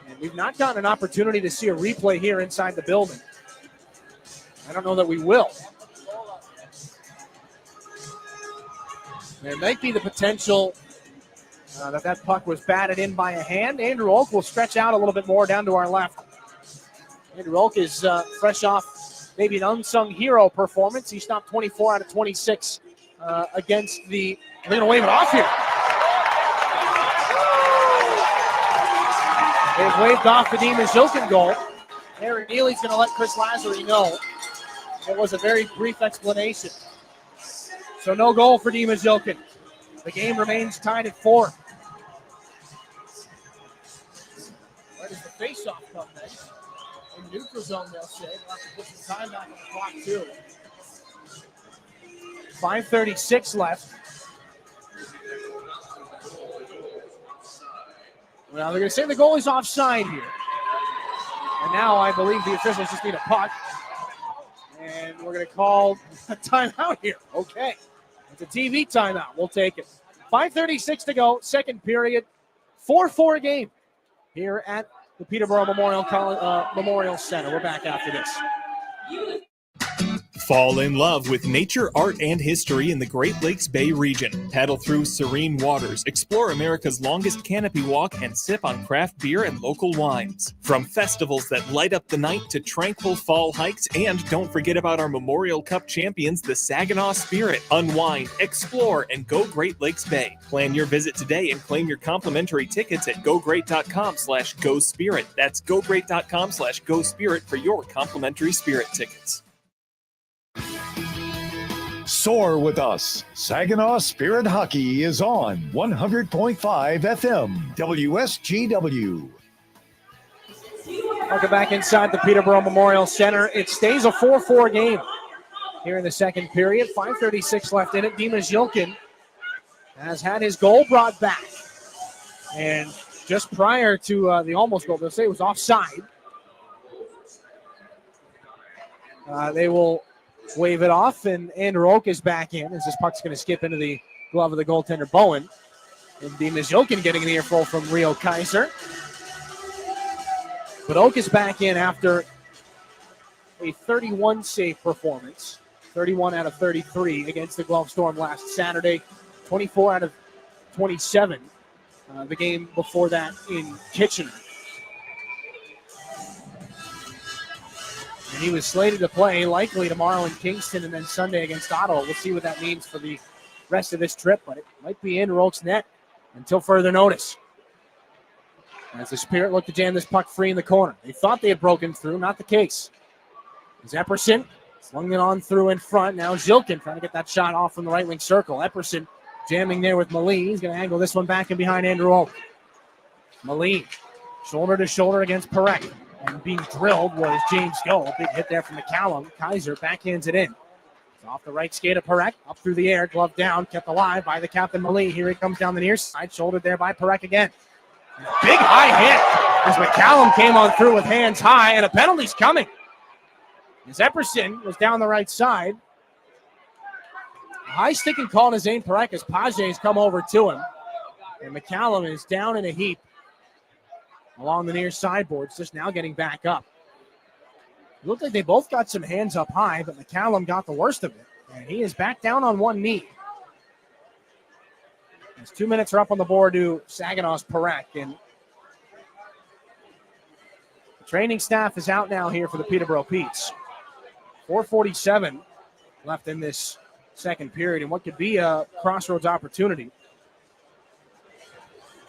Speaker 3: And we've not gotten an opportunity to see a replay here inside the building. I don't know that we will. There might be the potential that puck was batted in by a hand. Andrew Oak will stretch out a little bit more down to our left. Andrew Oak is fresh off maybe an unsung hero performance. He stopped 24 out of 26 against the... They're going to wave it off here. They've waved off the Dima Zilkin goal. Aaron Neely's going to let Chris Lazary know. It was a very brief explanation. So no goal for Dima Zilkin. The game remains tied at 4. Where does the face-off come next? In neutral zone, they'll say. They'll have to put some time back on the clock, too. 5:36 left. Well, they're going to say the goalie's offside here. And now I believe the officials just need a puck. And we're going to call a timeout here. Okay. It's a TV timeout. We'll take it. 5:36 to go, second period. 4-4 game here at the Peterborough Memorial Centre. We're back after this.
Speaker 2: Fall in love with nature, art, and history in the Great Lakes Bay region. Paddle through serene waters, explore America's longest canopy walk, and sip on craft beer and local wines. From festivals that light up the night to tranquil fall hikes, and don't forget about our Memorial Cup champions, the Saginaw Spirit. Unwind, explore, and go Great Lakes Bay. Plan your visit today and claim your complimentary tickets at gogreat.com/GoSpirit. That's gogreat.com/GoSpirit for your complimentary Spirit tickets.
Speaker 1: Soar with us. Saginaw Spirit Hockey is on 100.5 FM WSGW.
Speaker 3: Welcome back inside the Peterborough Memorial Centre. It stays a 4-4 game here in the second period. 5:36 left in it. Dima Zilkin has had his goal brought back. And just prior to the almost goal, they'll say it was offside. They will wave it off, and Andrew Oak is back in as this puck's going to skip into the glove of the goaltender, Bowen. And Dima Zilkin getting an earful from Rio Kaiser. But Oak is back in after a 31 save performance, 31 out of 33 against the Guelph Storm last Saturday, 24 out of 27 the game before that in Kitchener. And he was slated to play likely tomorrow in Kingston and then Sunday against Ottawa. We'll see what that means for the rest of this trip, but it might be Andrew Oak's net until further notice. As the Spirit look to jam this puck free in the corner. They thought they had broken through, not the case. As Epperson slung it on through in front. Now Zilkin trying to get that shot off from the right wing circle. Epperson jamming there with Moline. He's going to angle this one back and behind Andrew Oak. Moline, shoulder to shoulder against Perek. And being drilled was James Go. Big hit there from McCallum. Kaiser backhands it in. It's off the right skate of Perek. Up through the air. Glove down. Kept alive by the captain, Moline. Here he comes down the near side. Shouldered there by Perek again. Big high hit as McCallum came on through with hands high. And a penalty's coming. As Epperson was down the right side. A high sticking call to Zane Perek as Page has come over to him. And McCallum is down in a heap along the near sideboards, just now getting back up. It looked like they both got some hands up high, but McCallum got the worst of it. And he is back down on one knee. As 2 minutes are up on the board to Saginaw's Perek. And the training staff is out now here for the Peterborough Petes. 4:47 left in this second period, and what could be a crossroads opportunity.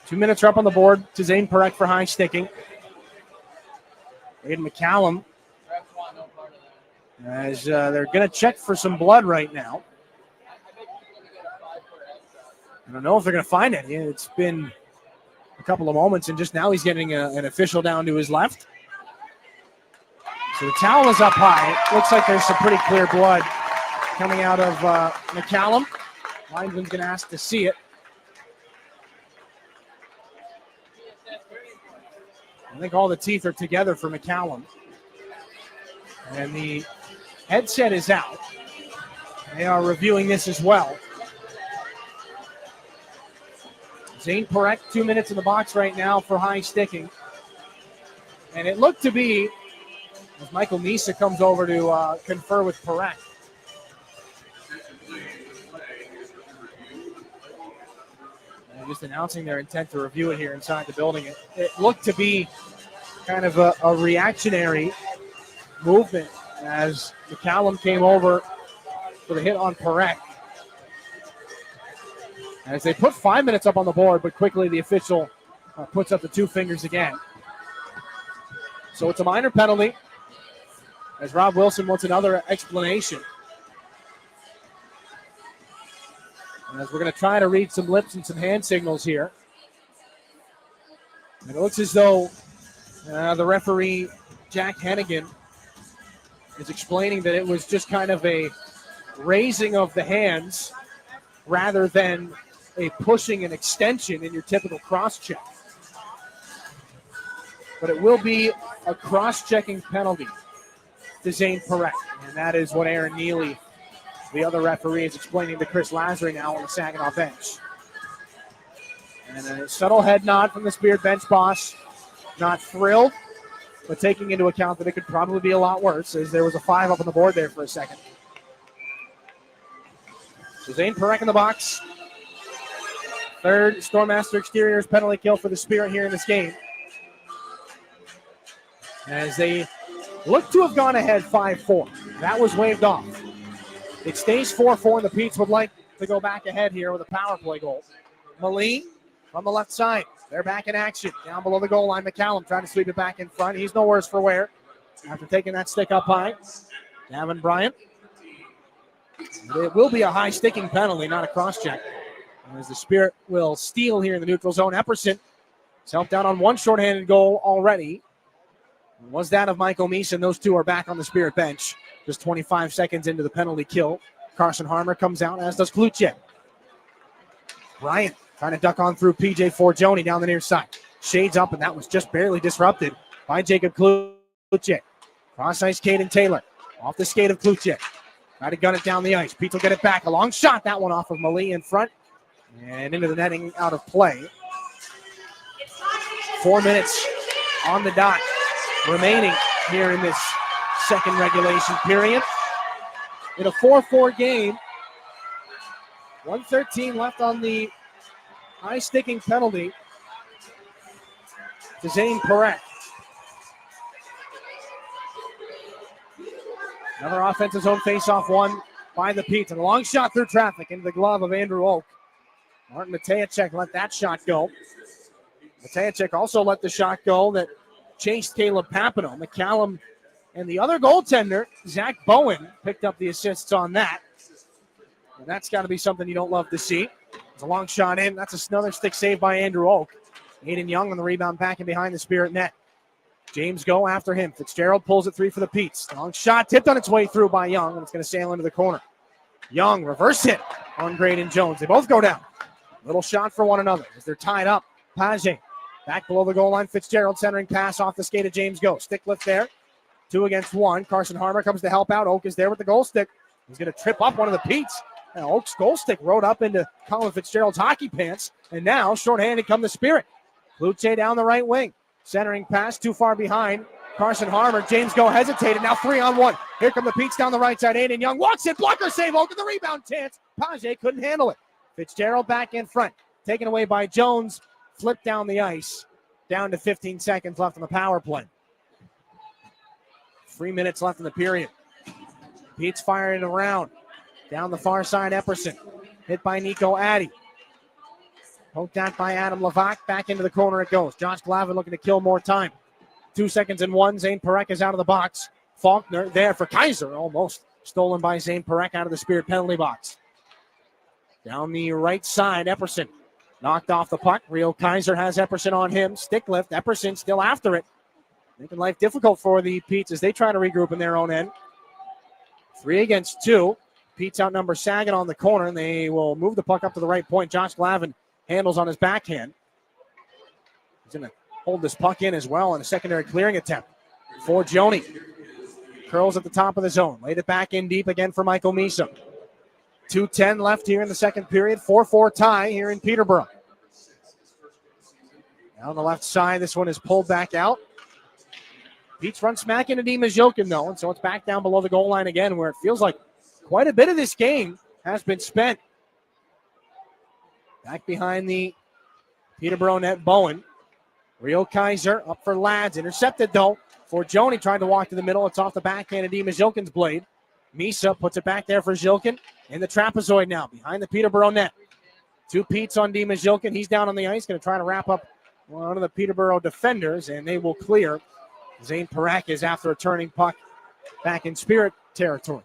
Speaker 3: 2 minutes are up on the board to Zane Perek for high sticking. Aiden McCallum, as they're going to check for some blood right now. I don't know if they're going to find any. It's been a couple of moments, and just now he's getting an official down to his left. So the towel is up high. It looks like there's some pretty clear blood coming out of McCallum. Linesman's going to ask to see it. I think all the teeth are together for McCallum. And the headset is out. They are reviewing this as well. Zane Perek, 2 minutes in the box right now for high sticking. And it looked to be, as Michael Misa comes over to confer with Perek. And just announcing their intent to review it here inside the building. It looked to be kind of a reactionary movement as McCallum came over for the hit on Perek. As they put 5 minutes up on the board, but quickly the official puts up the 2 fingers again. So it's a minor penalty, as Rob Wilson wants another explanation. And as we're going to try to read some lips and some hand signals here. And it looks as though the referee, Jack Hennigan, is explaining that it was just kind of a raising of the hands rather than a pushing and extension in your typical cross-check. But it will be a cross-checking penalty to Zane Perek. And that is what Aaron Neely, the other referee, is explaining to Chris Lazary now on the Saginaw bench. And a subtle head nod from the Spirit bench boss. Not thrilled, but taking into account that it could probably be a lot worse, as there was a 5 up on the board there for a second. So Zane Perek in the box. Third Stormmaster Exteriors penalty kill for the Spirit here in this game. As they look to have gone ahead 5-4. That was waved off. It stays 4-4, and the Petes would like to go back ahead here with a power play goal. Moline from the left side. They're back in action. Down below the goal line, McCallum trying to sweep it back in front. He's no worse for wear after taking that stick up high. Gavin Bryant. It will be a high sticking penalty, not a cross-check. As the Spirit will steal here in the neutral zone. Epperson has helped out on one shorthanded goal already. It was that of Michael Meeson. Those two are back on the Spirit bench. Just 25 seconds into the penalty kill. Carson Harmer comes out, as does Kluche. Bryant trying to duck on through PJ Forgione down the near side. Shades up, and that was just barely disrupted by Jacob Kluche. Cross ice, Caden Taylor. Off the skate of Kluche. Try to gun it down the ice. Pete will get it back. A long shot. That one off of Malie in front. And into the netting, out of play. 4 minutes on the dot remaining here in this second regulation period. In a 4-4 game. 1:13 left on the high sticking penalty to Zane Perek. Another offensive zone faceoff won by the Petes. And a long shot through traffic into the glove of Andrew Oak. Martin Matejacek let that shot go. Matejacek also let the shot go that chased Caleb Papineau. McCallum and the other goaltender, Zach Bowen, picked up the assists on that. And that's got to be something you don't love to see. It's a long shot in. That's another stick save by Andrew Oak. Aiden Young on the rebound back and behind the Spirit net. James go after him. Fitzgerald pulls it 3 for the Petes. Long shot tipped on its way through by Young, and it's going to sail into the corner. Young, reverse hit on Graydon Jones. They both go down. Little shot for one another as they're tied up. Page back below the goal line. Fitzgerald centering pass off the skate of James Go. Stick lift there. 2 against 1. Carson Harmer comes to help out. Oak is there with the goal stick. He's going to trip up one of the Petes. And Oak's goal stick rode up into Colin Fitzgerald's hockey pants. And now, shorthanded come the Spirit. Kluche down the right wing. Centering pass too far behind. Carson Harmer. James Go hesitated. Now 3-on-1. Here come the Petes down the right side. Aiden Young walks it. Blocker save. Oak in the rebound chance. Page couldn't handle it. Fitzgerald back in front. Taken away by Jones. Flipped down the ice. Down to 15 seconds left on the power play. 3 minutes left in the period. Pete's firing around. Down the far side, Epperson. Hit by Nico Addy. Poked out by Adam Levac. Back into the corner it goes. Josh Glavin looking to kill more time. 2 seconds and 1. Zane Perek is out of the box. Faulkner there for Kaiser. Almost stolen by Zane Perek out of the Spirit penalty box. Down the right side, Epperson. Knocked off the puck. Rio Kaiser has Epperson on him. Stick lift. Epperson still after it. Making life difficult for the Petes as they try to regroup in their own end. 3 against 2. Pete's outnumber Saginaw on the corner, and they will move the puck up to the right point. Josh Glavin handles on his backhand. He's going to hold this puck in as well in a secondary clearing attempt for Joni. Curls at the top of the zone. Laid it back in deep again for Michael Misa. 2:10 left here in the second period. 4-4 tie here in Peterborough. Now on the left side, this one is pulled back out. Pete's run smack into Dimas Jokin, though, and so it's back down below the goal line again, where it feels like quite a bit of this game has been spent. Back behind the Peterborough net, Bowen. Rio Kaiser up for Lads. Intercepted, though, for Joni. Trying to walk to the middle. It's off the backhand of Dimas Jokin's blade. Misa puts it back there for Jokin. In the trapezoid now, behind the Peterborough net. 2 Petes on Dimas Jokin. He's down on the ice, going to try to wrap up one of the Peterborough defenders, and they will clear. Zane Parak is after a turning puck back in Spirit territory.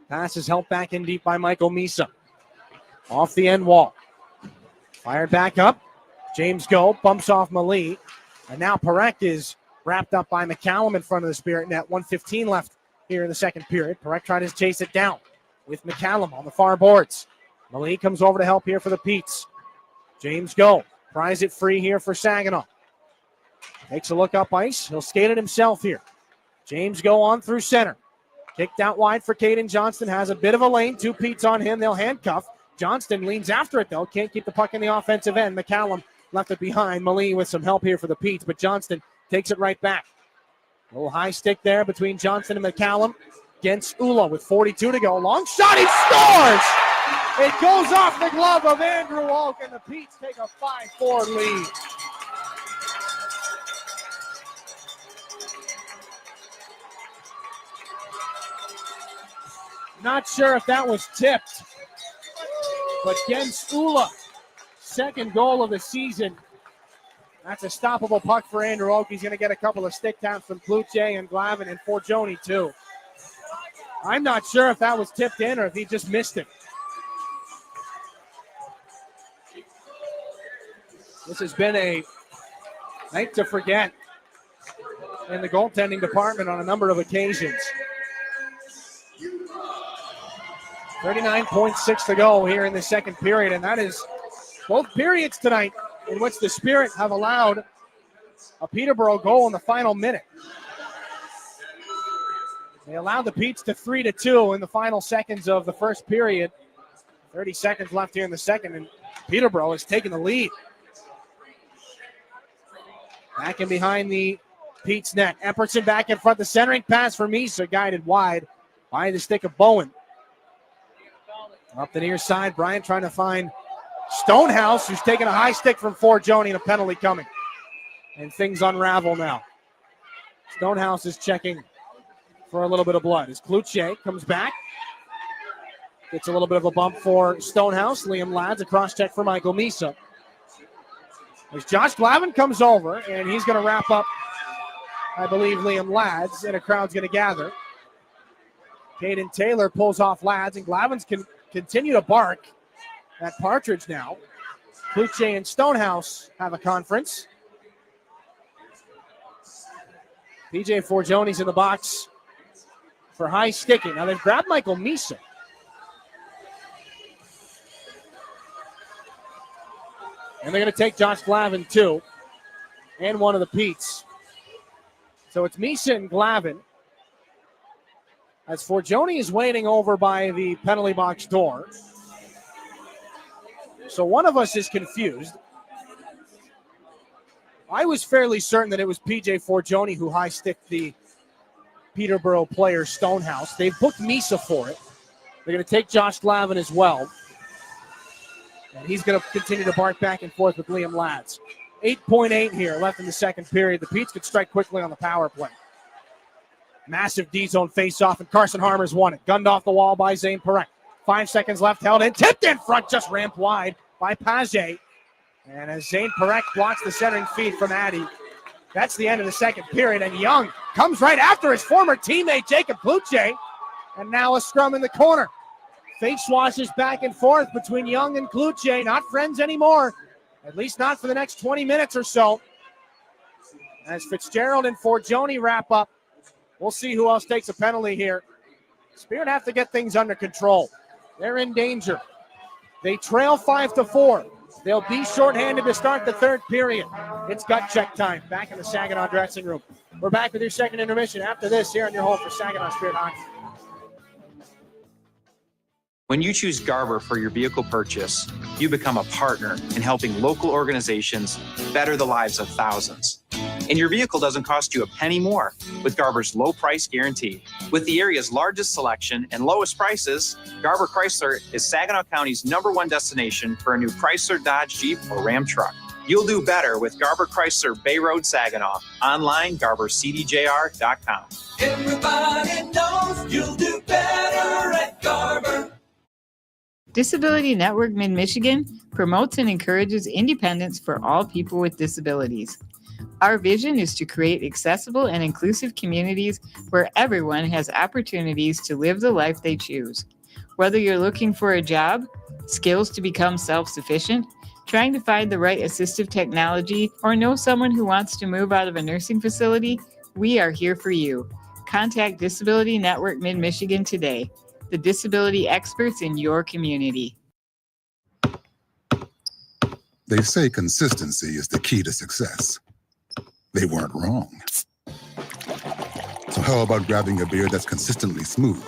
Speaker 3: Pass is helped back in deep by Michael Misa. Off the end wall. Fired back up. James Go bumps off Malee. And now Parak is wrapped up by McCallum in front of the Spirit net. 1:15 left here in the second period. Parak trying to chase it down with McCallum on the far boards. Malee comes over to help here for the Petes. James Go pries it free here for Saginaw. Takes a look up ice. He'll skate it himself here. James Go on through center. Kicked out wide for Caden Johnston. Has a bit of a lane. 2 Petes on him. They'll handcuff. Johnston leans after it, though. Can't keep the puck in the offensive end. McCallum left it behind. Malee with some help here for the Petes, but Johnston takes it right back. A little high stick there between Johnston and McCallum against Ula with 42 to go. Long shot. He scores! It goes off the glove of Andrew Oak, and the Petes take a 5-4 lead. Not sure if that was tipped, but against Ula, second goal of the season. That's a stoppable puck for Andrew Oak. He's going to get a couple of stick taps from Kluche and Glavin and Forgione, too. I'm not sure if that was tipped in or if he just missed it. This has been a night to forget in the goaltending department on a number of occasions. 39.6 to go here in the second period, and that is both periods tonight in which the Spirit have allowed a Peterborough goal in the final minute. They allowed the Petes to 3-2 in the final seconds of the first period. 30 seconds left here in the second, and Peterborough has taken the lead. Back in behind the Pete's net. Epperson back in front. The centering pass for Misa, guided wide by the stick of Bowen. Up the near side, Bryant trying to find Stonehouse, who's taking a high stick from Forgione, and a penalty coming. And things unravel now. Stonehouse is checking for a little bit of blood. As Kluche comes back. Gets a little bit of a bump for Stonehouse. Liam Lads, a cross-check for Michael Misa. As Josh Glavin comes over, and he's going to wrap up, I believe, Liam Lads, and a crowd's going to gather. Caden Taylor pulls off Lads, and Glavin's can continue to bark at Partridge now. Kluche and Stonehouse have a conference. PJ Forgione's in the box for high sticking. Now they've grabbed Michael Misa. And they're going to take Josh Glavin, too, and one of the Petes. So it's Misa and Glavin. As Forgione is waiting over by the penalty box door. So one of us is confused. I was fairly certain that it was PJ Forgione who high-sticked the Peterborough player Stonehouse. They've booked Misa for it. They're going to take Josh Glavin as well. And he's going to continue to bark back and forth with Liam Lads. 8.8 here left in the second period. The Petes could strike quickly on the power play. Massive D-zone face-off, and Carson Harmer's won it. Gunned off the wall by Zane Parak. 5 seconds left, held in, tipped in front, just ramped wide by Paget. And as Zane Parak blocks the centering feed from Addy, that's the end of the second period. And Young comes right after his former teammate, Jacob Kluche. And now a scrum in the corner. Face washes back and forth between Young and Kluche. Not friends anymore, at least not for the next 20 minutes or so. As Fitzgerald and Forgione wrap up, we'll see who else takes a penalty here. Spirit have to get things under control. They're in danger. They trail 5-4. They'll be shorthanded to start the third period. It's gut check time. Back in the Saginaw dressing room. We're back with your second intermission after this here on your home for Saginaw Spirit Hockey.
Speaker 16: When you choose Garber for your vehicle purchase, you become a partner in helping local organizations better the lives of thousands. And your vehicle doesn't cost you a penny more with Garber's low price guarantee. With the area's largest selection and lowest prices, Garber Chrysler is Saginaw County's #1 destination for a new Chrysler, Dodge, Jeep, or Ram truck. You'll do better with Garber Chrysler Bay Road, Saginaw. Online, GarberCDJR.com.
Speaker 19: Everybody knows you'll do better at Garber.
Speaker 17: Disability Network Mid-Michigan promotes and encourages independence for all people with disabilities. Our vision is to create accessible and inclusive communities where everyone has opportunities to live the life they choose. Whether you're looking for a job, skills to become self-sufficient, trying to find the right assistive technology, or know someone who wants to move out of a nursing facility, we are here for you. Contact Disability Network Mid-Michigan today. The disability experts in your community.
Speaker 18: They say consistency is the key to success. They weren't wrong. So how about grabbing a beer that's consistently smooth,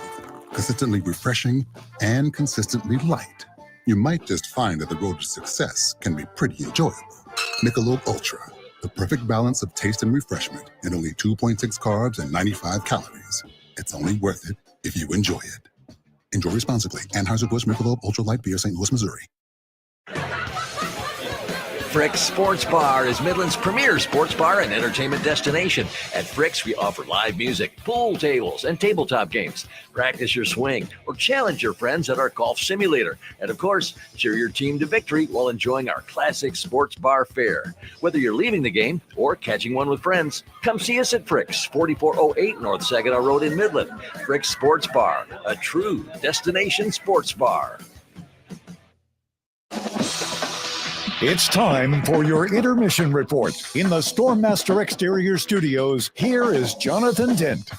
Speaker 18: consistently refreshing, and consistently light? You might just find that the road to success can be pretty enjoyable. Michelob Ultra, the perfect balance of taste and refreshment, and only 2.6 carbs and 95 calories. It's only worth it if you enjoy it. Enjoy responsibly. Anheuser-Busch Michelob Ultra Light Beer, St. Louis, Missouri.
Speaker 13: Frick's Sports Bar is Midland's premier sports bar and entertainment destination. At Frick's, we offer live music, pool tables, and tabletop games. Practice your swing or challenge your friends at our golf simulator. And of course, cheer your team to victory while enjoying our classic sports bar fare. Whether you're leaving the game or catching one with friends, come see us at Frick's, 4408 North Saginaw Road in Midland. Frick's Sports Bar, a true destination sports bar.
Speaker 1: It's time for your intermission report. In the Stormmaster Exterior Studios, here is Jonathan Dent.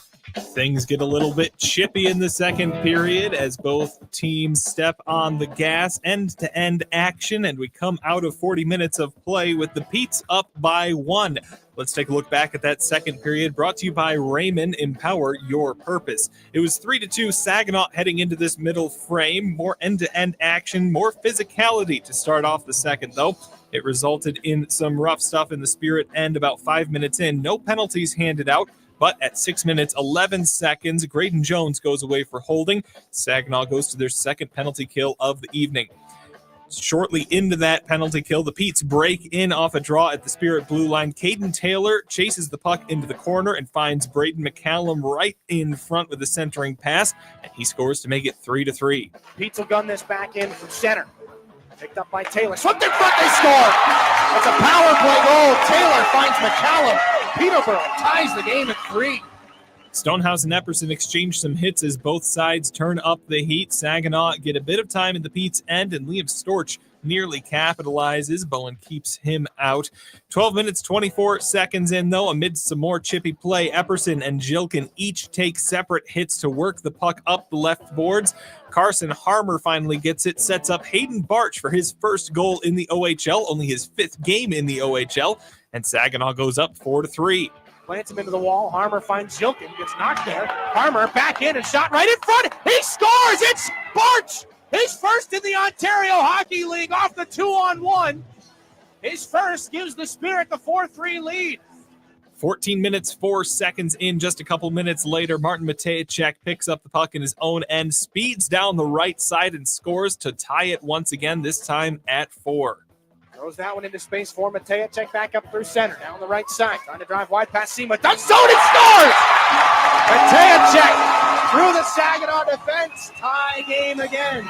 Speaker 2: Things get a little bit chippy in the second period as both teams step on the gas, end-to-end action, and we come out of 40 minutes of play with the Petes up by 1. Let's take a look back at that second period, brought to you by Raymond. Empower your purpose. It was 3-2 Saginaw heading into this middle frame. More end-to-end action, more physicality to start off the second, though. It resulted in some rough stuff in the Spirit end about 5 minutes in. No penalties handed out, but at 6 minutes, 11 seconds, Graydon Jones goes away for holding. Saginaw goes to their second penalty kill of the evening. Shortly into that penalty kill, the Petes break in off a draw at the Spirit blue line. Caden Taylor chases the puck into the corner and finds Braden McCallum right in front with the centering pass, and he scores to make it 3-3.
Speaker 3: Petes will gun this back in from center. Picked up by Taylor. Swept in front, they score! It's a power play goal. Taylor finds McCallum. Peterborough ties the game at 3.
Speaker 2: Stonehouse and Epperson exchange some hits as both sides turn up the heat. Saginaw get a bit of time in the Petes end, and Liam Storch nearly capitalizes. Bowen keeps him out. 12 minutes, 24 seconds in, though, amid some more chippy play. Epperson and Jilkin each take separate hits to work the puck up the left boards. Carson Harmer finally gets it, sets up Hayden Barch for his first goal in the OHL, only his 5th game in the OHL, and Saginaw goes up 4-3.
Speaker 3: Plants him into the wall. Harmer finds Jilkin. Gets knocked there. Harmer back in and shot right in front. He scores! It's Barch! His first in the Ontario Hockey League off the 2-on-1. His first gives the Spirit the 4-3 lead.
Speaker 2: 14 minutes, 4 seconds in. Just a couple minutes later, Martin Matejcek picks up the puck in his own end, speeds down the right side, and scores to tie it once again, this time at 4.
Speaker 3: Throws that one into space for Matejcek, back up through center, down the right side, trying to drive wide past Sema. Does so, and it scores! Matejcek through the Saginaw defense, tie game again.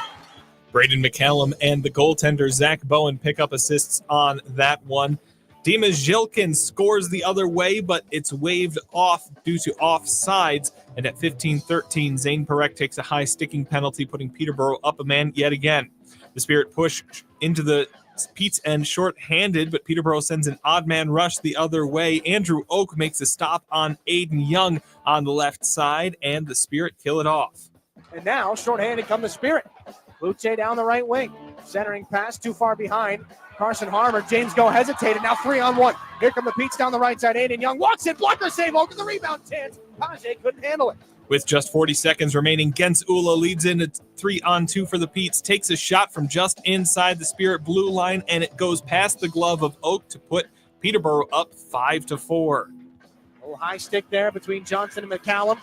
Speaker 2: Braden McCallum and the goaltender Zach Bowen pick up assists on that one. Dima Jilkin scores the other way, but it's waved off due to offsides. And at 15-13, Zane Perek takes a high sticking penalty, putting Peterborough up a man yet again. The Spirit push into the Pete's end short-handed, but Peterborough sends an odd man rush the other way. Andrew Oak makes a stop on Aiden Young on the left side, and the Spirit kill it off.
Speaker 3: And now, shorthanded come the Spirit. Luce down the right wing. Centering pass too far behind. Carson Harmer. James Go hesitated. Now 3-on-1. Here come the Petes down the right side. Aiden Young walks in. Blocker save. Over the rebound chance. Page couldn't handle it.
Speaker 2: With just 40 seconds remaining, Gens Ula leads in at 3-on-2 for the Petes. Takes a shot from just inside the Spirit blue line, and it goes past the glove of Oak to put Peterborough up 5-4.
Speaker 3: A little high stick there between Johnson and McCallum.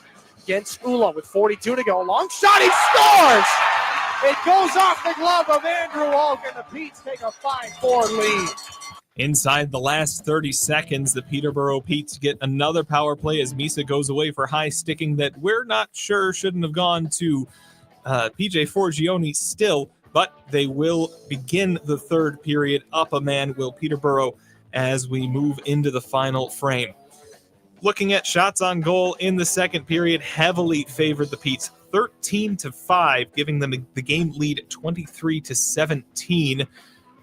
Speaker 3: Gens Ula with 42 to go. Long shot. He scores! It goes off the glove of Andrew Oak, and the Petes take a 5-4 lead.
Speaker 2: Inside the last 30 seconds, the Peterborough Petes get another power play as Misa goes away for high sticking that we're not sure shouldn't have gone to PJ Forgione still, but they will begin the third period up a man, will Peterborough, as we move into the final frame. Looking at shots on goal in the second period, heavily favored the Petes, 13-5, giving them the game lead 23-17.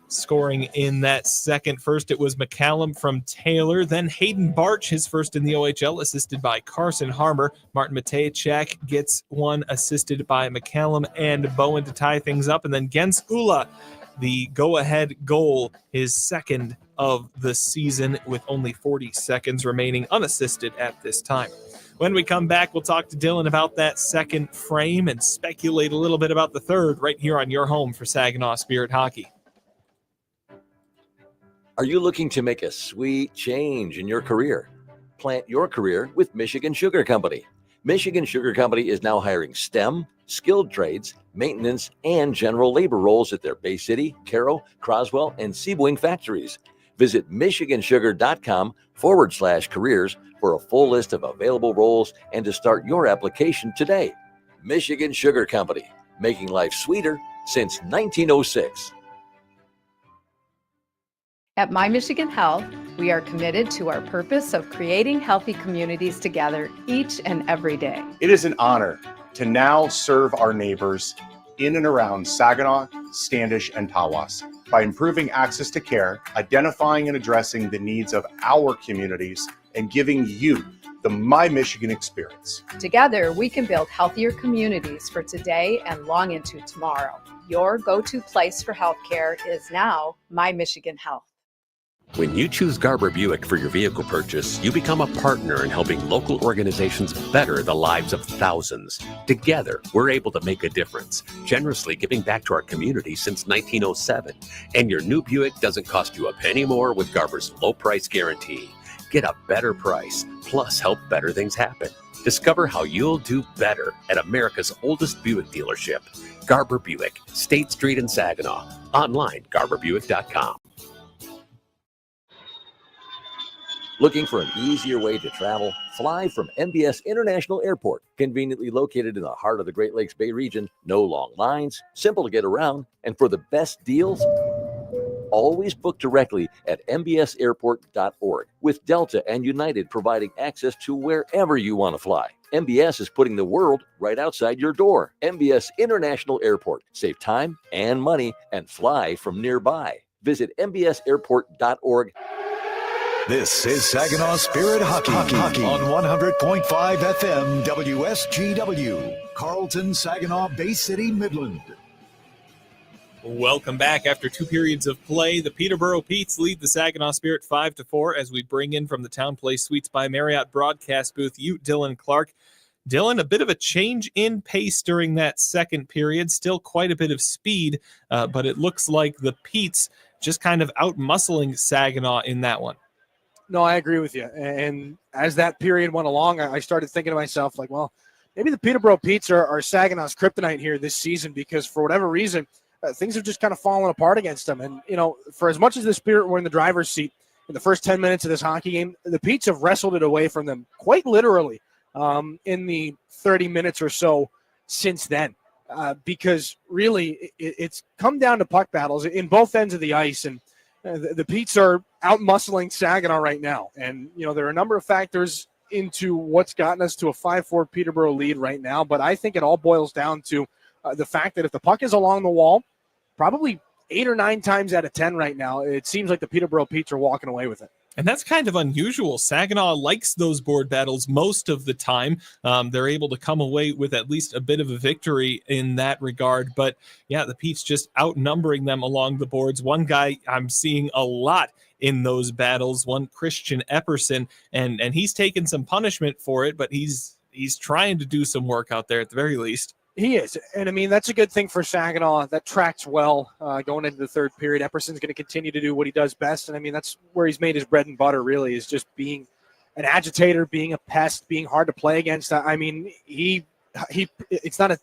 Speaker 2: Scoring in that second. First, it was McCallum from Taylor. Then Hayden Barch, his first in the OHL, assisted by Carson Harmer. Martin Matejchak gets one, assisted by McCallum and Bowen to tie things up. And then Gens Ula, the go-ahead goal, his second of the season with only 40 seconds remaining, unassisted at this time. When we come back, we'll talk to Dillon about that second frame and speculate a little bit about the third right here on your home for Saginaw Spirit Hockey.
Speaker 13: Are you looking to make a sweet change in your career? Plant your career with Michigan Sugar Company. Michigan Sugar Company is now hiring STEM, skilled trades, maintenance, and general labor roles at their Bay City, Caro, Croswell, and Seaboing factories. Visit michigansugar.com/careers for a full list of available roles and to start your application today. Michigan Sugar Company, making life sweeter since 1906.
Speaker 7: At My Michigan Health, we are committed to our purpose of creating healthy communities together each and every day.
Speaker 20: It is an honor to now serve our neighbors in and around Saginaw, Standish, and Tawas by improving access to care, identifying and addressing the needs of our communities, and giving you the My Michigan experience.
Speaker 7: Together, we can build healthier communities for today and long into tomorrow. Your go-to place for healthcare is now My Michigan Health.
Speaker 6: When you choose Garber Buick for your vehicle purchase, you become a partner in helping local organizations better the lives of thousands. Together, we're able to make a difference, generously giving back to our community since 1907. And your new Buick doesn't cost you a penny more with Garber's low price guarantee. Get a better price, plus help better things happen. Discover how you'll do better at America's oldest Buick dealership, Garber Buick, State Street in Saginaw. Online, garberbuick.com.
Speaker 13: Looking for an easier way to travel? Fly from MBS International Airport, conveniently located in the heart of the Great Lakes Bay region. No long lines, simple to get around, and for the best deals, always book directly at mbsairport.org, with Delta and United providing access to wherever you want to fly. MBS is putting the world right outside your door. MBS International Airport. Save time and money and fly from nearby. Visit mbsairport.org.
Speaker 1: This is Saginaw Spirit Hockey on 100.5 FM WSGW, Carlton, Saginaw, Bay City, Midland.
Speaker 2: Welcome back. After two periods of play, the Peterborough Petes lead the Saginaw Spirit 5-4 as we bring in from the Town Place Suites by Marriott broadcast booth, Dillon Clark. Dillon, a bit of a change in pace during that second period, still quite a bit of speed, but it looks like the Petes just kind of out-muscling Saginaw in that one.
Speaker 3: No, I agree with you. And as that period went along, I started thinking to myself, like, well, maybe the Peterborough Petes are Saginaw's kryptonite here this season because for whatever reason, things have just kind of fallen apart against them. And, you know, for as much as the Spirit were in the driver's seat in the first 10 minutes of this hockey game, the Petes have wrestled it away from them quite literally in the 30 minutes or so since then. Because really it's come down to puck battles in both ends of the ice. And the Petes are out-muscling Saginaw right now. And, you know, there are a number of factors into what's gotten us to a 5-4 Peterborough lead right now. But I think it all boils down to the fact that if the puck is along the wall, probably 8 or 9 times out of 10 right now, it seems like the Peterborough Petes are walking away with it.
Speaker 2: And that's kind of unusual. Saginaw likes those board battles most of the time. They're able to come away with at least a bit of a victory in that regard. But yeah, the Petes just outnumbering them along the boards. One guy I'm seeing a lot in those battles, one Christian Epperson, and he's taken some punishment for it, but he's trying to do some work out there at the very least.
Speaker 3: He is. And, I mean, that's a good thing for Saginaw. That tracks well going into the third period. Epperson's going to continue to do what he does best. And, I mean, that's where he's made his bread and butter, really, is just being an agitator, being a pest, being hard to play against. I mean, it's not a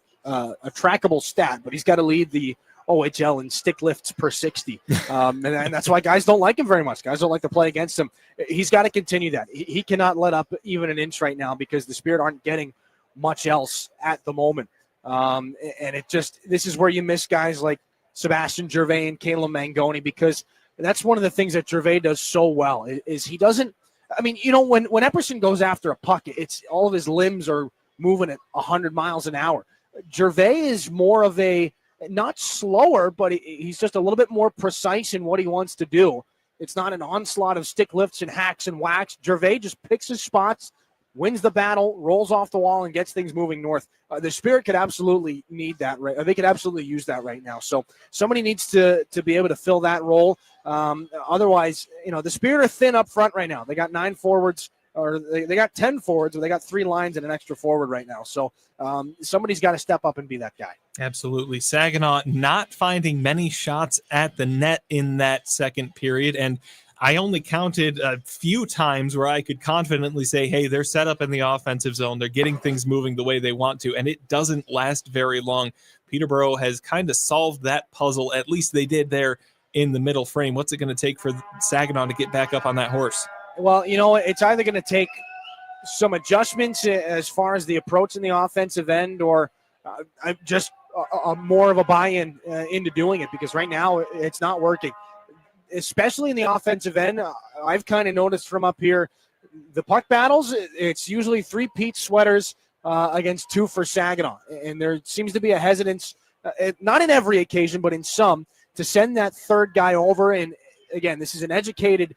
Speaker 3: trackable stat, but he's got to lead the OHL in stick lifts per 60. And that's why guys don't like him very much. Guys don't like to play against him. He's got to continue that. He cannot let up even an inch right now because the Spirit aren't getting much else at the moment. And this is where you miss guys like Sebastian Gervais and Caleb Mangoni, because that's one of the things that Gervais does so well is he doesn't, I mean, you know, when Epperson goes after a puck, it's all of his limbs are moving at 100 miles an hour. Gervais is more of a, not slower, but he's just a little bit more precise in what he wants to do. It's not an onslaught of stick lifts and hacks and whacks. Gervais just picks his spots, wins the battle, rolls off the wall, and gets things moving north. The Spirit could absolutely need that, right? They could absolutely use that right now. So somebody needs to be able to fill that role. Otherwise, you know, the Spirit are thin up front right now. They got 9 forwards, or they got 10 forwards, but they got 3 lines and an extra forward right now. So somebody's got to step up and be that guy.
Speaker 2: Absolutely. Saginaw not finding many shots at the net in that second period, and I only counted a few times where I could confidently say, hey, they're set up in the offensive zone. They're getting things moving the way they want to, and it doesn't last very long. Peterborough has kind of solved that puzzle. At least they did there in the middle frame. What's it going to take for Saginaw to get back up on that horse?
Speaker 3: Well, you know, it's either going to take some adjustments as far as the approach in the offensive end, or just more of a buy-in into doing it, because right now it's not working. Especially in the offensive end, I've kind of noticed from up here, the puck battles, it's usually 3 Pete sweaters against 2 for Saginaw. And there seems to be a hesitance, not in every occasion, but in some, to send that third guy over. And again, this is an educated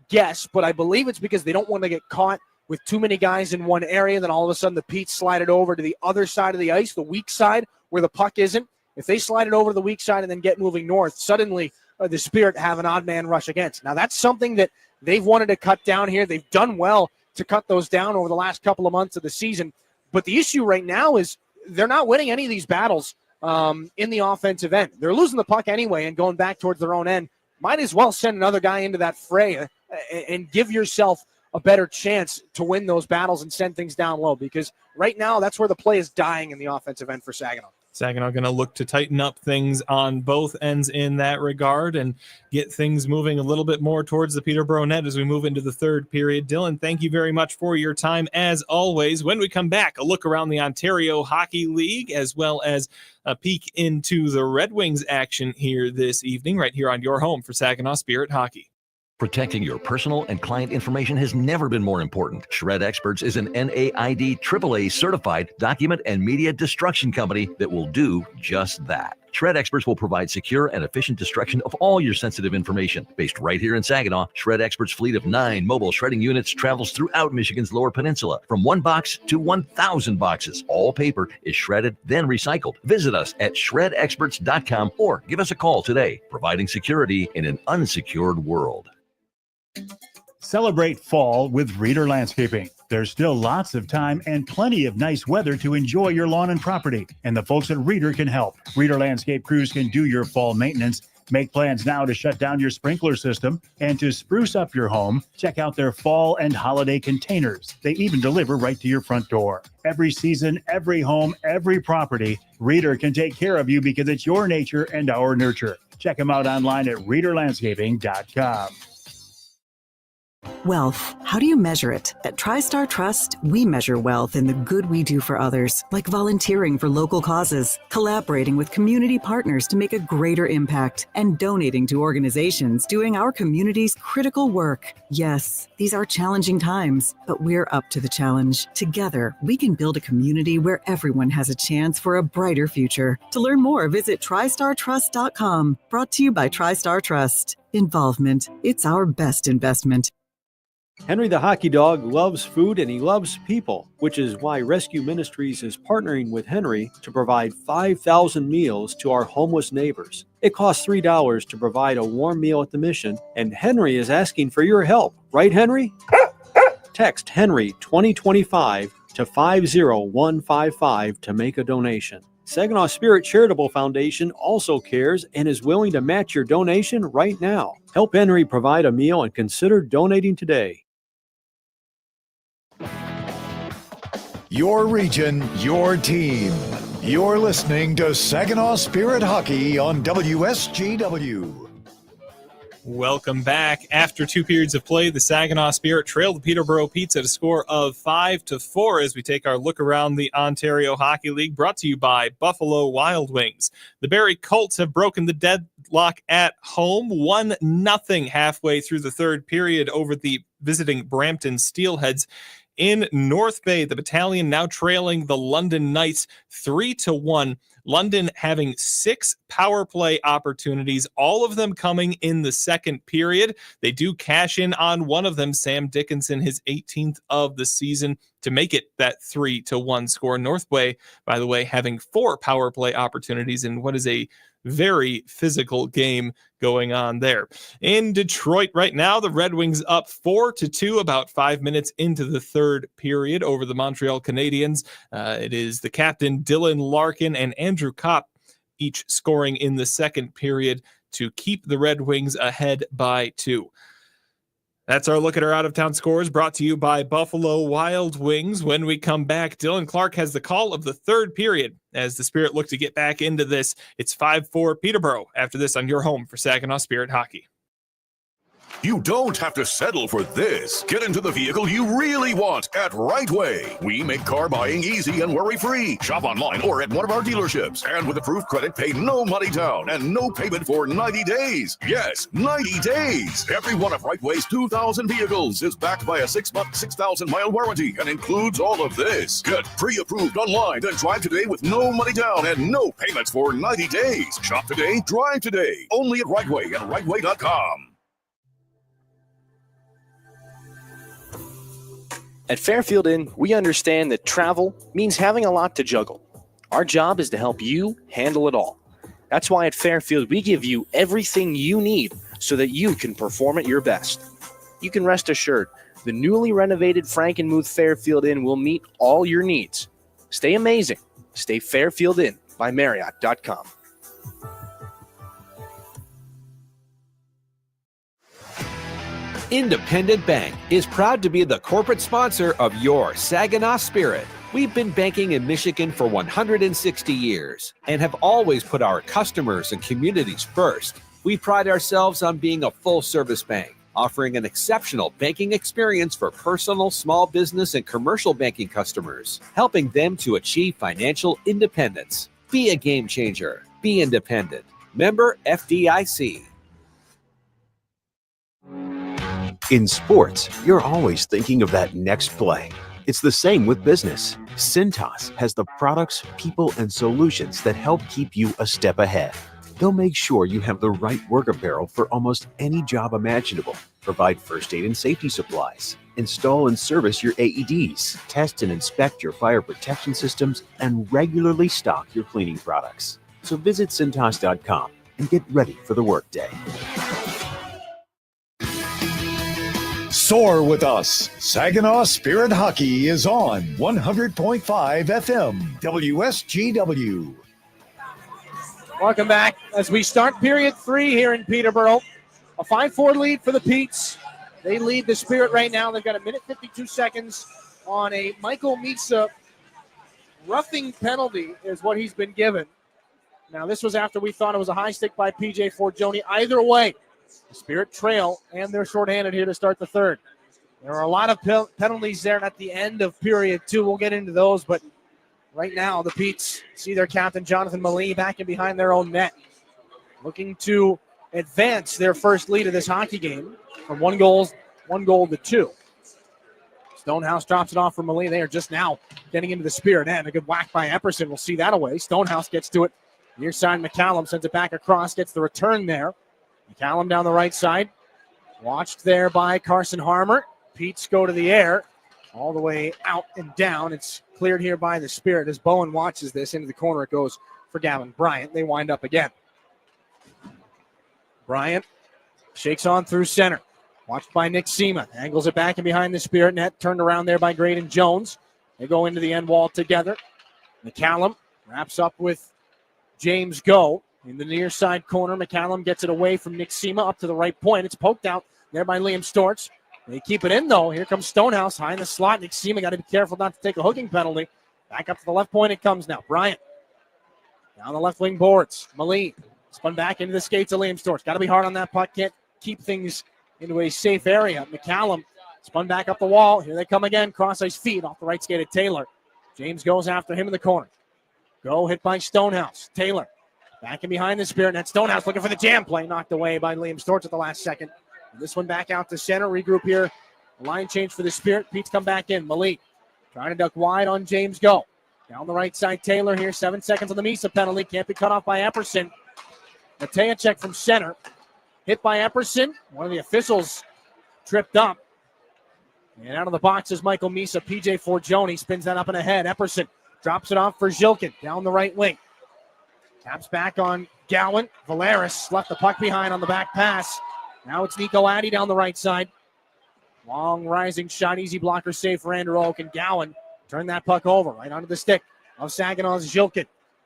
Speaker 3: guess, but I believe it's because they don't want to get caught with too many guys in one area. Then all of a sudden the Petes slide it over to the other side of the ice, the weak side where the puck isn't. If they slide it over to the weak side and then get moving north, suddenly the Spirit have an odd man rush against. Now, that's something that they've wanted to cut down here. They've done well to cut those down over the last couple of months of the season. But the issue right now is they're not winning any of these battles in the offensive end. They're losing the puck anyway and going back towards their own end. Might as well send another guy into that fray and give yourself a better chance to win those battles and send things down low, because right now that's where the play is dying in the offensive end for Saginaw.
Speaker 2: Saginaw going to look to tighten up things on both ends in that regard and get things moving a little bit more towards the Peterborough net as we move into the third period. Dillon, thank you very much for your time as always. When we come back, a look around the Ontario Hockey League, as well as a peek into the Red Wings action here this evening, right here on your home for Saginaw Spirit Hockey.
Speaker 13: Protecting your personal and client information has never been more important. Shred Experts is an NAID AAA certified document and media destruction company that will do just that. Shred Experts will provide secure and efficient destruction of all your sensitive information. Based right here in Saginaw, Shred Experts' fleet of 9 mobile shredding units travels throughout Michigan's Lower Peninsula, from 1 box to 1,000 boxes. All paper is shredded, then recycled. Visit us at shredexperts.com or give us a call today, providing security in an unsecured world.
Speaker 11: Celebrate fall with Reader Landscaping. There's still lots of time and plenty of nice weather to enjoy your lawn and property, and the folks at Reader can help. Reader Landscape crews can do your fall maintenance. Make plans now to shut down your sprinkler system, and to spruce up your home, check out their fall and holiday containers. They even deliver right to your front door. Every season, every home, every property, Reader can take care of you because it's your nature and our nurture. Check them out online at readerlandscaping.com.
Speaker 10: Wealth. How do you measure it? At TriStar Trust, we measure wealth in the good we do for others, like volunteering for local causes, collaborating with community partners to make a greater impact, and donating to organizations doing our community's critical work. Yes, these are challenging times, but we're up to the challenge. Together, we can build a community where everyone has a chance for a brighter future. To learn more, visit TriStarTrust.com. Brought to you by TriStar Trust. Involvement. It's our best investment.
Speaker 15: Henry the Hockey Dog loves food and he loves people, which is why Rescue Ministries is partnering with Henry to provide 5,000 meals to our homeless neighbors. It costs $3 to provide a warm meal at the mission, and Henry is asking for your help. Right, Henry? Text Henry 2025 to 50155 to make a donation. Saginaw Spirit Charitable Foundation also cares and is willing to match your donation right now. Help Henry provide a meal and consider donating today.
Speaker 1: Your region, your team. You're listening to Saginaw Spirit Hockey on WSGW.
Speaker 2: Welcome back. After 2 periods of play, the Saginaw Spirit trailed the Peterborough Petes at a score of 5-4 as we take our look around the Ontario Hockey League, brought to you by Buffalo Wild Wings. The Barrie Colts have broken the deadlock at home, 1-0 halfway through the third period over the visiting Brampton Steelheads. In North Bay, the Battalion now trailing the London Knights 3-1. London having 6 power play opportunities, all of them coming in the second period. They do cash in on one of them, Sam Dickinson, his 18th of the season, to make it that 3-1 score. North Bay, by the way, having 4 power play opportunities in what is a very physical game going on there. In Detroit right now, the Red Wings up 4-2 about 5 minutes into the third period over the Montreal Canadiens. It is the captain Dillon Larkin and Andrew Kopp each scoring in the second period to keep the Red Wings ahead by 2. That's our look at our out-of-town scores, brought to you by Buffalo Wild Wings. When we come back, Dillon Clark has the call of the third period as the Spirit look to get back into this. It's 5-4 Peterborough after this on your home for Saginaw Spirit Hockey.
Speaker 4: You don't have to settle for this. Get into the vehicle you really want at Right Way. We make car buying easy and worry-free. Shop online or at one of our dealerships. And with approved credit, pay no money down and no payment for 90 days. Yes, 90 days. Every one of Right Way's 2,000 vehicles is backed by a 6-month, 6,000-mile warranty and includes all of this. Get pre-approved online and drive today with no money down and no payments for 90 days. Shop today, drive today. Only at Right Way and rightway.com.
Speaker 15: At Fairfield Inn, we understand that travel means having a lot to juggle. Our job is to help you handle it all. That's why at Fairfield, we give you everything you need so that you can perform at your best. You can rest assured, the newly renovated Frankenmuth Fairfield Inn will meet all your needs. Stay amazing. Stay Fairfield Inn by Marriott.com.
Speaker 12: Independent Bank is proud to be the corporate sponsor of your Saginaw Spirit. We've been banking in Michigan for 160 years and have always put our customers and communities first. We pride ourselves on being a full-service bank, offering an exceptional banking experience for personal, small business, and commercial banking customers, helping them to achieve financial independence. Be a game changer. Be independent. Member FDIC.
Speaker 21: In sports, you're always thinking of that next play. It's the same with business. Cintas has the products, people, and solutions that help keep you a step ahead. They'll make sure you have the right work apparel for almost any job imaginable, provide first aid and safety supplies, install and service your AEDs, test and inspect your fire protection systems, and regularly stock your cleaning products. So visit Cintas.com and get ready for the workday.
Speaker 1: Soar with us. Saginaw Spirit Hockey is on 100.5 FM WSGW.
Speaker 3: Welcome back as we start period 3 here in Peterborough. A 5-4 lead for the Petes. They lead the Spirit right now. They've got 1:52 seconds on a Michael Misa roughing penalty is what he's been given. Now, this was after we thought it was a high stick by PJ Forgione. Either way, the Spirit trail, and they're shorthanded here to start the third. There are a lot of penalties there at the end of period 2. We'll get into those, but right now the Petes see their captain, Jonathan Malini, back in behind their own net, looking to advance their first lead of this hockey game from one goal to 2. Stonehouse drops it off for Malini. They are just now getting into the Spirit end. A good whack by Epperson. We'll see that away. Stonehouse gets to it. Near side, McCallum sends it back across, gets the return there. McCallum down the right side. Watched there by Carson Harmer. Petes go to the air, all the way out and down. It's cleared here by the Spirit. As Bowen watches this, into the corner it goes for Gavin Bryant. They wind up again. Bryant shakes on through center. Watched by Nick Sema. Angles it back and behind the Spirit net. Turned around there by Graydon Jones. They go into the end wall together. McCallum wraps up with James Go. In the near side corner, McCallum gets it away from Nick Sema up to the right point. It's poked out there by Liam Storch. They keep it in, though. Here comes Stonehouse high in the slot. Nick Sema got to be careful not to take a hooking penalty. Back up to the left point it comes now. Bryant down the left wing boards. Maleen spun back into the skates of Liam Storch. Got to be hard on that puck. Can't keep things into a safe area. McCallum spun back up the wall. Here they come again. Cross ice feed off the right skate of Taylor. James goes after him in the corner. Go hit by Stonehouse. Taylor back in behind the Spirit net. Stonehouse looking for the jam play. Knocked away by Liam Storch at the last second. And this one back out to center. Regroup here. Line change for the Spirit. Pete's come back in. Malik trying to duck wide on James Go. Down the right side, Taylor here. 7 seconds on the Misa penalty. Can't be cut off by Epperson. Matejacek from center. Hit by Epperson. One of the officials tripped up. And out of the box is Michael Misa. PJ Forgione spins that up and ahead. Epperson drops it off for Zhilkin down the right wing. Taps back on Gowan. Valeris left the puck behind on the back pass. Now it's Nico Addy down the right side. Long rising shot. Easy blocker save for Andrew Oak. And Gowan turned that puck over right onto the stick of Saginaw's Zhilkin.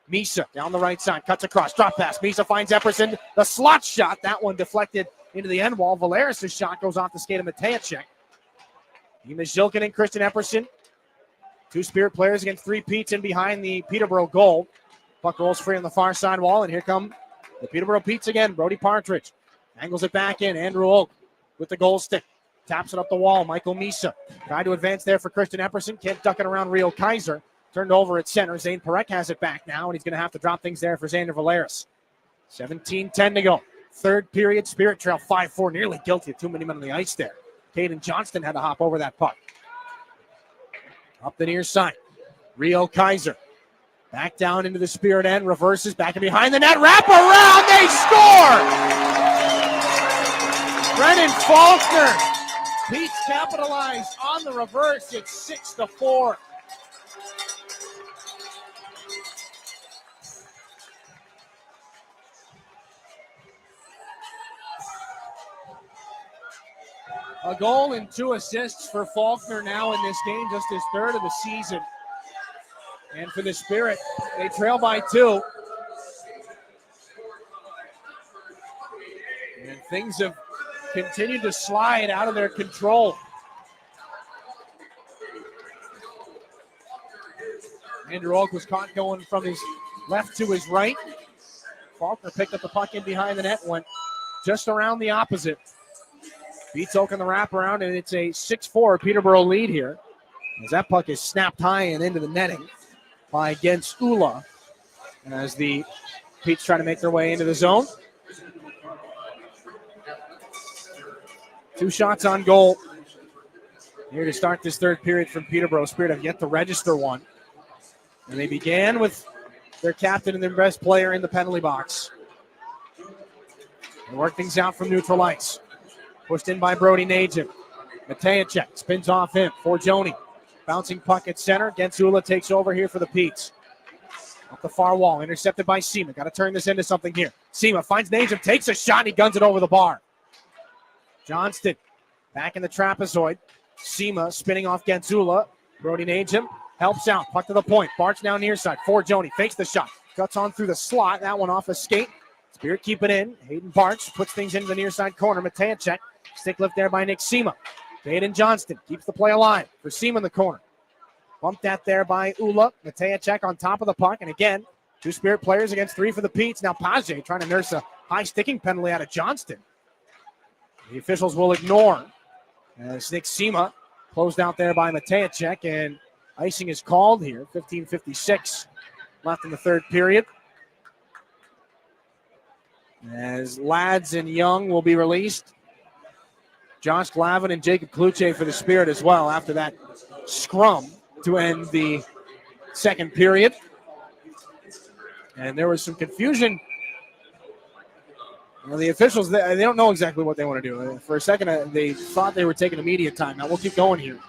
Speaker 3: Misa down the right side. Cuts across. Drop pass. Misa finds Epperson. The slot shot. That one deflected into the end wall. Valeris' shot goes off the skate of Matejacek. Ema Zhilkin and Christian Epperson. 2 Spirit players against 3 Petes in behind the Peterborough goal. Puck rolls free on the far side wall, and here come the Peterborough Petes again. Brody Partridge angles it back in. Andrew Oak with the goal stick. Taps it up the wall. Michael Misa tried to advance there for Christian Epperson. Can't duck it around Rio Kaiser. Turned over at center. Zane Perek has it back now, and he's going to have to drop things there for Xander Valeris. 17-10 to go. Third period, Spirit trail 5-4. Nearly guilty of too many men on the ice there. Caden Johnston had to hop over that puck. Up the near side. Rio Kaiser. Back down into the Spirit end. Reverses back and behind the net. Wrap around. They score! Brennan Faulkner. Pete's capitalized on the reverse. It's 6-4. A goal and 2 assists for Faulkner now in this game, just his 3rd of the season. And for the Spirit, they trail by 2. And things have continued to slide out of their control. Andrew Oak was caught going from his left to his right. Faulkner picked up the puck in behind the net, went just around the opposite. Beats Oak on the wraparound, and it's a 6-4 Peterborough lead here. As that puck is snapped high and into the netting by Gensula as the Petes try to make their way into the zone. 2 shots on goal here to start this third period from Peterborough. Spirit have yet to register one. And they began with their captain and their best player in the penalty box. They work things out from neutral ice. Pushed in by Brody Najib. Matejacek spins off him. Forgione. Bouncing puck at center. Gensula takes over here for the Petes. Up the far wall. Intercepted by Sema. Got to turn this into something here. Sema finds Najib. Takes a shot and he guns it over the bar. Johnston back in the trapezoid. Sema spinning off Gensula. Brody Najib helps out. Puck to the point. Bart's down near side. Forgione fakes the shot. Cuts on through the slot. That one off a skate. Spirit keep it in. Hayden Bartz puts things into the near side corner. Matejacek. Stick lift there by Nick Sema. Hayden Johnston keeps the play alive for Sema in the corner. Bumped that there by Ula. Matejacek on top of the puck. And again, 2 Spirit players against 3 for the Petes. Now Page trying to nurse a high sticking penalty out of Johnston. The officials will ignore as Nick Sema closed out there by Matejacek. And icing is called here. 15:56 left in the third period. As Lads and Young will be released. Josh Glavin and Jacob Kluche for the Spirit as well after that scrum to end the second period. And there was some confusion Well, the officials, they don't know exactly what they want to do. For a second, they thought they were taking immediate time. Now we'll keep going here.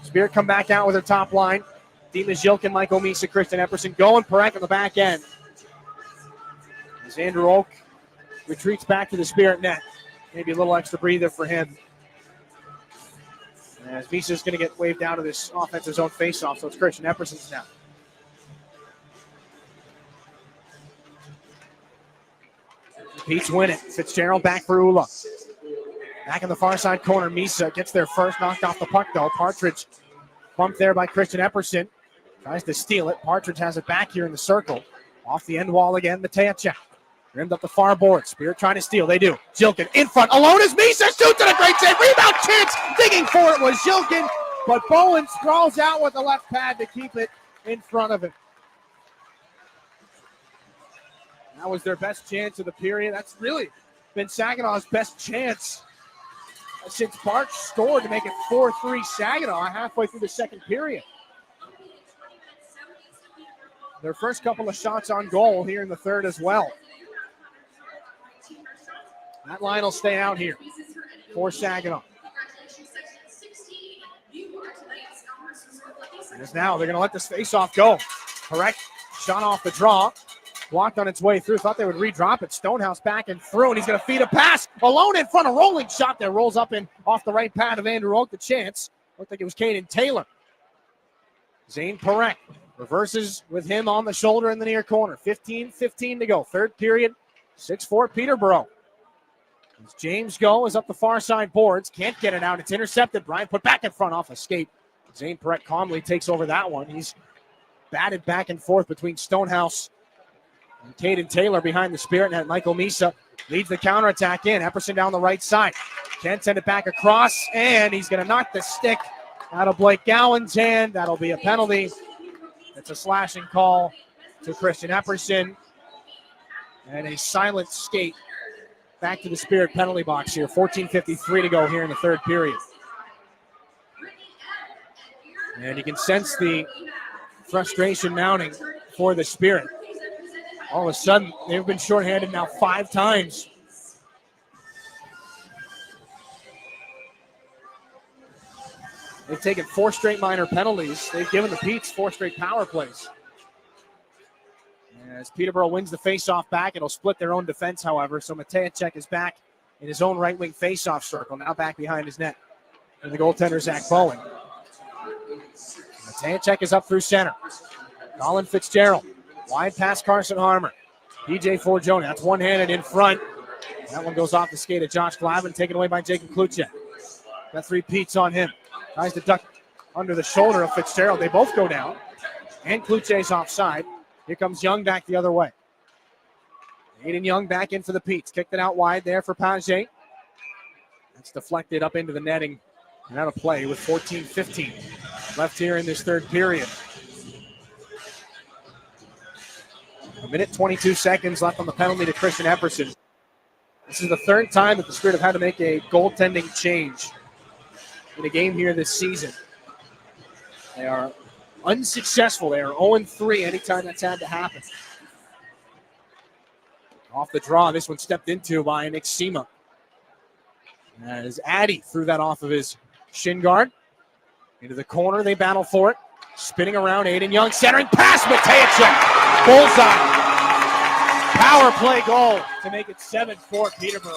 Speaker 3: Spirit come back out with their top line. Dima Zilkin, Michael Misa, Christian Epperson going. Perek on the back end. As Andrew Oak retreats back to the Spirit net. Maybe a little extra breather for him. As Misa's going to get waved down to this offensive zone faceoff, so it's Christian Epperson's now. Petes win it. Fitzgerald back for Ula. Back in the far side corner. Misa gets there first. Knocked off the puck, though. Partridge bumped there by Christian Epperson. Tries to steal it. Partridge has it back here in the circle. Off the end wall again. Matejacek. Rimmed up the far board. Spirit trying to steal. They do. Zilkin in front. Alone is Misa. Shoots at a great save. Rebound chance. Digging for it was Zilkin. But Bowen scrawls out with the left pad to keep it in front of him. That was their best chance of the period. That's really been Saginaw's best chance since Barch scored to make it 4-3 Saginaw halfway through the second period. Their first couple of shots on goal here in the third as well. That line will stay out here for Saginaw. As now they're going to let this face-off go. Correct. Shot off the draw. Blocked on its way through. Thought they would redrop it. Stonehouse back and through, and he's going to feed a pass. Alone in front. A rolling shot there. Rolls up in off the right pad of Andrew Oak. The chance. Looked like it was Caden Taylor. Zane Perek reverses with him on the shoulder in the near corner. 15-15 to go. Third period. 6-4 Peterborough. As James Go is up the far side boards. Can't get it out. It's intercepted. Bryant put back in front off a skate. Zane Perek calmly takes over that one. He's batted back and forth between Stonehouse and Caden Taylor behind the Spirit net. Michael Misa leads the counterattack in. Epperson down the right side. Can't send it back across, and he's going to knock the stick out of Blake Gowan's hand. That'll be a penalty. It's a slashing call to Christian Epperson. And a silent skate back to the Spirit penalty box here. 14:53 to go here in the third period. And you can sense the frustration mounting for the Spirit. All of a sudden, they've been shorthanded now 5 times. They've taken 4 straight minor penalties. They've given the Petes 4 straight power plays. As Peterborough wins the faceoff back, it'll split their own defense, however. So Matejacek is back in his own right wing faceoff circle, now back behind his net. And the goaltender, Zach Bowen. Matejacek is up through center. Colin Fitzgerald. Wide pass Carson Harmer. PJ Forgione. That's one-handed in front. That one goes off the skate of Josh Glavin, taken away by Jacob Kluchek. Got 3 Petes on him. Tries to duck under the shoulder of Fitzgerald. They both go down. And Kluchek's offside. Here comes Young back the other way. Aiden Young back in for the Petes. Kicked it out wide there for Page. That's deflected up into the netting and out of play with 14:15 left here in this third period. 1 minute 22 seconds left on the penalty to Christian Epperson. This is the third time that the Spirit have had to make a goaltending change in a game here this season. They are unsuccessful. They are 0-3 anytime that's had to happen. Off the draw, this one stepped into by Nick Sema. As Addy threw that off of his shin guard. Into the corner, they battle for it. Spinning around, Aiden Young, centering pass, Matejacek. Bullseye. Power play goal to make it 7-4 Peterborough.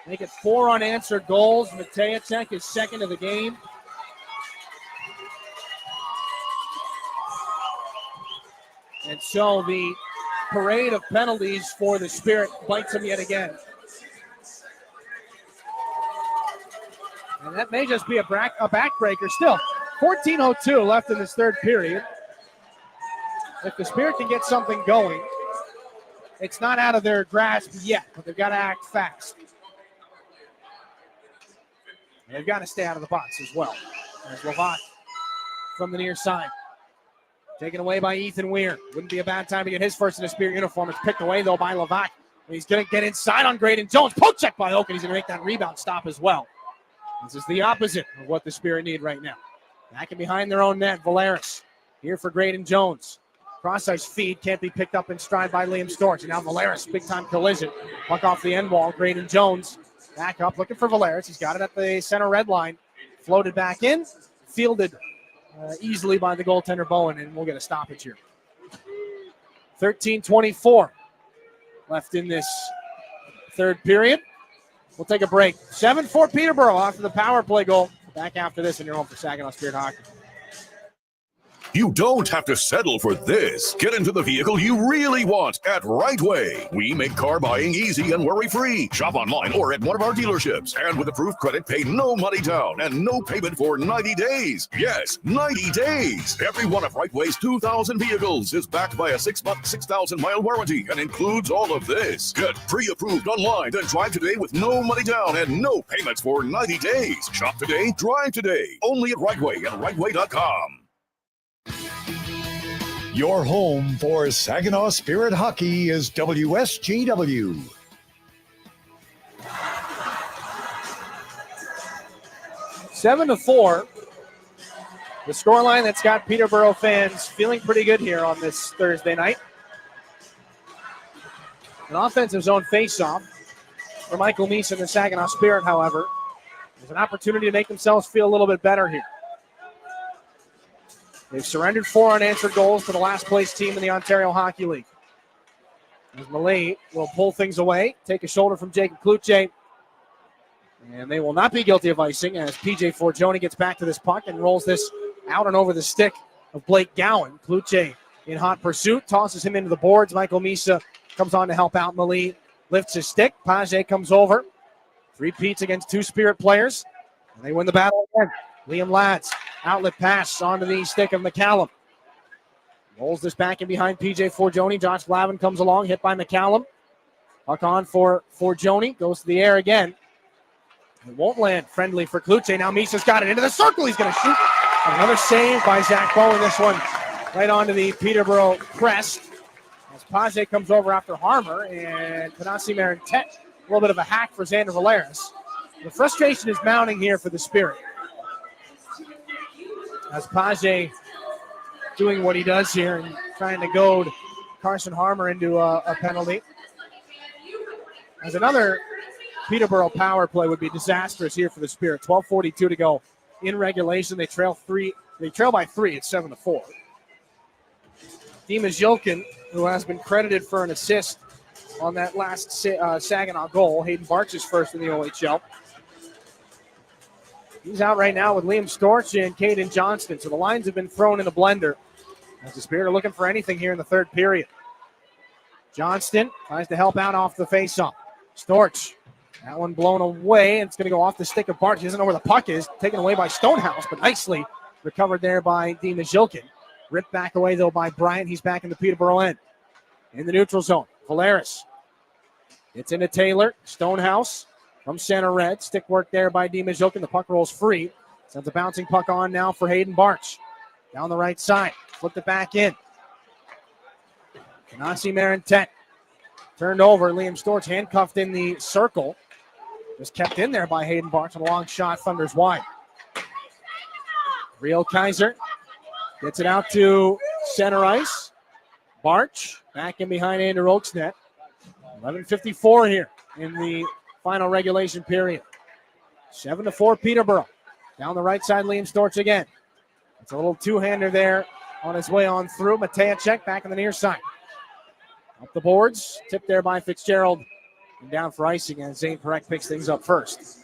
Speaker 3: Make it 4 unanswered goals. Matejacek is second of the game. And so the parade of penalties for the Spirit bites them yet again. And that may just be a backbreaker still. 14:02 left in this third period. If the Spirit can get something going, it's not out of their grasp yet, but they've got to act fast. And they've got to stay out of the box as well. There's Lavac from the near side. Taken away by Ethan Weir. Wouldn't be a bad time to get his first in a Spirit uniform. It's picked away, though, by Lavac. He's going to get inside on Graydon Jones. Poke check by Oak, and he's going to make that rebound stop as well. This is the opposite of what the Spirit need right now. Back and behind their own net, Valeris here for Graydon Jones. Cross-ice feed can't be picked up in stride by Liam Storch. And now Valeris, big-time collision. Puck off the end wall. Graydon Jones back up, looking for Valeris. He's got it at the center red line. Floated back in, fielded easily by the goaltender Bowen, and we'll get a stoppage here. 13:24 left in this third period. We'll take a break. 7-4 Peterborough after the power play goal. Back after this, and you're home for Saginaw Spirit Hockey.
Speaker 4: You don't have to settle for this. Get into the vehicle you really want at Right Way. We make car buying easy and worry-free. Shop online or at one of our dealerships. And with approved credit, pay no money down and no payment for 90 days. Yes, 90 days. Every one of Right Way's 2,000 vehicles is backed by a 6-month, 6,000-mile warranty and includes all of this. Get pre-approved online and drive today with no money down and no payments for 90 days. Shop today, drive today. Only at Right Way and rightway.com.
Speaker 1: Your home for Saginaw Spirit Hockey is WSGW.
Speaker 3: Seven to 4. The scoreline that's got Peterborough fans feeling pretty good here on this Thursday night. An offensive zone faceoff for Michael Meese and the Saginaw Spirit, however. There's an opportunity to make themselves feel a little bit better here. They've surrendered 4 unanswered goals to the last place team in the Ontario Hockey League. As Malay will pull things away, take a shoulder from Jacob Kluche. And they will not be guilty of icing as PJ Forgione gets back to this puck and rolls this out and over the stick of Blake Gowan. Kluche in hot pursuit, tosses him into the boards. Michael Misa comes on to help out Malay, lifts his stick. Page comes over. 3 Petes against 2 Spirit players. And they win the battle again. Liam Lads, outlet pass onto the stick of McCallum. Rolls this back in behind PJ Forgione. Josh Glavin comes along, hit by McCallum. Puck on for Forgione, goes to the air again. It won't land. Friendly for Kluche. Now Misa's got it into the circle. He's going to shoot. Another save by Zach Bowen. This one right onto the Peterborough crest. As Page comes over after Harmer and Tanasi Marintet. A little bit of a hack for Xander Valeris. The frustration is mounting here for the Spirit. As Page doing what he does here and trying to goad Carson Harmer into a penalty. As another Peterborough power play would be disastrous here for the Spirit. 12:42 to go in regulation. They trail by 3. It's 7-4. Dimas Yilkin, who has been credited for an assist on that last Saginaw goal. Hayden Bart's first in the OHL. He's out right now with Liam Storch and Caden Johnston. So the lines have been thrown in a blender as the Spirit are looking for anything here in the third period. Johnston tries to help out off the faceoff. Storch, that one blown away. It's going to go off the stick of Bart. He doesn't know where the puck is. Taken away by Stonehouse, but nicely recovered there by Dimas Yilkin. Ripped back away, though, by Bryant. He's back in the Peterborough end. In the neutral zone, Valeris. It's into Taylor. Stonehouse from center red. Stick work there by Dimas Yilkin. The puck rolls free. Sends a bouncing puck on now for Hayden Barch. Down the right side. Flipped it back in. Tanasi Marintet. Turned over. Liam Storch handcuffed in the circle. Was kept in there by Hayden Barch. And a long shot thunders wide. Rio Kaiser gets it out to center ice. Barch back in behind Andrew Oak's net. 11:54 here in the final regulation period. 7-4 Peterborough. Down the right side, Liam Storch again. It's a little two-hander there on his way on through. Matejacek back on the near side. Up the boards. Tipped there by Fitzgerald. And down for icing as Zane Perek picks things up first.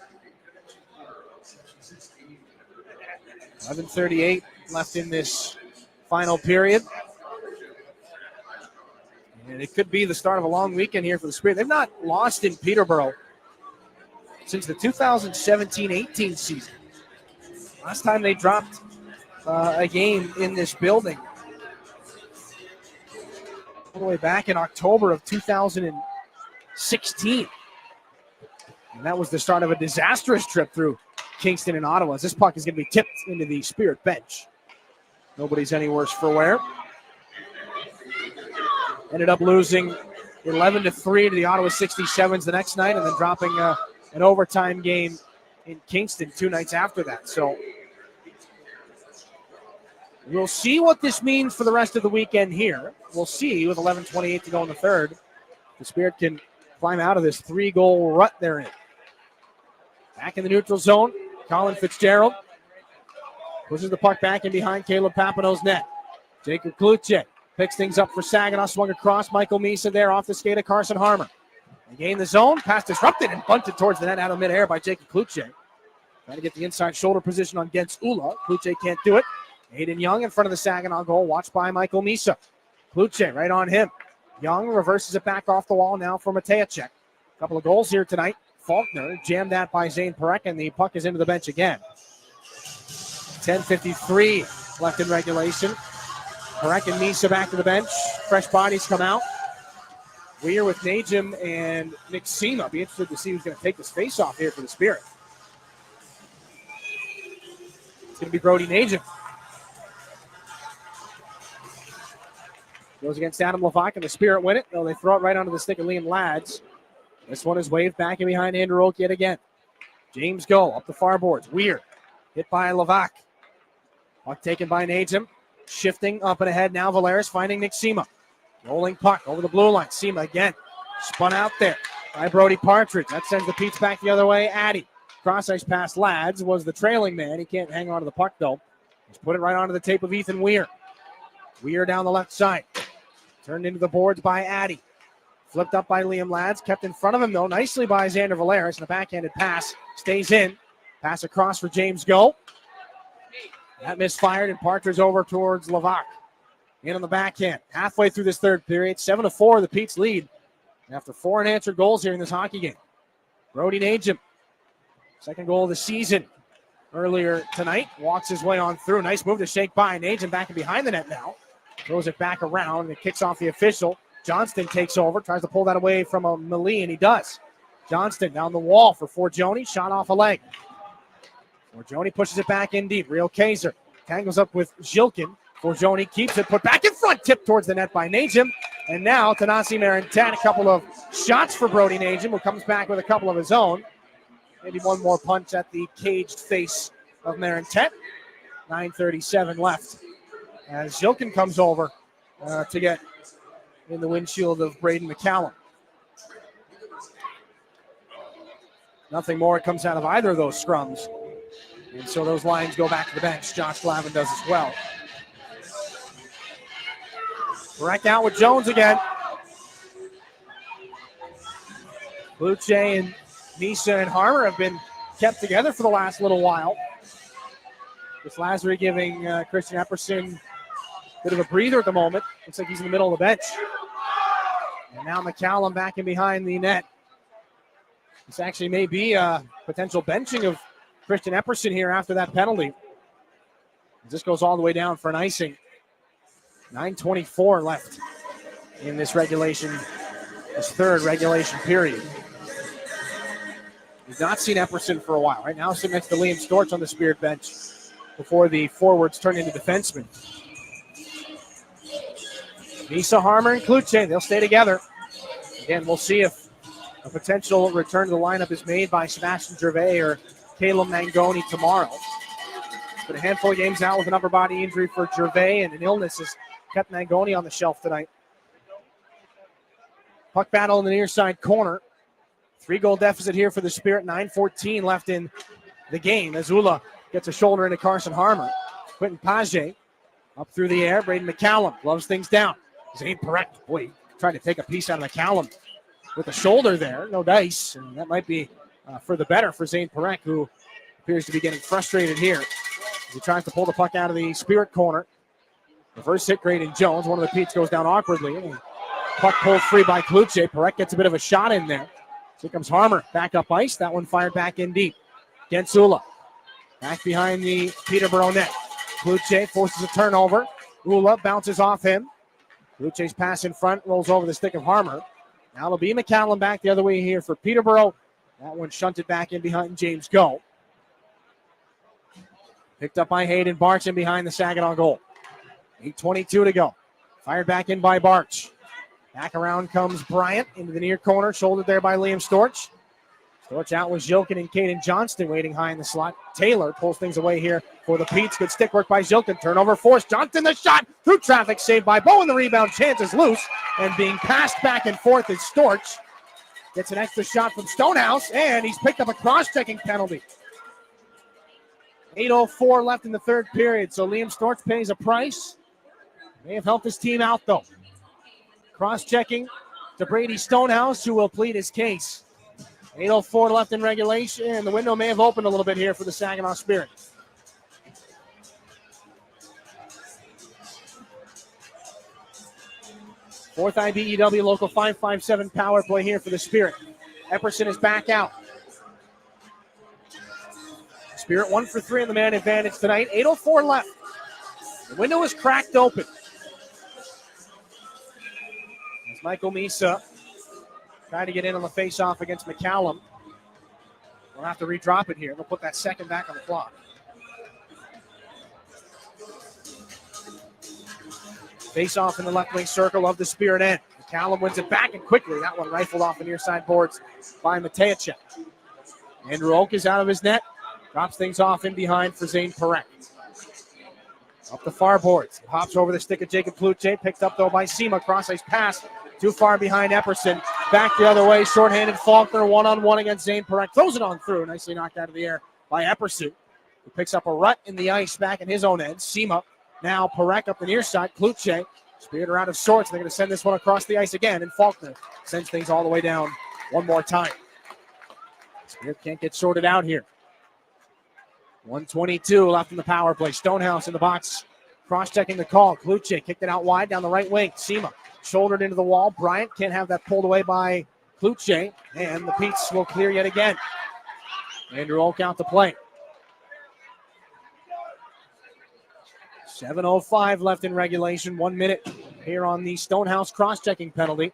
Speaker 3: 11:38 left in this final period. And it could be the start of a long weekend here for the Spirit. They've not lost in Peterborough since the 2017-18 season. Last time they dropped a game in this building all the way back in October of 2016. And that was the start of a disastrous trip through Kingston and Ottawa. As this puck is going to be tipped into the Spirit bench. Nobody's any worse for wear. Ended up losing 11-3 to the Ottawa 67s the next night, and then dropping an overtime game in Kingston 2 nights after that. So we'll see what this means for the rest of the weekend here. We'll see with 11:28 to go in the third. The Spirit can climb out of this 3-goal rut they're in. Back in the neutral zone, Colin Fitzgerald pushes the puck back in behind Caleb Papineau's net. Jacob Kluche picks things up for Saginaw, swung across. Michael Misa there off the skate of Carson Harmer. They gain the zone, pass disrupted and bunted towards the net out of midair by Jacob Kluche. Trying to get the inside shoulder position on Gens Ula. Kluche can't do it. Aiden Young in front of the Saginaw goal, watched by Michael Misa. Kluche right on him. Young reverses it back off the wall now for Matejacek. A couple of goals here tonight. Faulkner jammed that by Zane Perek, and the puck is into the bench again. 10:53 left in regulation. Perek and Misa back to the bench. Fresh bodies come out. Weir with Najim and Nick Sema. Be interested to see who's going to take this face-off here for the Spirit. It's going to be Brody Najim. Goes against Adam Levac, and the Spirit win it. No, they throw it right onto the stick of Liam Lads. This one is waved back in behind Andrew Oak yet again. James Go up the far boards. Weir hit by Levac. Puck taken by Najim. Shifting up and ahead now. Valeris finding Nick Sema. Rolling puck over the blue line. Sema again. Spun out there by Brody Partridge. That sends the Petes back the other way. Addy. Cross ice pass Lads was the trailing man. He can't hang on to the puck though. He's put it right onto the tape of Ethan Weir. Weir down the left side. Turned into the boards by Addy. Flipped up by Liam Lads. Kept in front of him though. Nicely by Xander Valeris. And a backhanded pass stays in. Pass across for James Go. That misfired and Partridge over towards Levac. In on the backhand. Halfway through this third period. 7-4 the Petes lead. After 4 unanswered goals here in this hockey game. Brody Najim. Second goal of the season earlier tonight. Walks his way on through. Nice move to shake by. Najim back and behind the net now. Throws it back around and it kicks off the official. Johnston takes over. Tries to pull that away from a Malee and he does. Johnston down the wall for Forgione. Shot off a leg. Forgione pushes it back in deep. Real Kaiser tangles up with Zhilkin. Forgione keeps it put back in front. Tipped towards the net by Najim. And now Tanasi Marintat. A couple of shots for Brody Najim, who comes back with a couple of his own. Maybe one more punch at the caged face of Marintat. 9:37 left. As Zhilkin comes over to get in the windshield of Braden McCallum. Nothing more comes out of either of those scrums. And so those lines go back to the bench. Josh Glavin does as well. Correct out with Jones again. Kluche and Misa and Harmer have been kept together for the last little while. With Lazary giving Christian Epperson a bit of a breather at the moment. Looks like he's in the middle of the bench. And now McCallum back in behind the net. This actually may be a potential benching of Christian Epperson here after that penalty. This goes all the way down for an icing. 9:24 left in this third regulation period. We've not seen Epperson for a while. Right now, sitting next to Liam Storch on the Spirit bench before the forwards turn into defensemen. Misa, Harmer, and Kluche, they'll stay together. Again, we'll see if a potential return to the lineup is made by Sebastian Gervais or Caleb Mangoni tomorrow. But a handful of games out with an upper body injury for Gervais, and an illness has kept Mangoni on the shelf tonight. Puck battle in the near side corner. 3-goal deficit here for the Spirit. 9:14 left in the game. Azula gets a shoulder into Carson Harmer. Quentin Page up through the air. Braden McCallum gloves things down. Zane Perek, boy, trying to take a piece out of McCallum with the shoulder there. No dice, and that might be for the better for Zane Perek, who appears to be getting frustrated here. He tries to pull the puck out of the Spirit corner. Reverse hit, Graydon Jones. One of the Petes goes down awkwardly. And puck pulled free by Kluche. Perek gets a bit of a shot in there. So here comes Harmer back up ice. That one fired back in deep. Gensula back behind the Peterborough net. Kluche forces a turnover. Ula bounces off him. Kluche's pass in front rolls over the stick of Harmer. Now it'll be McCallum back the other way here for Peterborough. That one shunted back in behind James Go. Picked up by Hayden Barch in behind the Saginaw goal. 8:22 to go. Fired back in by Barch. Back around comes Bryant into the near corner. Shouldered there by Liam Storch. Storch out with Zilkin and Caden Johnston waiting high in the slot. Taylor pulls things away here for the Petes. Good stick work by Zilkin. Turnover forced. Johnston the shot through traffic. Saved by Bowen. The rebound. Chance is loose. And being passed back and forth is Storch. Gets an extra shot from Stonehouse. And he's picked up a cross-checking penalty. 8:04 left in the third period. So Liam Storch pays a price. May have helped his team out though. Cross-checking to Brady Stonehouse, who will plead his case. 8:04 left in regulation, and the window may have opened a little bit here for the Saginaw Spirit. Fourth IBEW Local 557 power play here for the Spirit. Epperson is back out. Spirit 1 for 3 on the man advantage tonight. 8:04 left. The window is cracked open. As Michael Misa trying to get in on the face-off against McCallum. We'll have to redrop it here. They'll put that second back on the clock. Face-off in the left wing circle of the Spirit end. McCallum wins it back and quickly. That one rifled off the near side boards by Matejacek. Andrew Oak is out of his net. Drops things off in behind for Zane Perek. Up the far boards. Hops over the stick of Jacob Pluche. Picked up though by Sema. Cross-ice pass. Too far behind Epperson. Back the other way. Short-handed Faulkner. One-on-one against Zane Perek. Throws it on through. Nicely knocked out of the air by Epperson, who picks up a rut in the ice back in his own end. Sema. Now Perek up the near side. Kluche. Spirit are out of sorts. They're going to send this one across the ice again. And Faulkner sends things all the way down one more time. Spirit can't get sorted out here. 1:22 left in the power play. Stonehouse in the box. Cross-checking the call. Kluche kicked it out wide down the right wing. Sema shouldered into the wall. Bryant can't have that pulled away by Kluche. And the Petes will clear yet again. Andrew Oak out to play. 7:05 left in regulation. 1 minute here on the Stonehouse cross-checking penalty.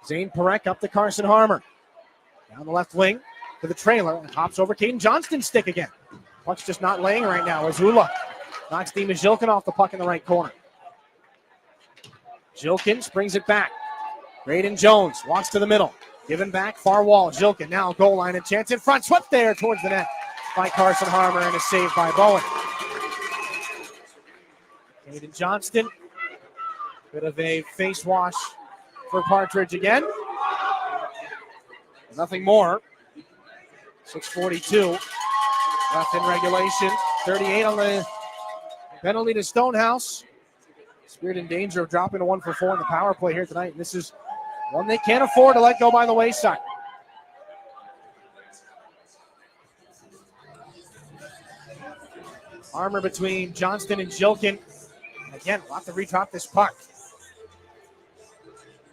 Speaker 3: Zane Perek up to Carson Harmer. Down the left wing to the trailer. And hops over Caden Johnston's stick again. Puck's just not laying right now. Azula knocks Dima Zilkin off the puck in the right corner. Zilkin springs it back. Braden Jones walks to the middle. Given back, far wall. Zilkin now goal line and chance in front. Swept there towards the net by Carson Harmer and is saved by Bowen. Caden Johnston. Bit of a face wash for Partridge again. Nothing more. 6:42 left in regulation. 38 on the penalty to Stonehouse. Spirit in danger of dropping to 1 for 4 in the power play here tonight. And this is one they can't afford to let go by the wayside. Armor between Johnston and Zilkin. Again, we'll have to redrop this puck.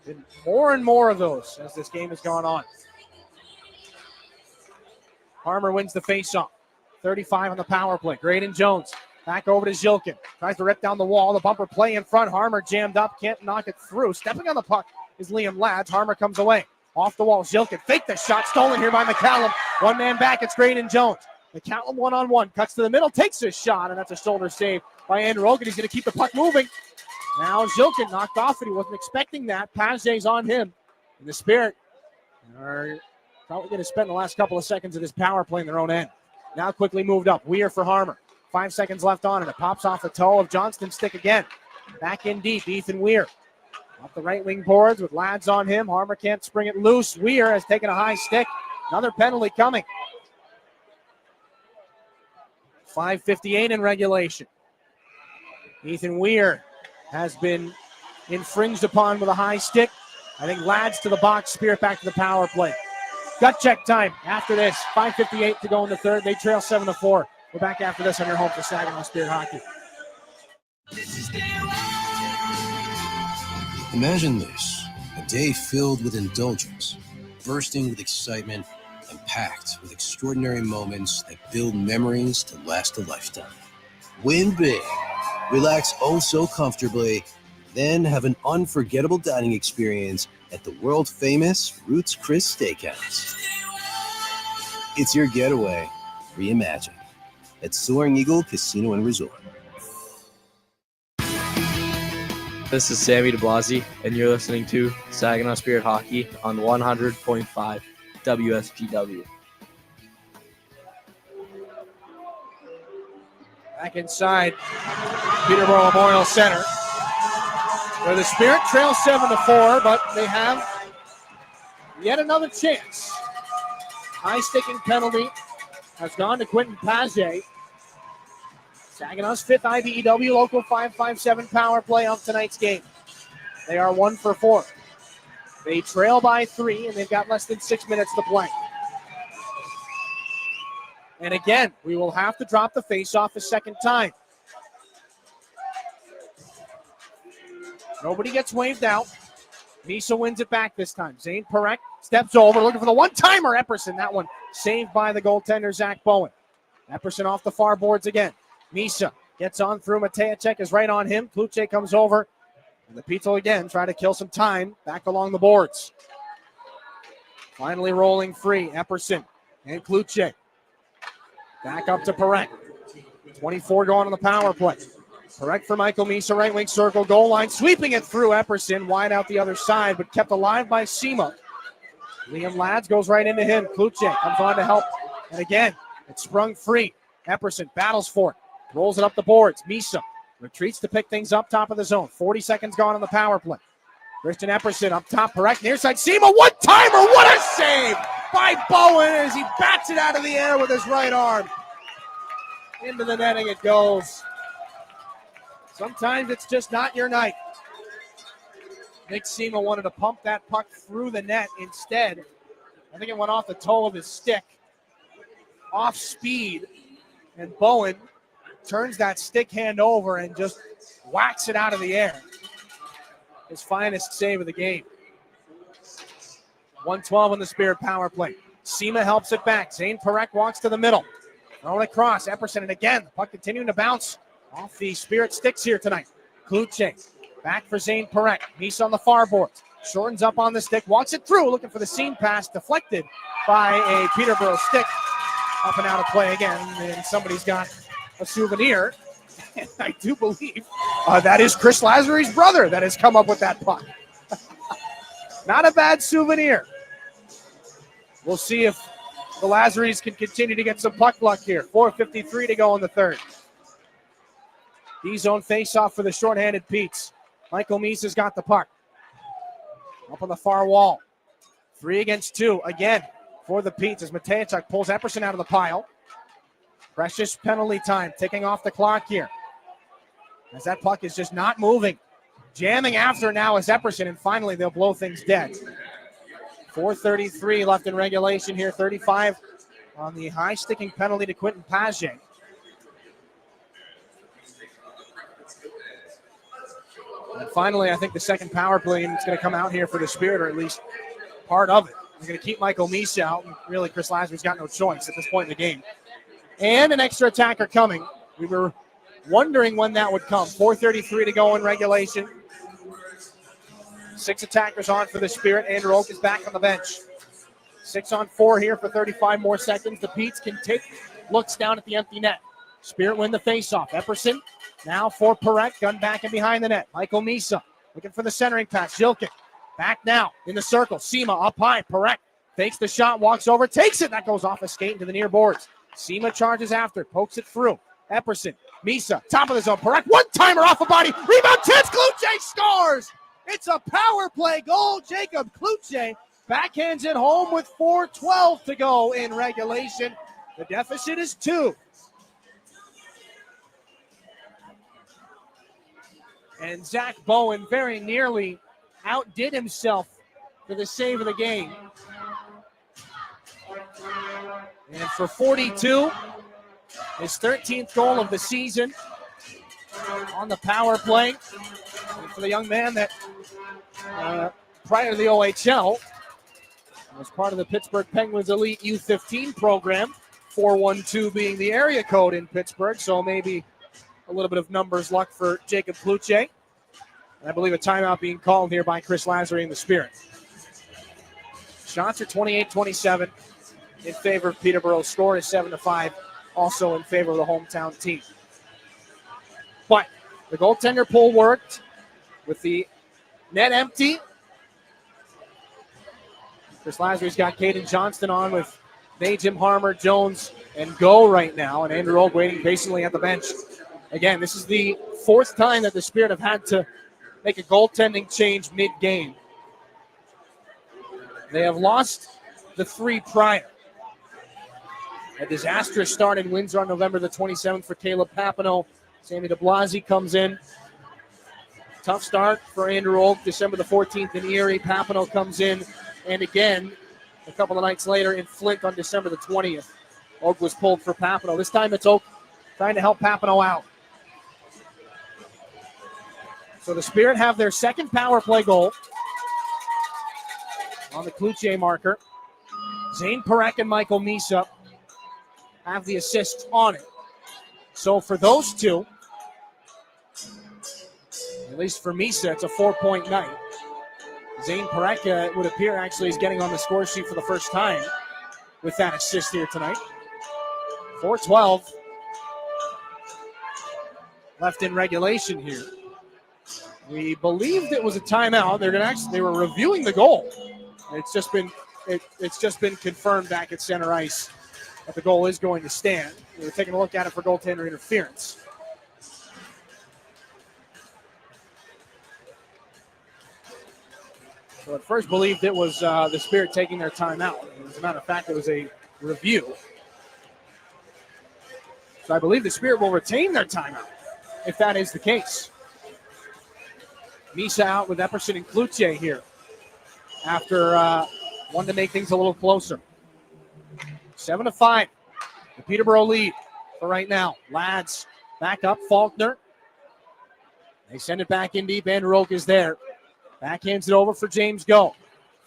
Speaker 3: Been more and more of those as this game has gone on. Harmer wins the faceoff. 35 on the power play. Graydon Jones back over to Zilkin. Tries to rip down the wall. The bumper play in front. Harmer jammed up. Can't knock it through. Stepping on the puck is Liam Lads. Harmer comes away. Off the wall. Zilkin faked the shot. Stolen here by McCallum. One man back. It's Graydon Jones. McCallum one-on-one. Cuts to the middle. Takes a shot. And that's a shoulder save by Andrew Ogan. He's going to keep the puck moving. Now Zilkin knocked off it. He wasn't expecting that. Paget's on him. And the Spirit are probably going to spend the last couple of seconds of this power play in their own end. Now quickly moved up. Weir for Harmer. 5 seconds left on it. It pops off the toe of Johnston's stick again. Back in deep. Ethan Weir. Off the right wing boards with Lads on him. Harmer can't spring it loose. Weir has taken a high stick. Another penalty coming. 5:58 in regulation. Ethan Weir has been infringed upon with a high stick. I think Lads to the box. Spirit back to the power play. Gut check time after this. 5:58 to go in the third. They trail 7-4. We're back after this on your home for Saginaw Spirit Hockey.
Speaker 5: Imagine this, a day filled with indulgence, bursting with excitement, and packed with extraordinary moments that build memories to last a lifetime. Win big, relax oh so comfortably, then have an unforgettable dining experience at the world-famous Ruth's Chris Steakhouse. It's your getaway reimagined at Soaring Eagle Casino and Resort.
Speaker 8: This is Sammy DeBlasi, and you're listening to Saginaw Spirit Hockey on 100.5 WSGW.
Speaker 3: Back inside Peterborough Memorial Centre, where the Spirit trail 7-4, but they have yet another chance. High sticking penalty has gone to Quentin Paget. Saginaw's 5th IBEW Local 557 power play of tonight's game. They are 1 for 4. They trail by 3, and they've got less than 6 minutes to play. And again, we will have to drop the face-off a second time. Nobody gets waved out. Misa wins it back this time. Zane Perek steps over, looking for the one-timer. Epperson, that one saved by the goaltender, Zach Bowen. Epperson off the far boards again. Misa gets on through. Matejacek is right on him. Kluche comes over. And the Petes again try to kill some time back along the boards. Finally rolling free. Epperson and Kluche. Back up to Perek. 24 going on the power play. Perek for Michael Misa, right wing circle, goal line, sweeping it through. Epperson wide out the other side, but kept alive by Sema. Liam Lads goes right into him. Kluche comes on to help. And again, it's sprung free. Epperson battles for it. Rolls it up the boards. Misa retreats to pick things up top of the zone. 40 seconds gone on the power play. Christian Epperson up top. Perek near side. Sema, one-timer. What a save by Bowen as he bats it out of the air with his right arm. Into the netting it goes. Sometimes it's just not your night. Nick Sema wanted to pump that puck through the net. Instead, I think it went off the toe of his stick. Off speed. And Bowen turns that stick hand over and just whacks it out of the air. His finest save of the game. 1:12 on the Spirit power play. Sema helps it back. Zane Perek walks to the middle. Throwing it across. Epperson, and again, the puck continuing to bounce off the Spirit sticks here tonight. Kluche back for Zane Perek. Misa on the far boards. Shortens up on the stick. Walks it through. Looking for the seam pass. Deflected by a Peterborough stick. Up and out of play again. And somebody's got a souvenir. And I do believe that is Chris Lazary's brother that has come up with that puck. Not a bad souvenir. We'll see if the Lazarys can continue to get some puck luck here. 4:53 to go in the third. D-zone face-off for the shorthanded Petes. Michael Misa's got the puck. Up on the far wall. 3 against 2 again for the Petes as Matejacek pulls Epperson out of the pile. Precious penalty time ticking off the clock here. As that puck is just not moving. Jamming after now is Epperson, and finally they'll blow things dead. 4:33 left in regulation here. 35 on the high-sticking penalty to Quentin Paget. And finally, I think the second power play is going to come out here for the Spirit, or at least part of it. They're going to keep Michael Misa out. And really, Chris Lazary's got no choice at this point in the game. And an extra attacker coming. We were wondering when that would come. 4:33 to go in regulation. 6 attackers on for the Spirit. Andrew Oak is back on the bench. 6 on 4 here for 35 more seconds. The Petes can take looks down at the empty net. Spirit win the faceoff. Epperson now for Perek. Gun back and behind the net. Michael Misa looking for the centering pass. Zilkin back now in the circle. Sema up high. Perek fakes the shot, walks over, takes it. That goes off a skate into the near boards. Sema charges after, pokes it through. Epperson, Misa, top of the zone. Perek, one-timer off a body. Rebound, chance, Kluche scores! It's a power play goal. Jacob Kluche backhands it home with 4:12 to go in regulation. The deficit is 2. And Zach Bowen very nearly outdid himself for the save of the game. And for 42, his 13th goal of the season on the power play. And for the young man that prior to the OHL was part of the Pittsburgh Penguins Elite U15 program, 412 being the area code in Pittsburgh, so maybe a little bit of numbers luck for Jacob Kluche. And I believe a timeout being called here by Chris Lazary and the Spirit. Shots are 28-27 in favor of Peterborough. Score is 7-5, also in favor of the hometown team. But the goaltender pull worked with the net empty. Chris Lazary's got Caden Johnston on with May, Jim Harmer, Jones, and go right now, and Andrew Oak waiting patiently at the bench. Again, this is the fourth time that the Spirit have had to make a goaltending change mid-game. They have lost the 3 prior. A disastrous start in Windsor on November the 27th for Caleb Papineau. Sammy DeBlasi comes in. Tough start for Andrew Oak, December the 14th in Erie. Papineau comes in, and again, a couple of nights later in Flint on December the 20th. Oak was pulled for Papineau. This time it's Oak trying to help Papineau out. So the Spirit have their second power play goal on the Cloutier marker. Zane Parekh and Michael Misa have the assists on it. So for those two, at least for Misa, it's a 4-point night. Zane Parekh, it would appear, actually is getting on the score sheet for the first time with that assist here tonight. 4:12 left in regulation here. We believed it was a timeout. They were reviewing the goal. It's just been confirmed back at center ice that the goal is going to stand. We're taking a look at it for goaltender interference. So at first believed it was the Spirit taking their timeout. As a matter of fact, it was a review. So I believe the Spirit will retain their timeout if that is the case. Misa out with Epperson and Cloutier here after wanting to make things a little closer. 7-5, the Peterborough lead for right now. Lads back up, Faulkner. They send it back in deep. Andrew Oak is there. Backhands it over for James Go.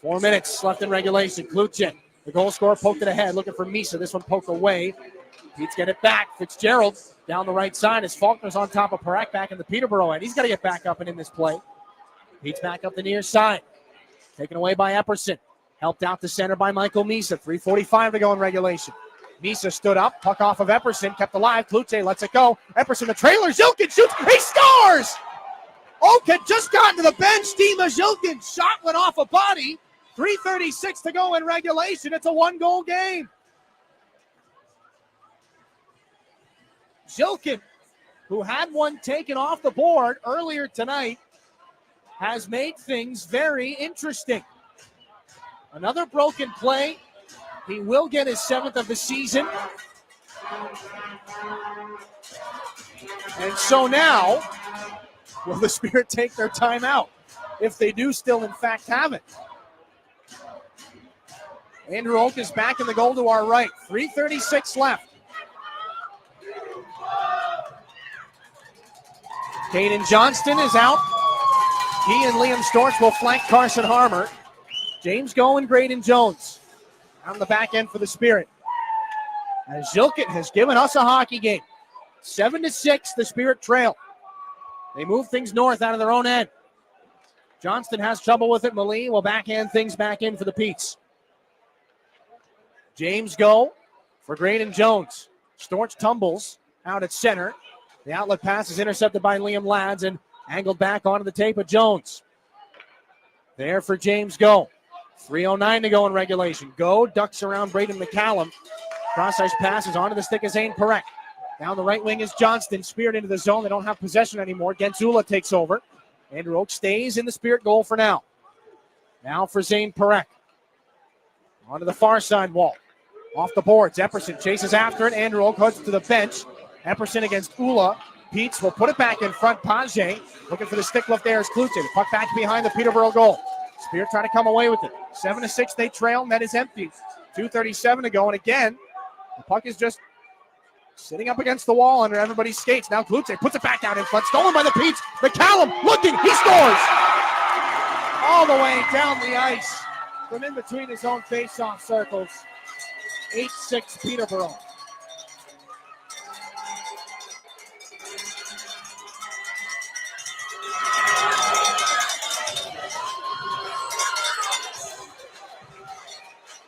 Speaker 3: 4 minutes left in regulation. Cloutier, the goal scorer, poked it ahead, looking for Misa. This one poked away. Pete's get it back. Fitzgerald down the right side as Faulkner's on top of Parekh back in the Peterborough end. He's got to get back up and in this play. Pete's back up the near side. Taken away by Epperson. Helped out to center by Michael Misa. 3:45 to go in regulation. Misa stood up. Puck off of Epperson. Kept alive. Cloutier lets it go. Epperson the trailer. Zilkin shoots. He scores! Oak had just gotten to the bench. Dima Zilkin's shot went off a body. 3:36 to go in regulation. It's a 1-goal game. Zilkin, who had one taken off the board earlier tonight, has made things very interesting. Another broken play. He will get his 7th of the season. And so now, will the Spirit take their timeout? If they do still, in fact, have it. Andrew Oak is back in the goal to our right. 3:36 left. Caden Johnston is out. He and Liam Storch will flank Carson Harmer. James Go and Graydon Jones on the back end for the Spirit. As Zilkin has given us a hockey game. 7-6, the Spirit trail. They move things north out of their own end. Johnston has trouble with it. Malee will backhand things back in for the Petes. James Go for Graydon Jones. Storch tumbles out at center. The outlet pass is intercepted by Liam Lads and angled back onto the tape of Jones. There for James Go. 3:09 to go in regulation. Go ducks around Braden McCallum. Cross-ice passes onto the stick of Zane Parekh. Down the right wing is Johnston. Spirit into the zone. They don't have possession anymore. Genzula takes over. Andrew Oak stays in the Spirit goal for now. Now for Zane Parekh. Onto the far side wall. Off the boards. Epperson chases after it. Andrew Oak heads to the bench. Epperson against Ula. Petes will put it back in front. Page looking for the stick left there is Cloutier. The puck back behind the Peterborough goal. Spirit trying to come away with it. 7-6 they trail. Net is empty. 2:37 to go. And again, the puck is just sitting up against the wall under everybody's skates. Now Cloutier puts it back out in front. Stolen by the Petes. McCallum looking. He scores! All the way down the ice from in between his own face-off circles. 8-6 Peterborough.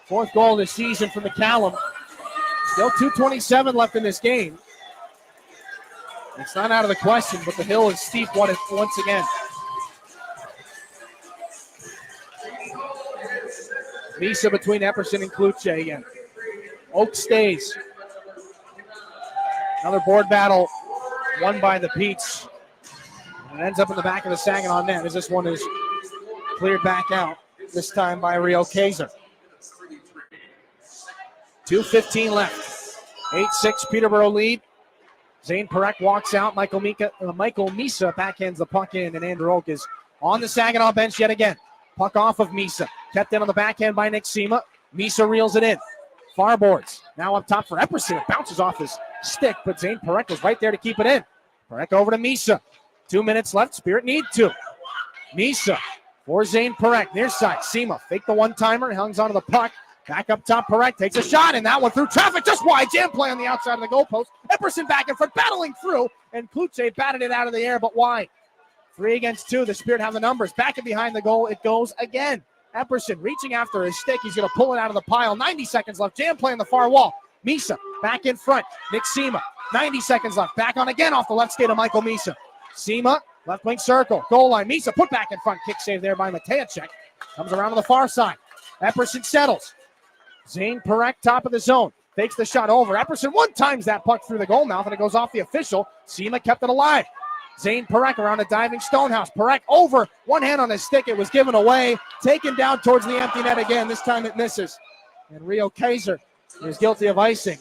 Speaker 3: Fourth goal this season for McCallum. Still 2:27 left in this game. It's not out of the question, but the hill is steep once again. Misa between Epperson and Cloutier again. Oak stays. Another board battle won by the Petes. And it ends up in the back of the Saginaw net as this one is cleared back out, this time by Rio Kaiser. 2:15 left. 8-6 Peterborough lead. Zane Perek walks out. Michael Misa backhands the puck in, and Andrew Oak is on the Saginaw bench yet again. Puck off of Misa. Kept in on the backhand by Nick Sema. Misa reels it in. Far boards. Now up top for Epperson. It bounces off his stick, but Zane Perek was right there to keep it in. Perek over to Misa. 2 minutes left. Spirit need to. Misa for Zane Perek. Near side. Sema fake the one-timer. Hangs onto the puck. Back up top, Perek takes a shot, and that one through traffic, just wide. Jam play on the outside of the goalpost. Epperson back in front, battling through, and Kluche batted it out of the air, but wide. 3 against 2. The Spirit have the numbers. Back and behind the goal, it goes again. Epperson reaching after his stick. He's going to pull it out of the pile. 90 seconds left. Jam play on the far wall. Misa back in front. Nick Sema. 90 seconds left. Back on again off the left skate of Michael Misa. Sema, left wing circle. Goal line. Misa put back in front. Kick save there by Matejacek. Comes around to the far side. Epperson settles. Zane Perek, top of the zone. Fakes the shot over. Epperson one times that puck through the goal mouth, and it goes off the official. Sema kept it alive. Zane Perek around a diving Stonehouse. Perek over. One hand on his stick. It was given away. Taken down towards the empty net again. This time it misses. And Rio Kaiser is guilty of icing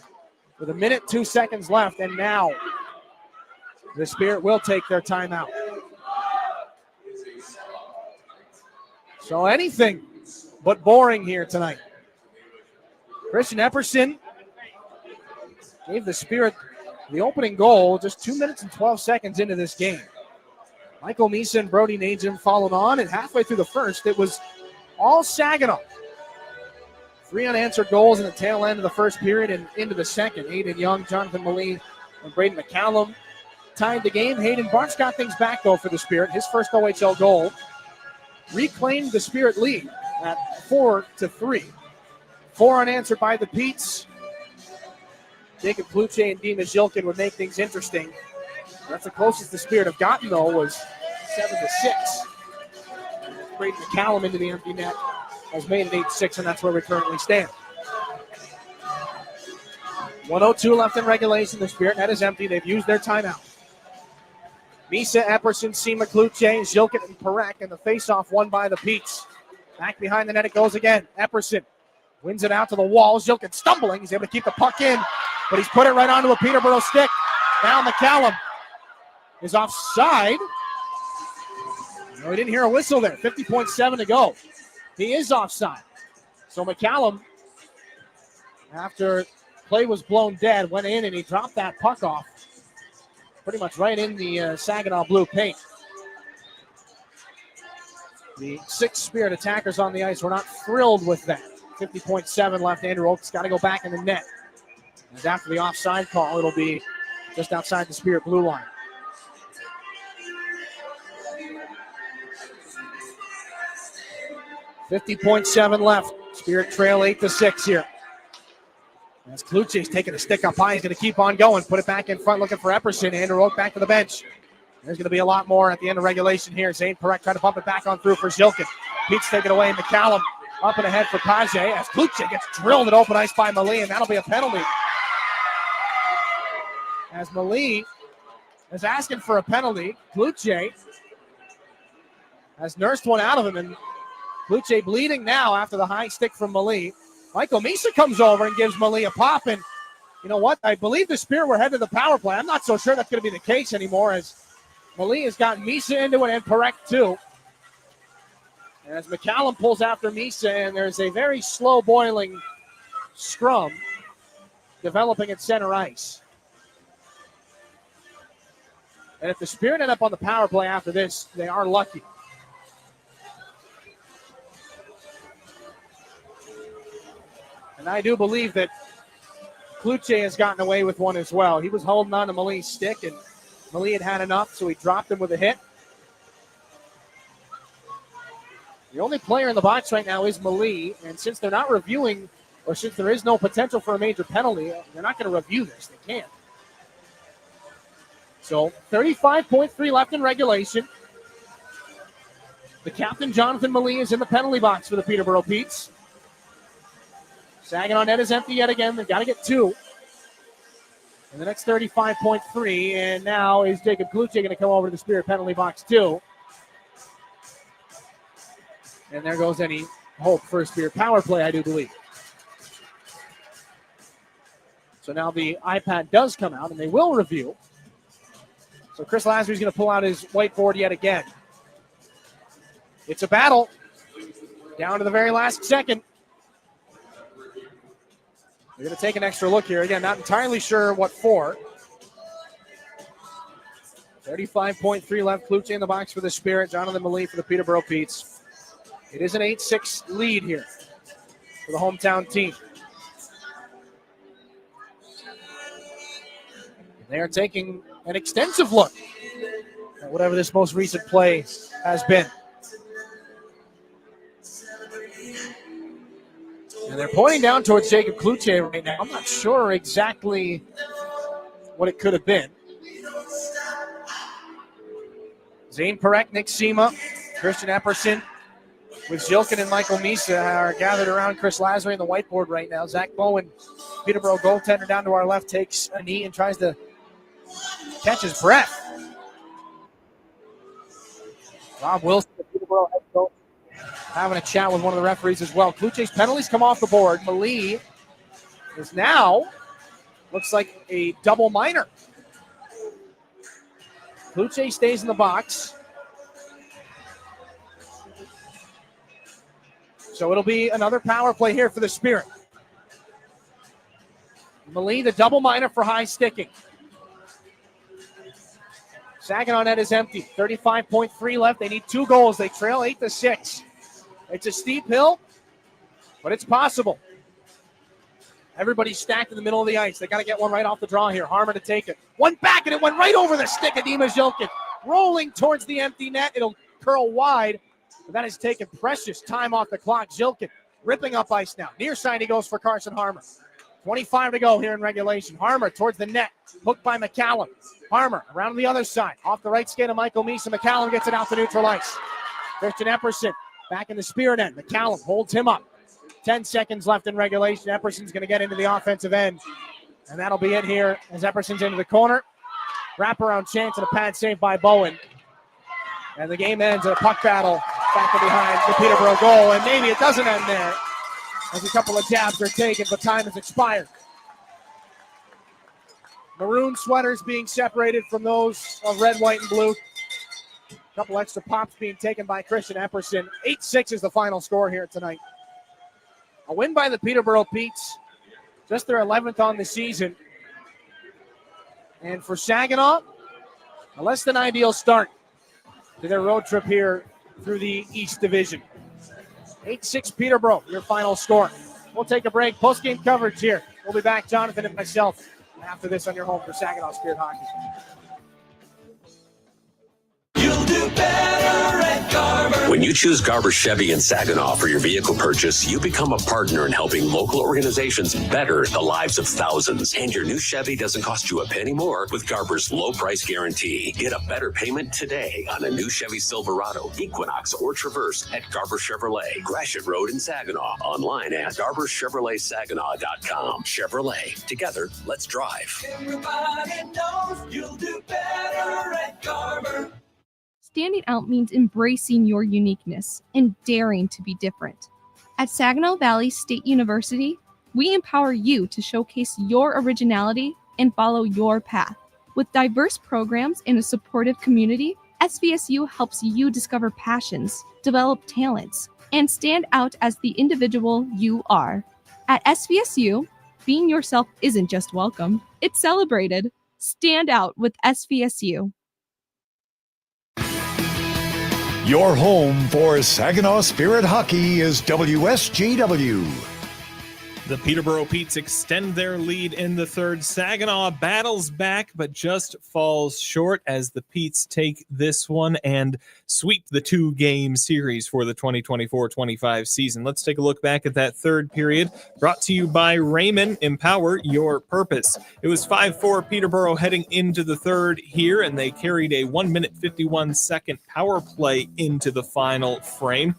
Speaker 3: with 1 minute, 2 seconds left. And now the Spirit will take their timeout. So anything but boring here tonight. Christian Epperson gave the Spirit the opening goal just 2 minutes and 12 seconds into this game. Michael Misa and Brody Najim followed on, and halfway through the first, it was all Saginaw. 3 unanswered goals in the tail end of the first period and into the second. Hayden Young, Jonathan Malee, and Braden McCallum tied the game. Hayden Barnes got things back, though, for the Spirit. His first OHL goal reclaimed the Spirit lead at 4-3. 4 unanswered by the Petes. Jacob Kluche and Dima Zilkin would make things interesting. That's the closest the Spirit have gotten, though, was 7-6. Braden McCallum into the empty net has made it 8-6, and that's where we currently stand. 1:02 left in regulation. The Spirit net is empty. They've used their timeout. Misa, Epperson, Sema, Kluche, Zilkin, and Perek, and the face-off won by the Petes. Back behind the net it goes again. Epperson wins it out to the wall. Zilkin stumbling. He's able to keep the puck in, but he's put it right onto a Peterborough stick. Now McCallum is offside. No, we didn't hear a whistle there. 50.7 to go. He is offside. So McCallum, after play was blown dead, went in and he dropped that puck off pretty much right in the Saginaw blue paint. The 6 Spirit attackers on the ice were not thrilled with that. 50.7 left. Andrew Oak's got to go back in the net. And after the offside call, it'll be just outside the Spirit blue line. .7 left. Spirit trail 8-6 here. As Kluche's taking a stick up high, he's going to keep on going. Put it back in front, looking for Epperson. Andrew Oak back to the bench. There's going to be a lot more at the end of regulation here. Zane Perek trying to bump it back on through for Zilkin. Pete's taking away. McCallum up and ahead for Page as Kluche gets drilled at open ice by Malee, and that'll be a penalty. As Malee is asking for a penalty, Kluche has nursed one out of him, and Kluche bleeding now after the high stick from Malee. Michael Misa comes over and gives Malee a pop, and you know what? I believe the Spirit were headed to the power play. I'm not so sure that's going to be the case anymore, as Malee has gotten Misa into it and Perek too. And as McCallum pulls after Misa, and there's a very slow boiling scrum developing at center ice. And if the Spirit end up on the power play after this, they are lucky. And I do believe that Kluche has gotten away with one as well. He was holding on to Malee's stick, and Malee had enough, so he dropped him with a hit. The only player in the box right now is Malee, and since they're not reviewing, or since there is no potential for a major penalty, they're not going to review this. They can't. So 35.3 left in regulation. The captain, Jonathan Malee, is in the penalty box for the Peterborough Petes. Saginaw net is empty yet again. They've got to get 2. And the next 35.3, and now is Jacob Kluche going to come over to the Spirit penalty box too. And there goes any hope for a Spirit power play, I do believe. So now the iPad does come out, and they will review. So Chris Lasry is going to pull out his whiteboard yet again. It's a battle down to the very last second. They're going to take an extra look here. Again, not entirely sure what for. 35.3 left. Kluche in the box for the Spirit. Jonathan Dent for the Peterborough Petes. It is an 8-6 lead here for the hometown team. They are taking an extensive look at whatever this most recent play has been. And they're pointing down towards Jacob Kluche right now. I'm not sure exactly what it could have been. Zane Perek, Nick Sema, Christian Epperson, with Zilkin and Michael Misa are gathered around Chris Lasry in the whiteboard right now. Zach Bowen, Peterborough goaltender down to our left, takes a knee and tries to catch his breath. Rob Wilson, the Peterborough head coach, having a chat with one of the referees as well. Kluche's penalties come off the board. Malee is now, looks like a double minor. Kluche stays in the box. So it'll be another power play here for the Spirit. Malee, the double minor for high sticking. Saginaw net is empty. 35.3 left. They need 2 goals. They trail 8-6. It's a steep hill, but it's possible. Everybody's stacked in the middle of the ice. They got to get one right off the draw here. Harmer to take it. One back, and it went right over the stick of Dima Zilkin. Rolling towards the empty net. It'll curl wide, but that has taken precious time off the clock. Zilkin ripping up ice now. Near side he goes for Carson Harmer. 25 to go here in regulation. Harmer towards the net. Hooked by McCallum. Harmer around the other side. Off the right skate of Michael Misa. McCallum gets it out to neutral ice. Christian Epperson back in the Spirit end. McCallum holds him up. 10 seconds left in regulation. Epperson's going to get into the offensive end. And that'll be it here as Epperson's into the corner. Wraparound chance and a pad save by Bowen. And the game ends in a puck battle back and behind the Peterborough goal. And maybe it doesn't end there, as a couple of jabs are taken, but time has expired. Maroon sweaters being separated from those of red, white, and blue. A couple extra pops being taken by Christian Epperson. 8-6 is the final score here tonight. A win by the Peterborough Petes, just their 11th on the season. And for Saginaw, a less than ideal start to their road trip here through the East Division. 8-6 Peterborough, your final score. We'll take a break. Post-game coverage here. We'll be back, Jonathan and myself, after this on your home for Saginaw Spirit Hockey.
Speaker 19: You'll do better at Garber.
Speaker 6: When you choose Garber Chevy in Saginaw for your vehicle purchase, you become a partner in helping local organizations better the lives of thousands. And your new Chevy doesn't cost you a penny more with Garber's low price guarantee. Get a better payment today on a new Chevy Silverado, Equinox, or Traverse at Garber Chevrolet, Gratiot Road in Saginaw. Online at GarberChevroletSaginaw.com. Chevrolet. Together, let's drive.
Speaker 19: Everybody knows you'll do better at Garber.
Speaker 9: Standing out means embracing your uniqueness and daring to be different. At Saginaw Valley State University, we empower you to showcase your originality and follow your path. With diverse programs and a supportive community, SVSU helps you discover passions, develop talents, and stand out as the individual you are. At SVSU, being yourself isn't just welcome, it's celebrated. Stand out with SVSU.
Speaker 1: Your home for Saginaw Spirit Hockey is WSGW.
Speaker 2: The Peterborough Petes extend their lead in the third. Saginaw battles back, but just falls short as the Petes take this one and sweep the 2-game series for the 2024-25 season. Let's take a look back at that third period, brought to you by Raymond. Empower your purpose. It was 5-4 Peterborough heading into the third here, and they carried a 1 minute 51 second power play into the final frame.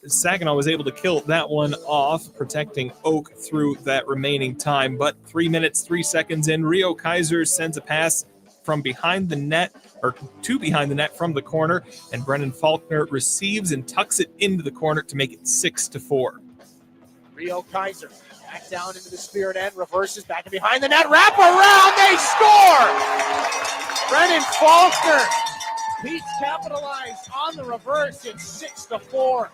Speaker 2: Saginaw was able to kill that one off, protecting Oak through that remaining time. But 3 minutes, 3 seconds in, Rio Kaiser sends a pass from behind the net, or to behind the net from the corner, and Brennan Faulkner receives and tucks it into the corner to make it 6-4.
Speaker 3: Rio Kaiser back down into the Spirit end, reverses back and behind the net, wrap around, they score! Brennan Faulkner. Pete's capitalized on the reverse. It's 6-4.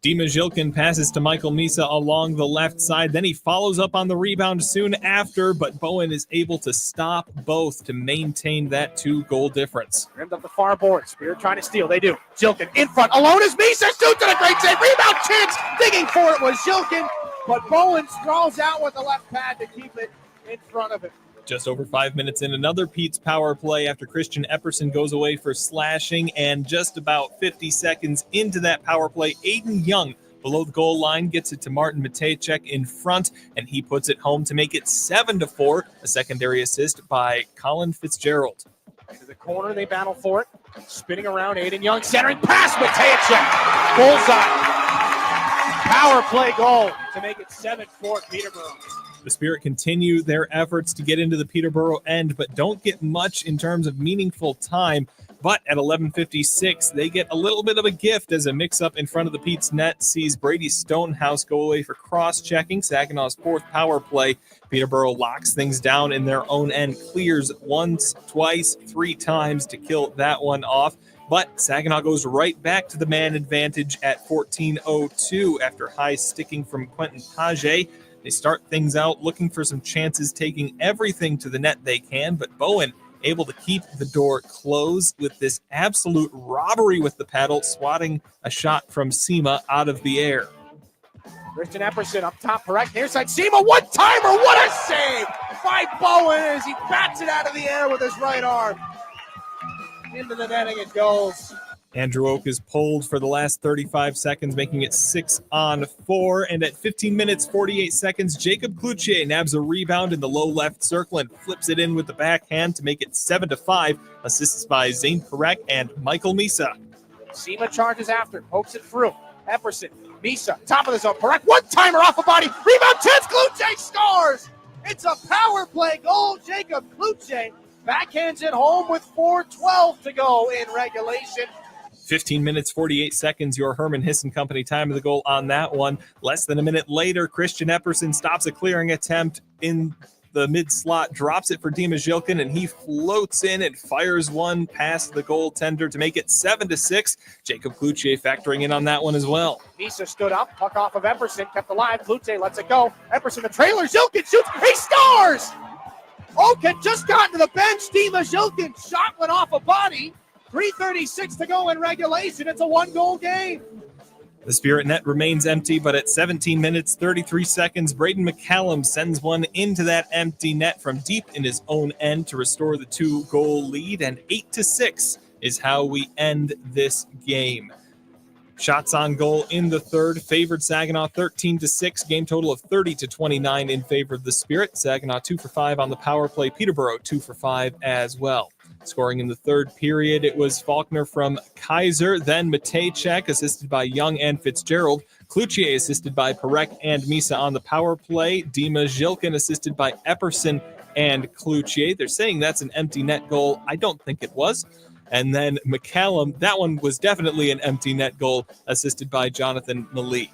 Speaker 2: Dima Zhilkin passes to Michael Misa along the left side. Then he follows up on the rebound soon after, but Bowen is able to stop both to maintain that 2-goal difference.
Speaker 3: Rimmed up the far board. Spirit trying to steal. They do. Zhilkin in front. Alone is Misa. Shoots at a great save. Rebound chance. Digging for it was Zhilkin, but Bowen draws out with the left pad to keep it in front of him.
Speaker 2: Just over 5 minutes in, another Pete's power play after Christian Epperson goes away for slashing, and just about 50 seconds into that power play, Aiden Young below the goal line gets it to Martin Matejcek in front, and he puts it home to make it 7-4, a secondary assist by Colin Fitzgerald.
Speaker 3: Into the corner, they battle for it. Spinning around, Aiden Young centering pass, Matejcek. Bullseye. Power play goal to make it 7-4 Peterborough.
Speaker 2: The Spirit continue their efforts to get into the Peterborough end, but don't get much in terms of meaningful time. But at 11:56, they get a little bit of a gift as a mix-up in front of the Pete's net sees Brady Stonehouse go away for cross-checking. Saginaw's fourth power play. Peterborough locks things down in their own end, clears once, twice, 3 times to kill that one off. But Saginaw goes right back to the man advantage at 14:02 after high sticking from Quentin Page. They start things out looking for some chances, taking everything to the net they can, but Bowen able to keep the door closed with this absolute robbery with the paddle, swatting a shot from Sema out of the air.
Speaker 3: Christian Epperson up top, correct, near side, Sema, one-timer, what a save by Bowen as he bats it out of the air with his right arm. Into the netting it goes.
Speaker 2: Andrew Oak is pulled for the last 35 seconds, making it 6-4. And at 15 minutes, 48 seconds, Jacob Cloutier nabs a rebound in the low left circle and flips it in with the backhand to make it 7-5. Assists by Zane Perek and Michael Misa.
Speaker 3: Sema charges after, pokes it through. Epperson, Misa, top of the zone. Perek, one-timer off a body. Rebound chance, Cloutier scores! It's a power play goal. Jacob Cloutier backhands it home with 4:12 to go in regulation.
Speaker 2: 15 minutes, 48 seconds, your Herman Hisson Company time of the goal on that one. Less than a minute later, Christian Epperson stops a clearing attempt in the mid-slot, drops it for Dima Zhilkin, and he floats in and fires one past the goaltender to make it 7-6. Jacob Cloutier factoring in on that one as well.
Speaker 3: Misa stood up, puck off of Epperson, kept alive. Cloutier lets it go. Epperson the trailer, Zhilkin shoots, he scores! Oak had just gotten to the bench. Dima Zhilkin shot went off a body. 3:36 to go in regulation. It's a 1-goal game.
Speaker 2: The Spirit net remains empty, but at 17 minutes, 33 seconds, Braden McCallum sends one into that empty net from deep in his own end to restore the 2-goal lead, and 8-6 is how we end this game. Shots on goal in the third favored Saginaw 13-6, game total of 30-29 in favor of the Spirit. Saginaw 2 for 5 on the power play, Peterborough 2 for 5 as well. Scoring in the third period, it was Faulkner from Kaiser, then Matejcek, assisted by Young and Fitzgerald. Cloutier assisted by Perek and Misa on the power play. Dima Zhilkin assisted by Epperson and Cloutier. They're saying that's an empty net goal. I don't think it was. And then McCallum, that one was definitely an empty net goal, assisted by Jonathan Malee.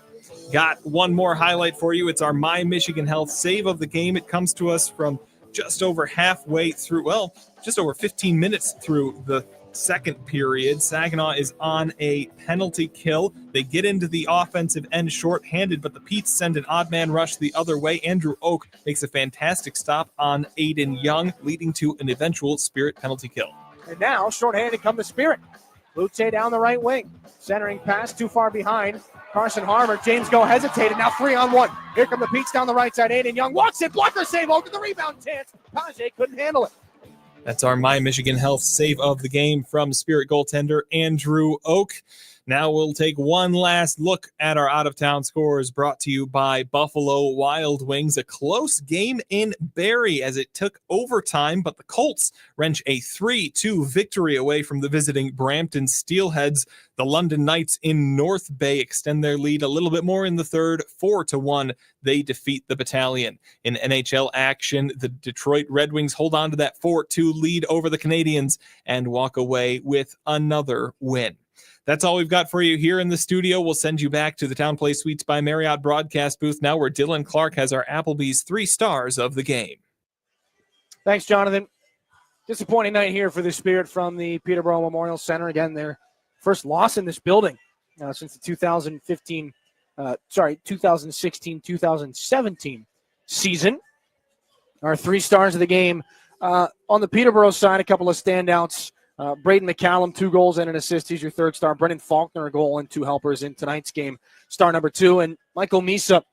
Speaker 2: Got one more highlight for you. It's our My Michigan Health save of the game. It comes to us from just over halfway through, well, just over 15 minutes through the second period. Saginaw is on a penalty kill. They get into the offensive end short-handed, but the Petes send an odd man rush the other way. Andrew Oak makes a fantastic stop on Aiden Young, leading to an eventual Spirit penalty kill.
Speaker 3: And now, short-handed come the Spirit. Lutze down the right wing. Centering pass, too far behind. Carson Harmer, James Go hesitated, now 3-on-1. Here come the Petes down the right side. Aiden Young walks it, blocker save, over the rebound chance. Page couldn't handle it.
Speaker 2: That's our My Michigan Health save of the game from Spirit goaltender Andrew Oak. Now we'll take one last look at our out-of-town scores, brought to you by Buffalo Wild Wings. A close game in Barrie as it took overtime, but the Colts wrench a 3-2 victory away from the visiting Brampton Steelheads. The London Knights in North Bay extend their lead a little bit more in the third, 4-1. They defeat the Battalion. In NHL action, the Detroit Red Wings hold on to that 4-2 lead over the Canadiens and walk away with another win. That's all we've got for you here in the studio. We'll send you back to the Town Place Suites by Marriott broadcast booth now, where Dillon Clark has our Applebee's 3 stars of the game.
Speaker 3: Thanks, Jonathan. Disappointing night here for the Spirit from the Peterborough Memorial Centre. Again, their first loss in this building since the 2016-2017 season. Our 3 stars of the game. On the Peterborough side, a couple of standouts. Braden McCallum, 2 goals and an assist. He's your 3rd star. Brendan Faulkner, a goal and 2 helpers in tonight's game. Star number 2. And Michael Misa,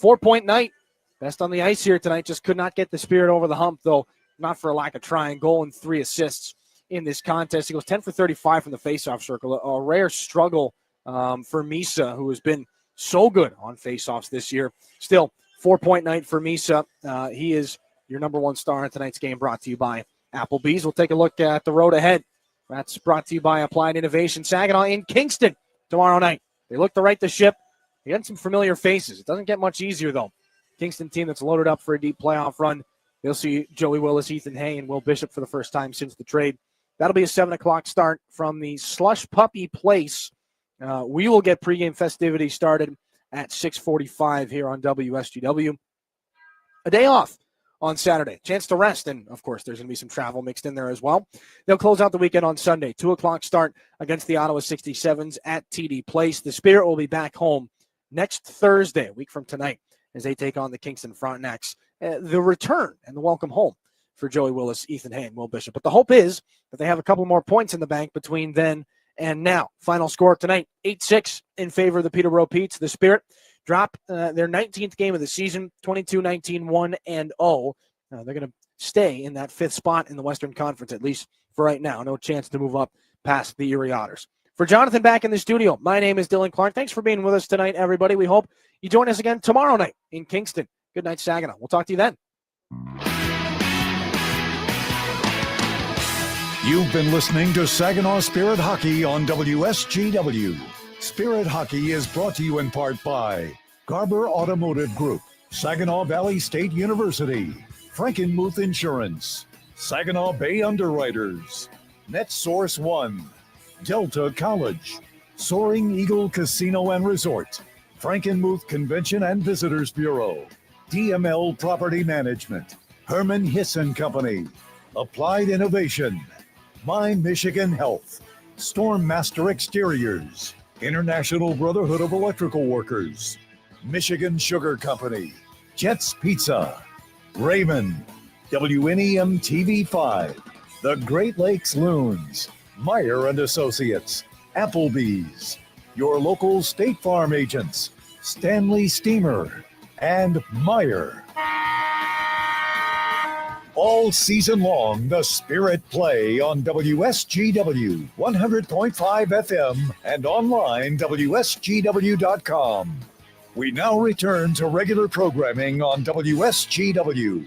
Speaker 3: 4-point night. Best on the ice here tonight. Just could not get the Spirit over the hump, though, not for a lack of trying. Goal and 3 assists in this contest. He goes 10 for 35 from the faceoff circle. A rare struggle for Misa, who has been so good on faceoffs this year. Still, 4-point night for Misa. He is your number 1 star in tonight's game, brought to you by Applebee's. We'll take a look at the road ahead. That's brought to you by Applied Innovation. Saginaw in Kingston tomorrow night. They look to right the ship. They got some familiar faces. It doesn't get much easier, though. Kingston team that's loaded up for a deep playoff run. They'll see Joey Willis, Ethan Hay, and Will Bishop for the first time since the trade. That'll be a 7 o'clock start from the Slush Puppy Place. We will get pregame festivities started at 6:45 here on WSGW. A day off on Saturday. Chance to rest, and, of course, there's going to be some travel mixed in there as well. They'll close out the weekend on Sunday. 2 o'clock start against the Ottawa 67s at TD Place. The Spirit will be back home next Thursday, a week from tonight, as they take on the Kingston Frontenacs. The return and the welcome home for Joey Willis, Ethan Hay, and Will Bishop. But the hope is that they have a couple more points in the bank between then and now. Final score tonight, 8-6 in favor of the Peterborough Petes. The Spirit drop their 19th game of the season, 22-19, 1-0. They're going to stay in that 5th spot in the Western Conference, at least for right now. No chance to move up past the Erie Otters. For Jonathan back in the studio, my name is Dillon Clark. Thanks for being with us tonight, everybody. We hope you join us again tomorrow night in Kingston. Good night, Saginaw. We'll talk to you then.
Speaker 1: You've been listening to Saginaw Spirit Hockey on WSGW. Spirit Hockey is brought to you in part by Garber Automotive Group, Saginaw Valley State University, Frankenmuth Insurance, Saginaw Bay Underwriters, NetSource One, Delta College, Soaring Eagle Casino and Resort, Frankenmuth Convention and Visitors Bureau, DML Property Management, Herman Hissen Company, Applied Innovation, My Michigan Health, Stormmaster Exteriors, International Brotherhood of Electrical Workers, Michigan Sugar Company, Jets Pizza, Raymond, WNEM TV5, the Great Lakes Loons, Meyer and Associates, Applebee's, your local State Farm agents, Stanley Steamer, and Meyer. All season long, the Spirit play on WSGW 100.5 FM and online WSGW.com. We now return to regular programming on WSGW.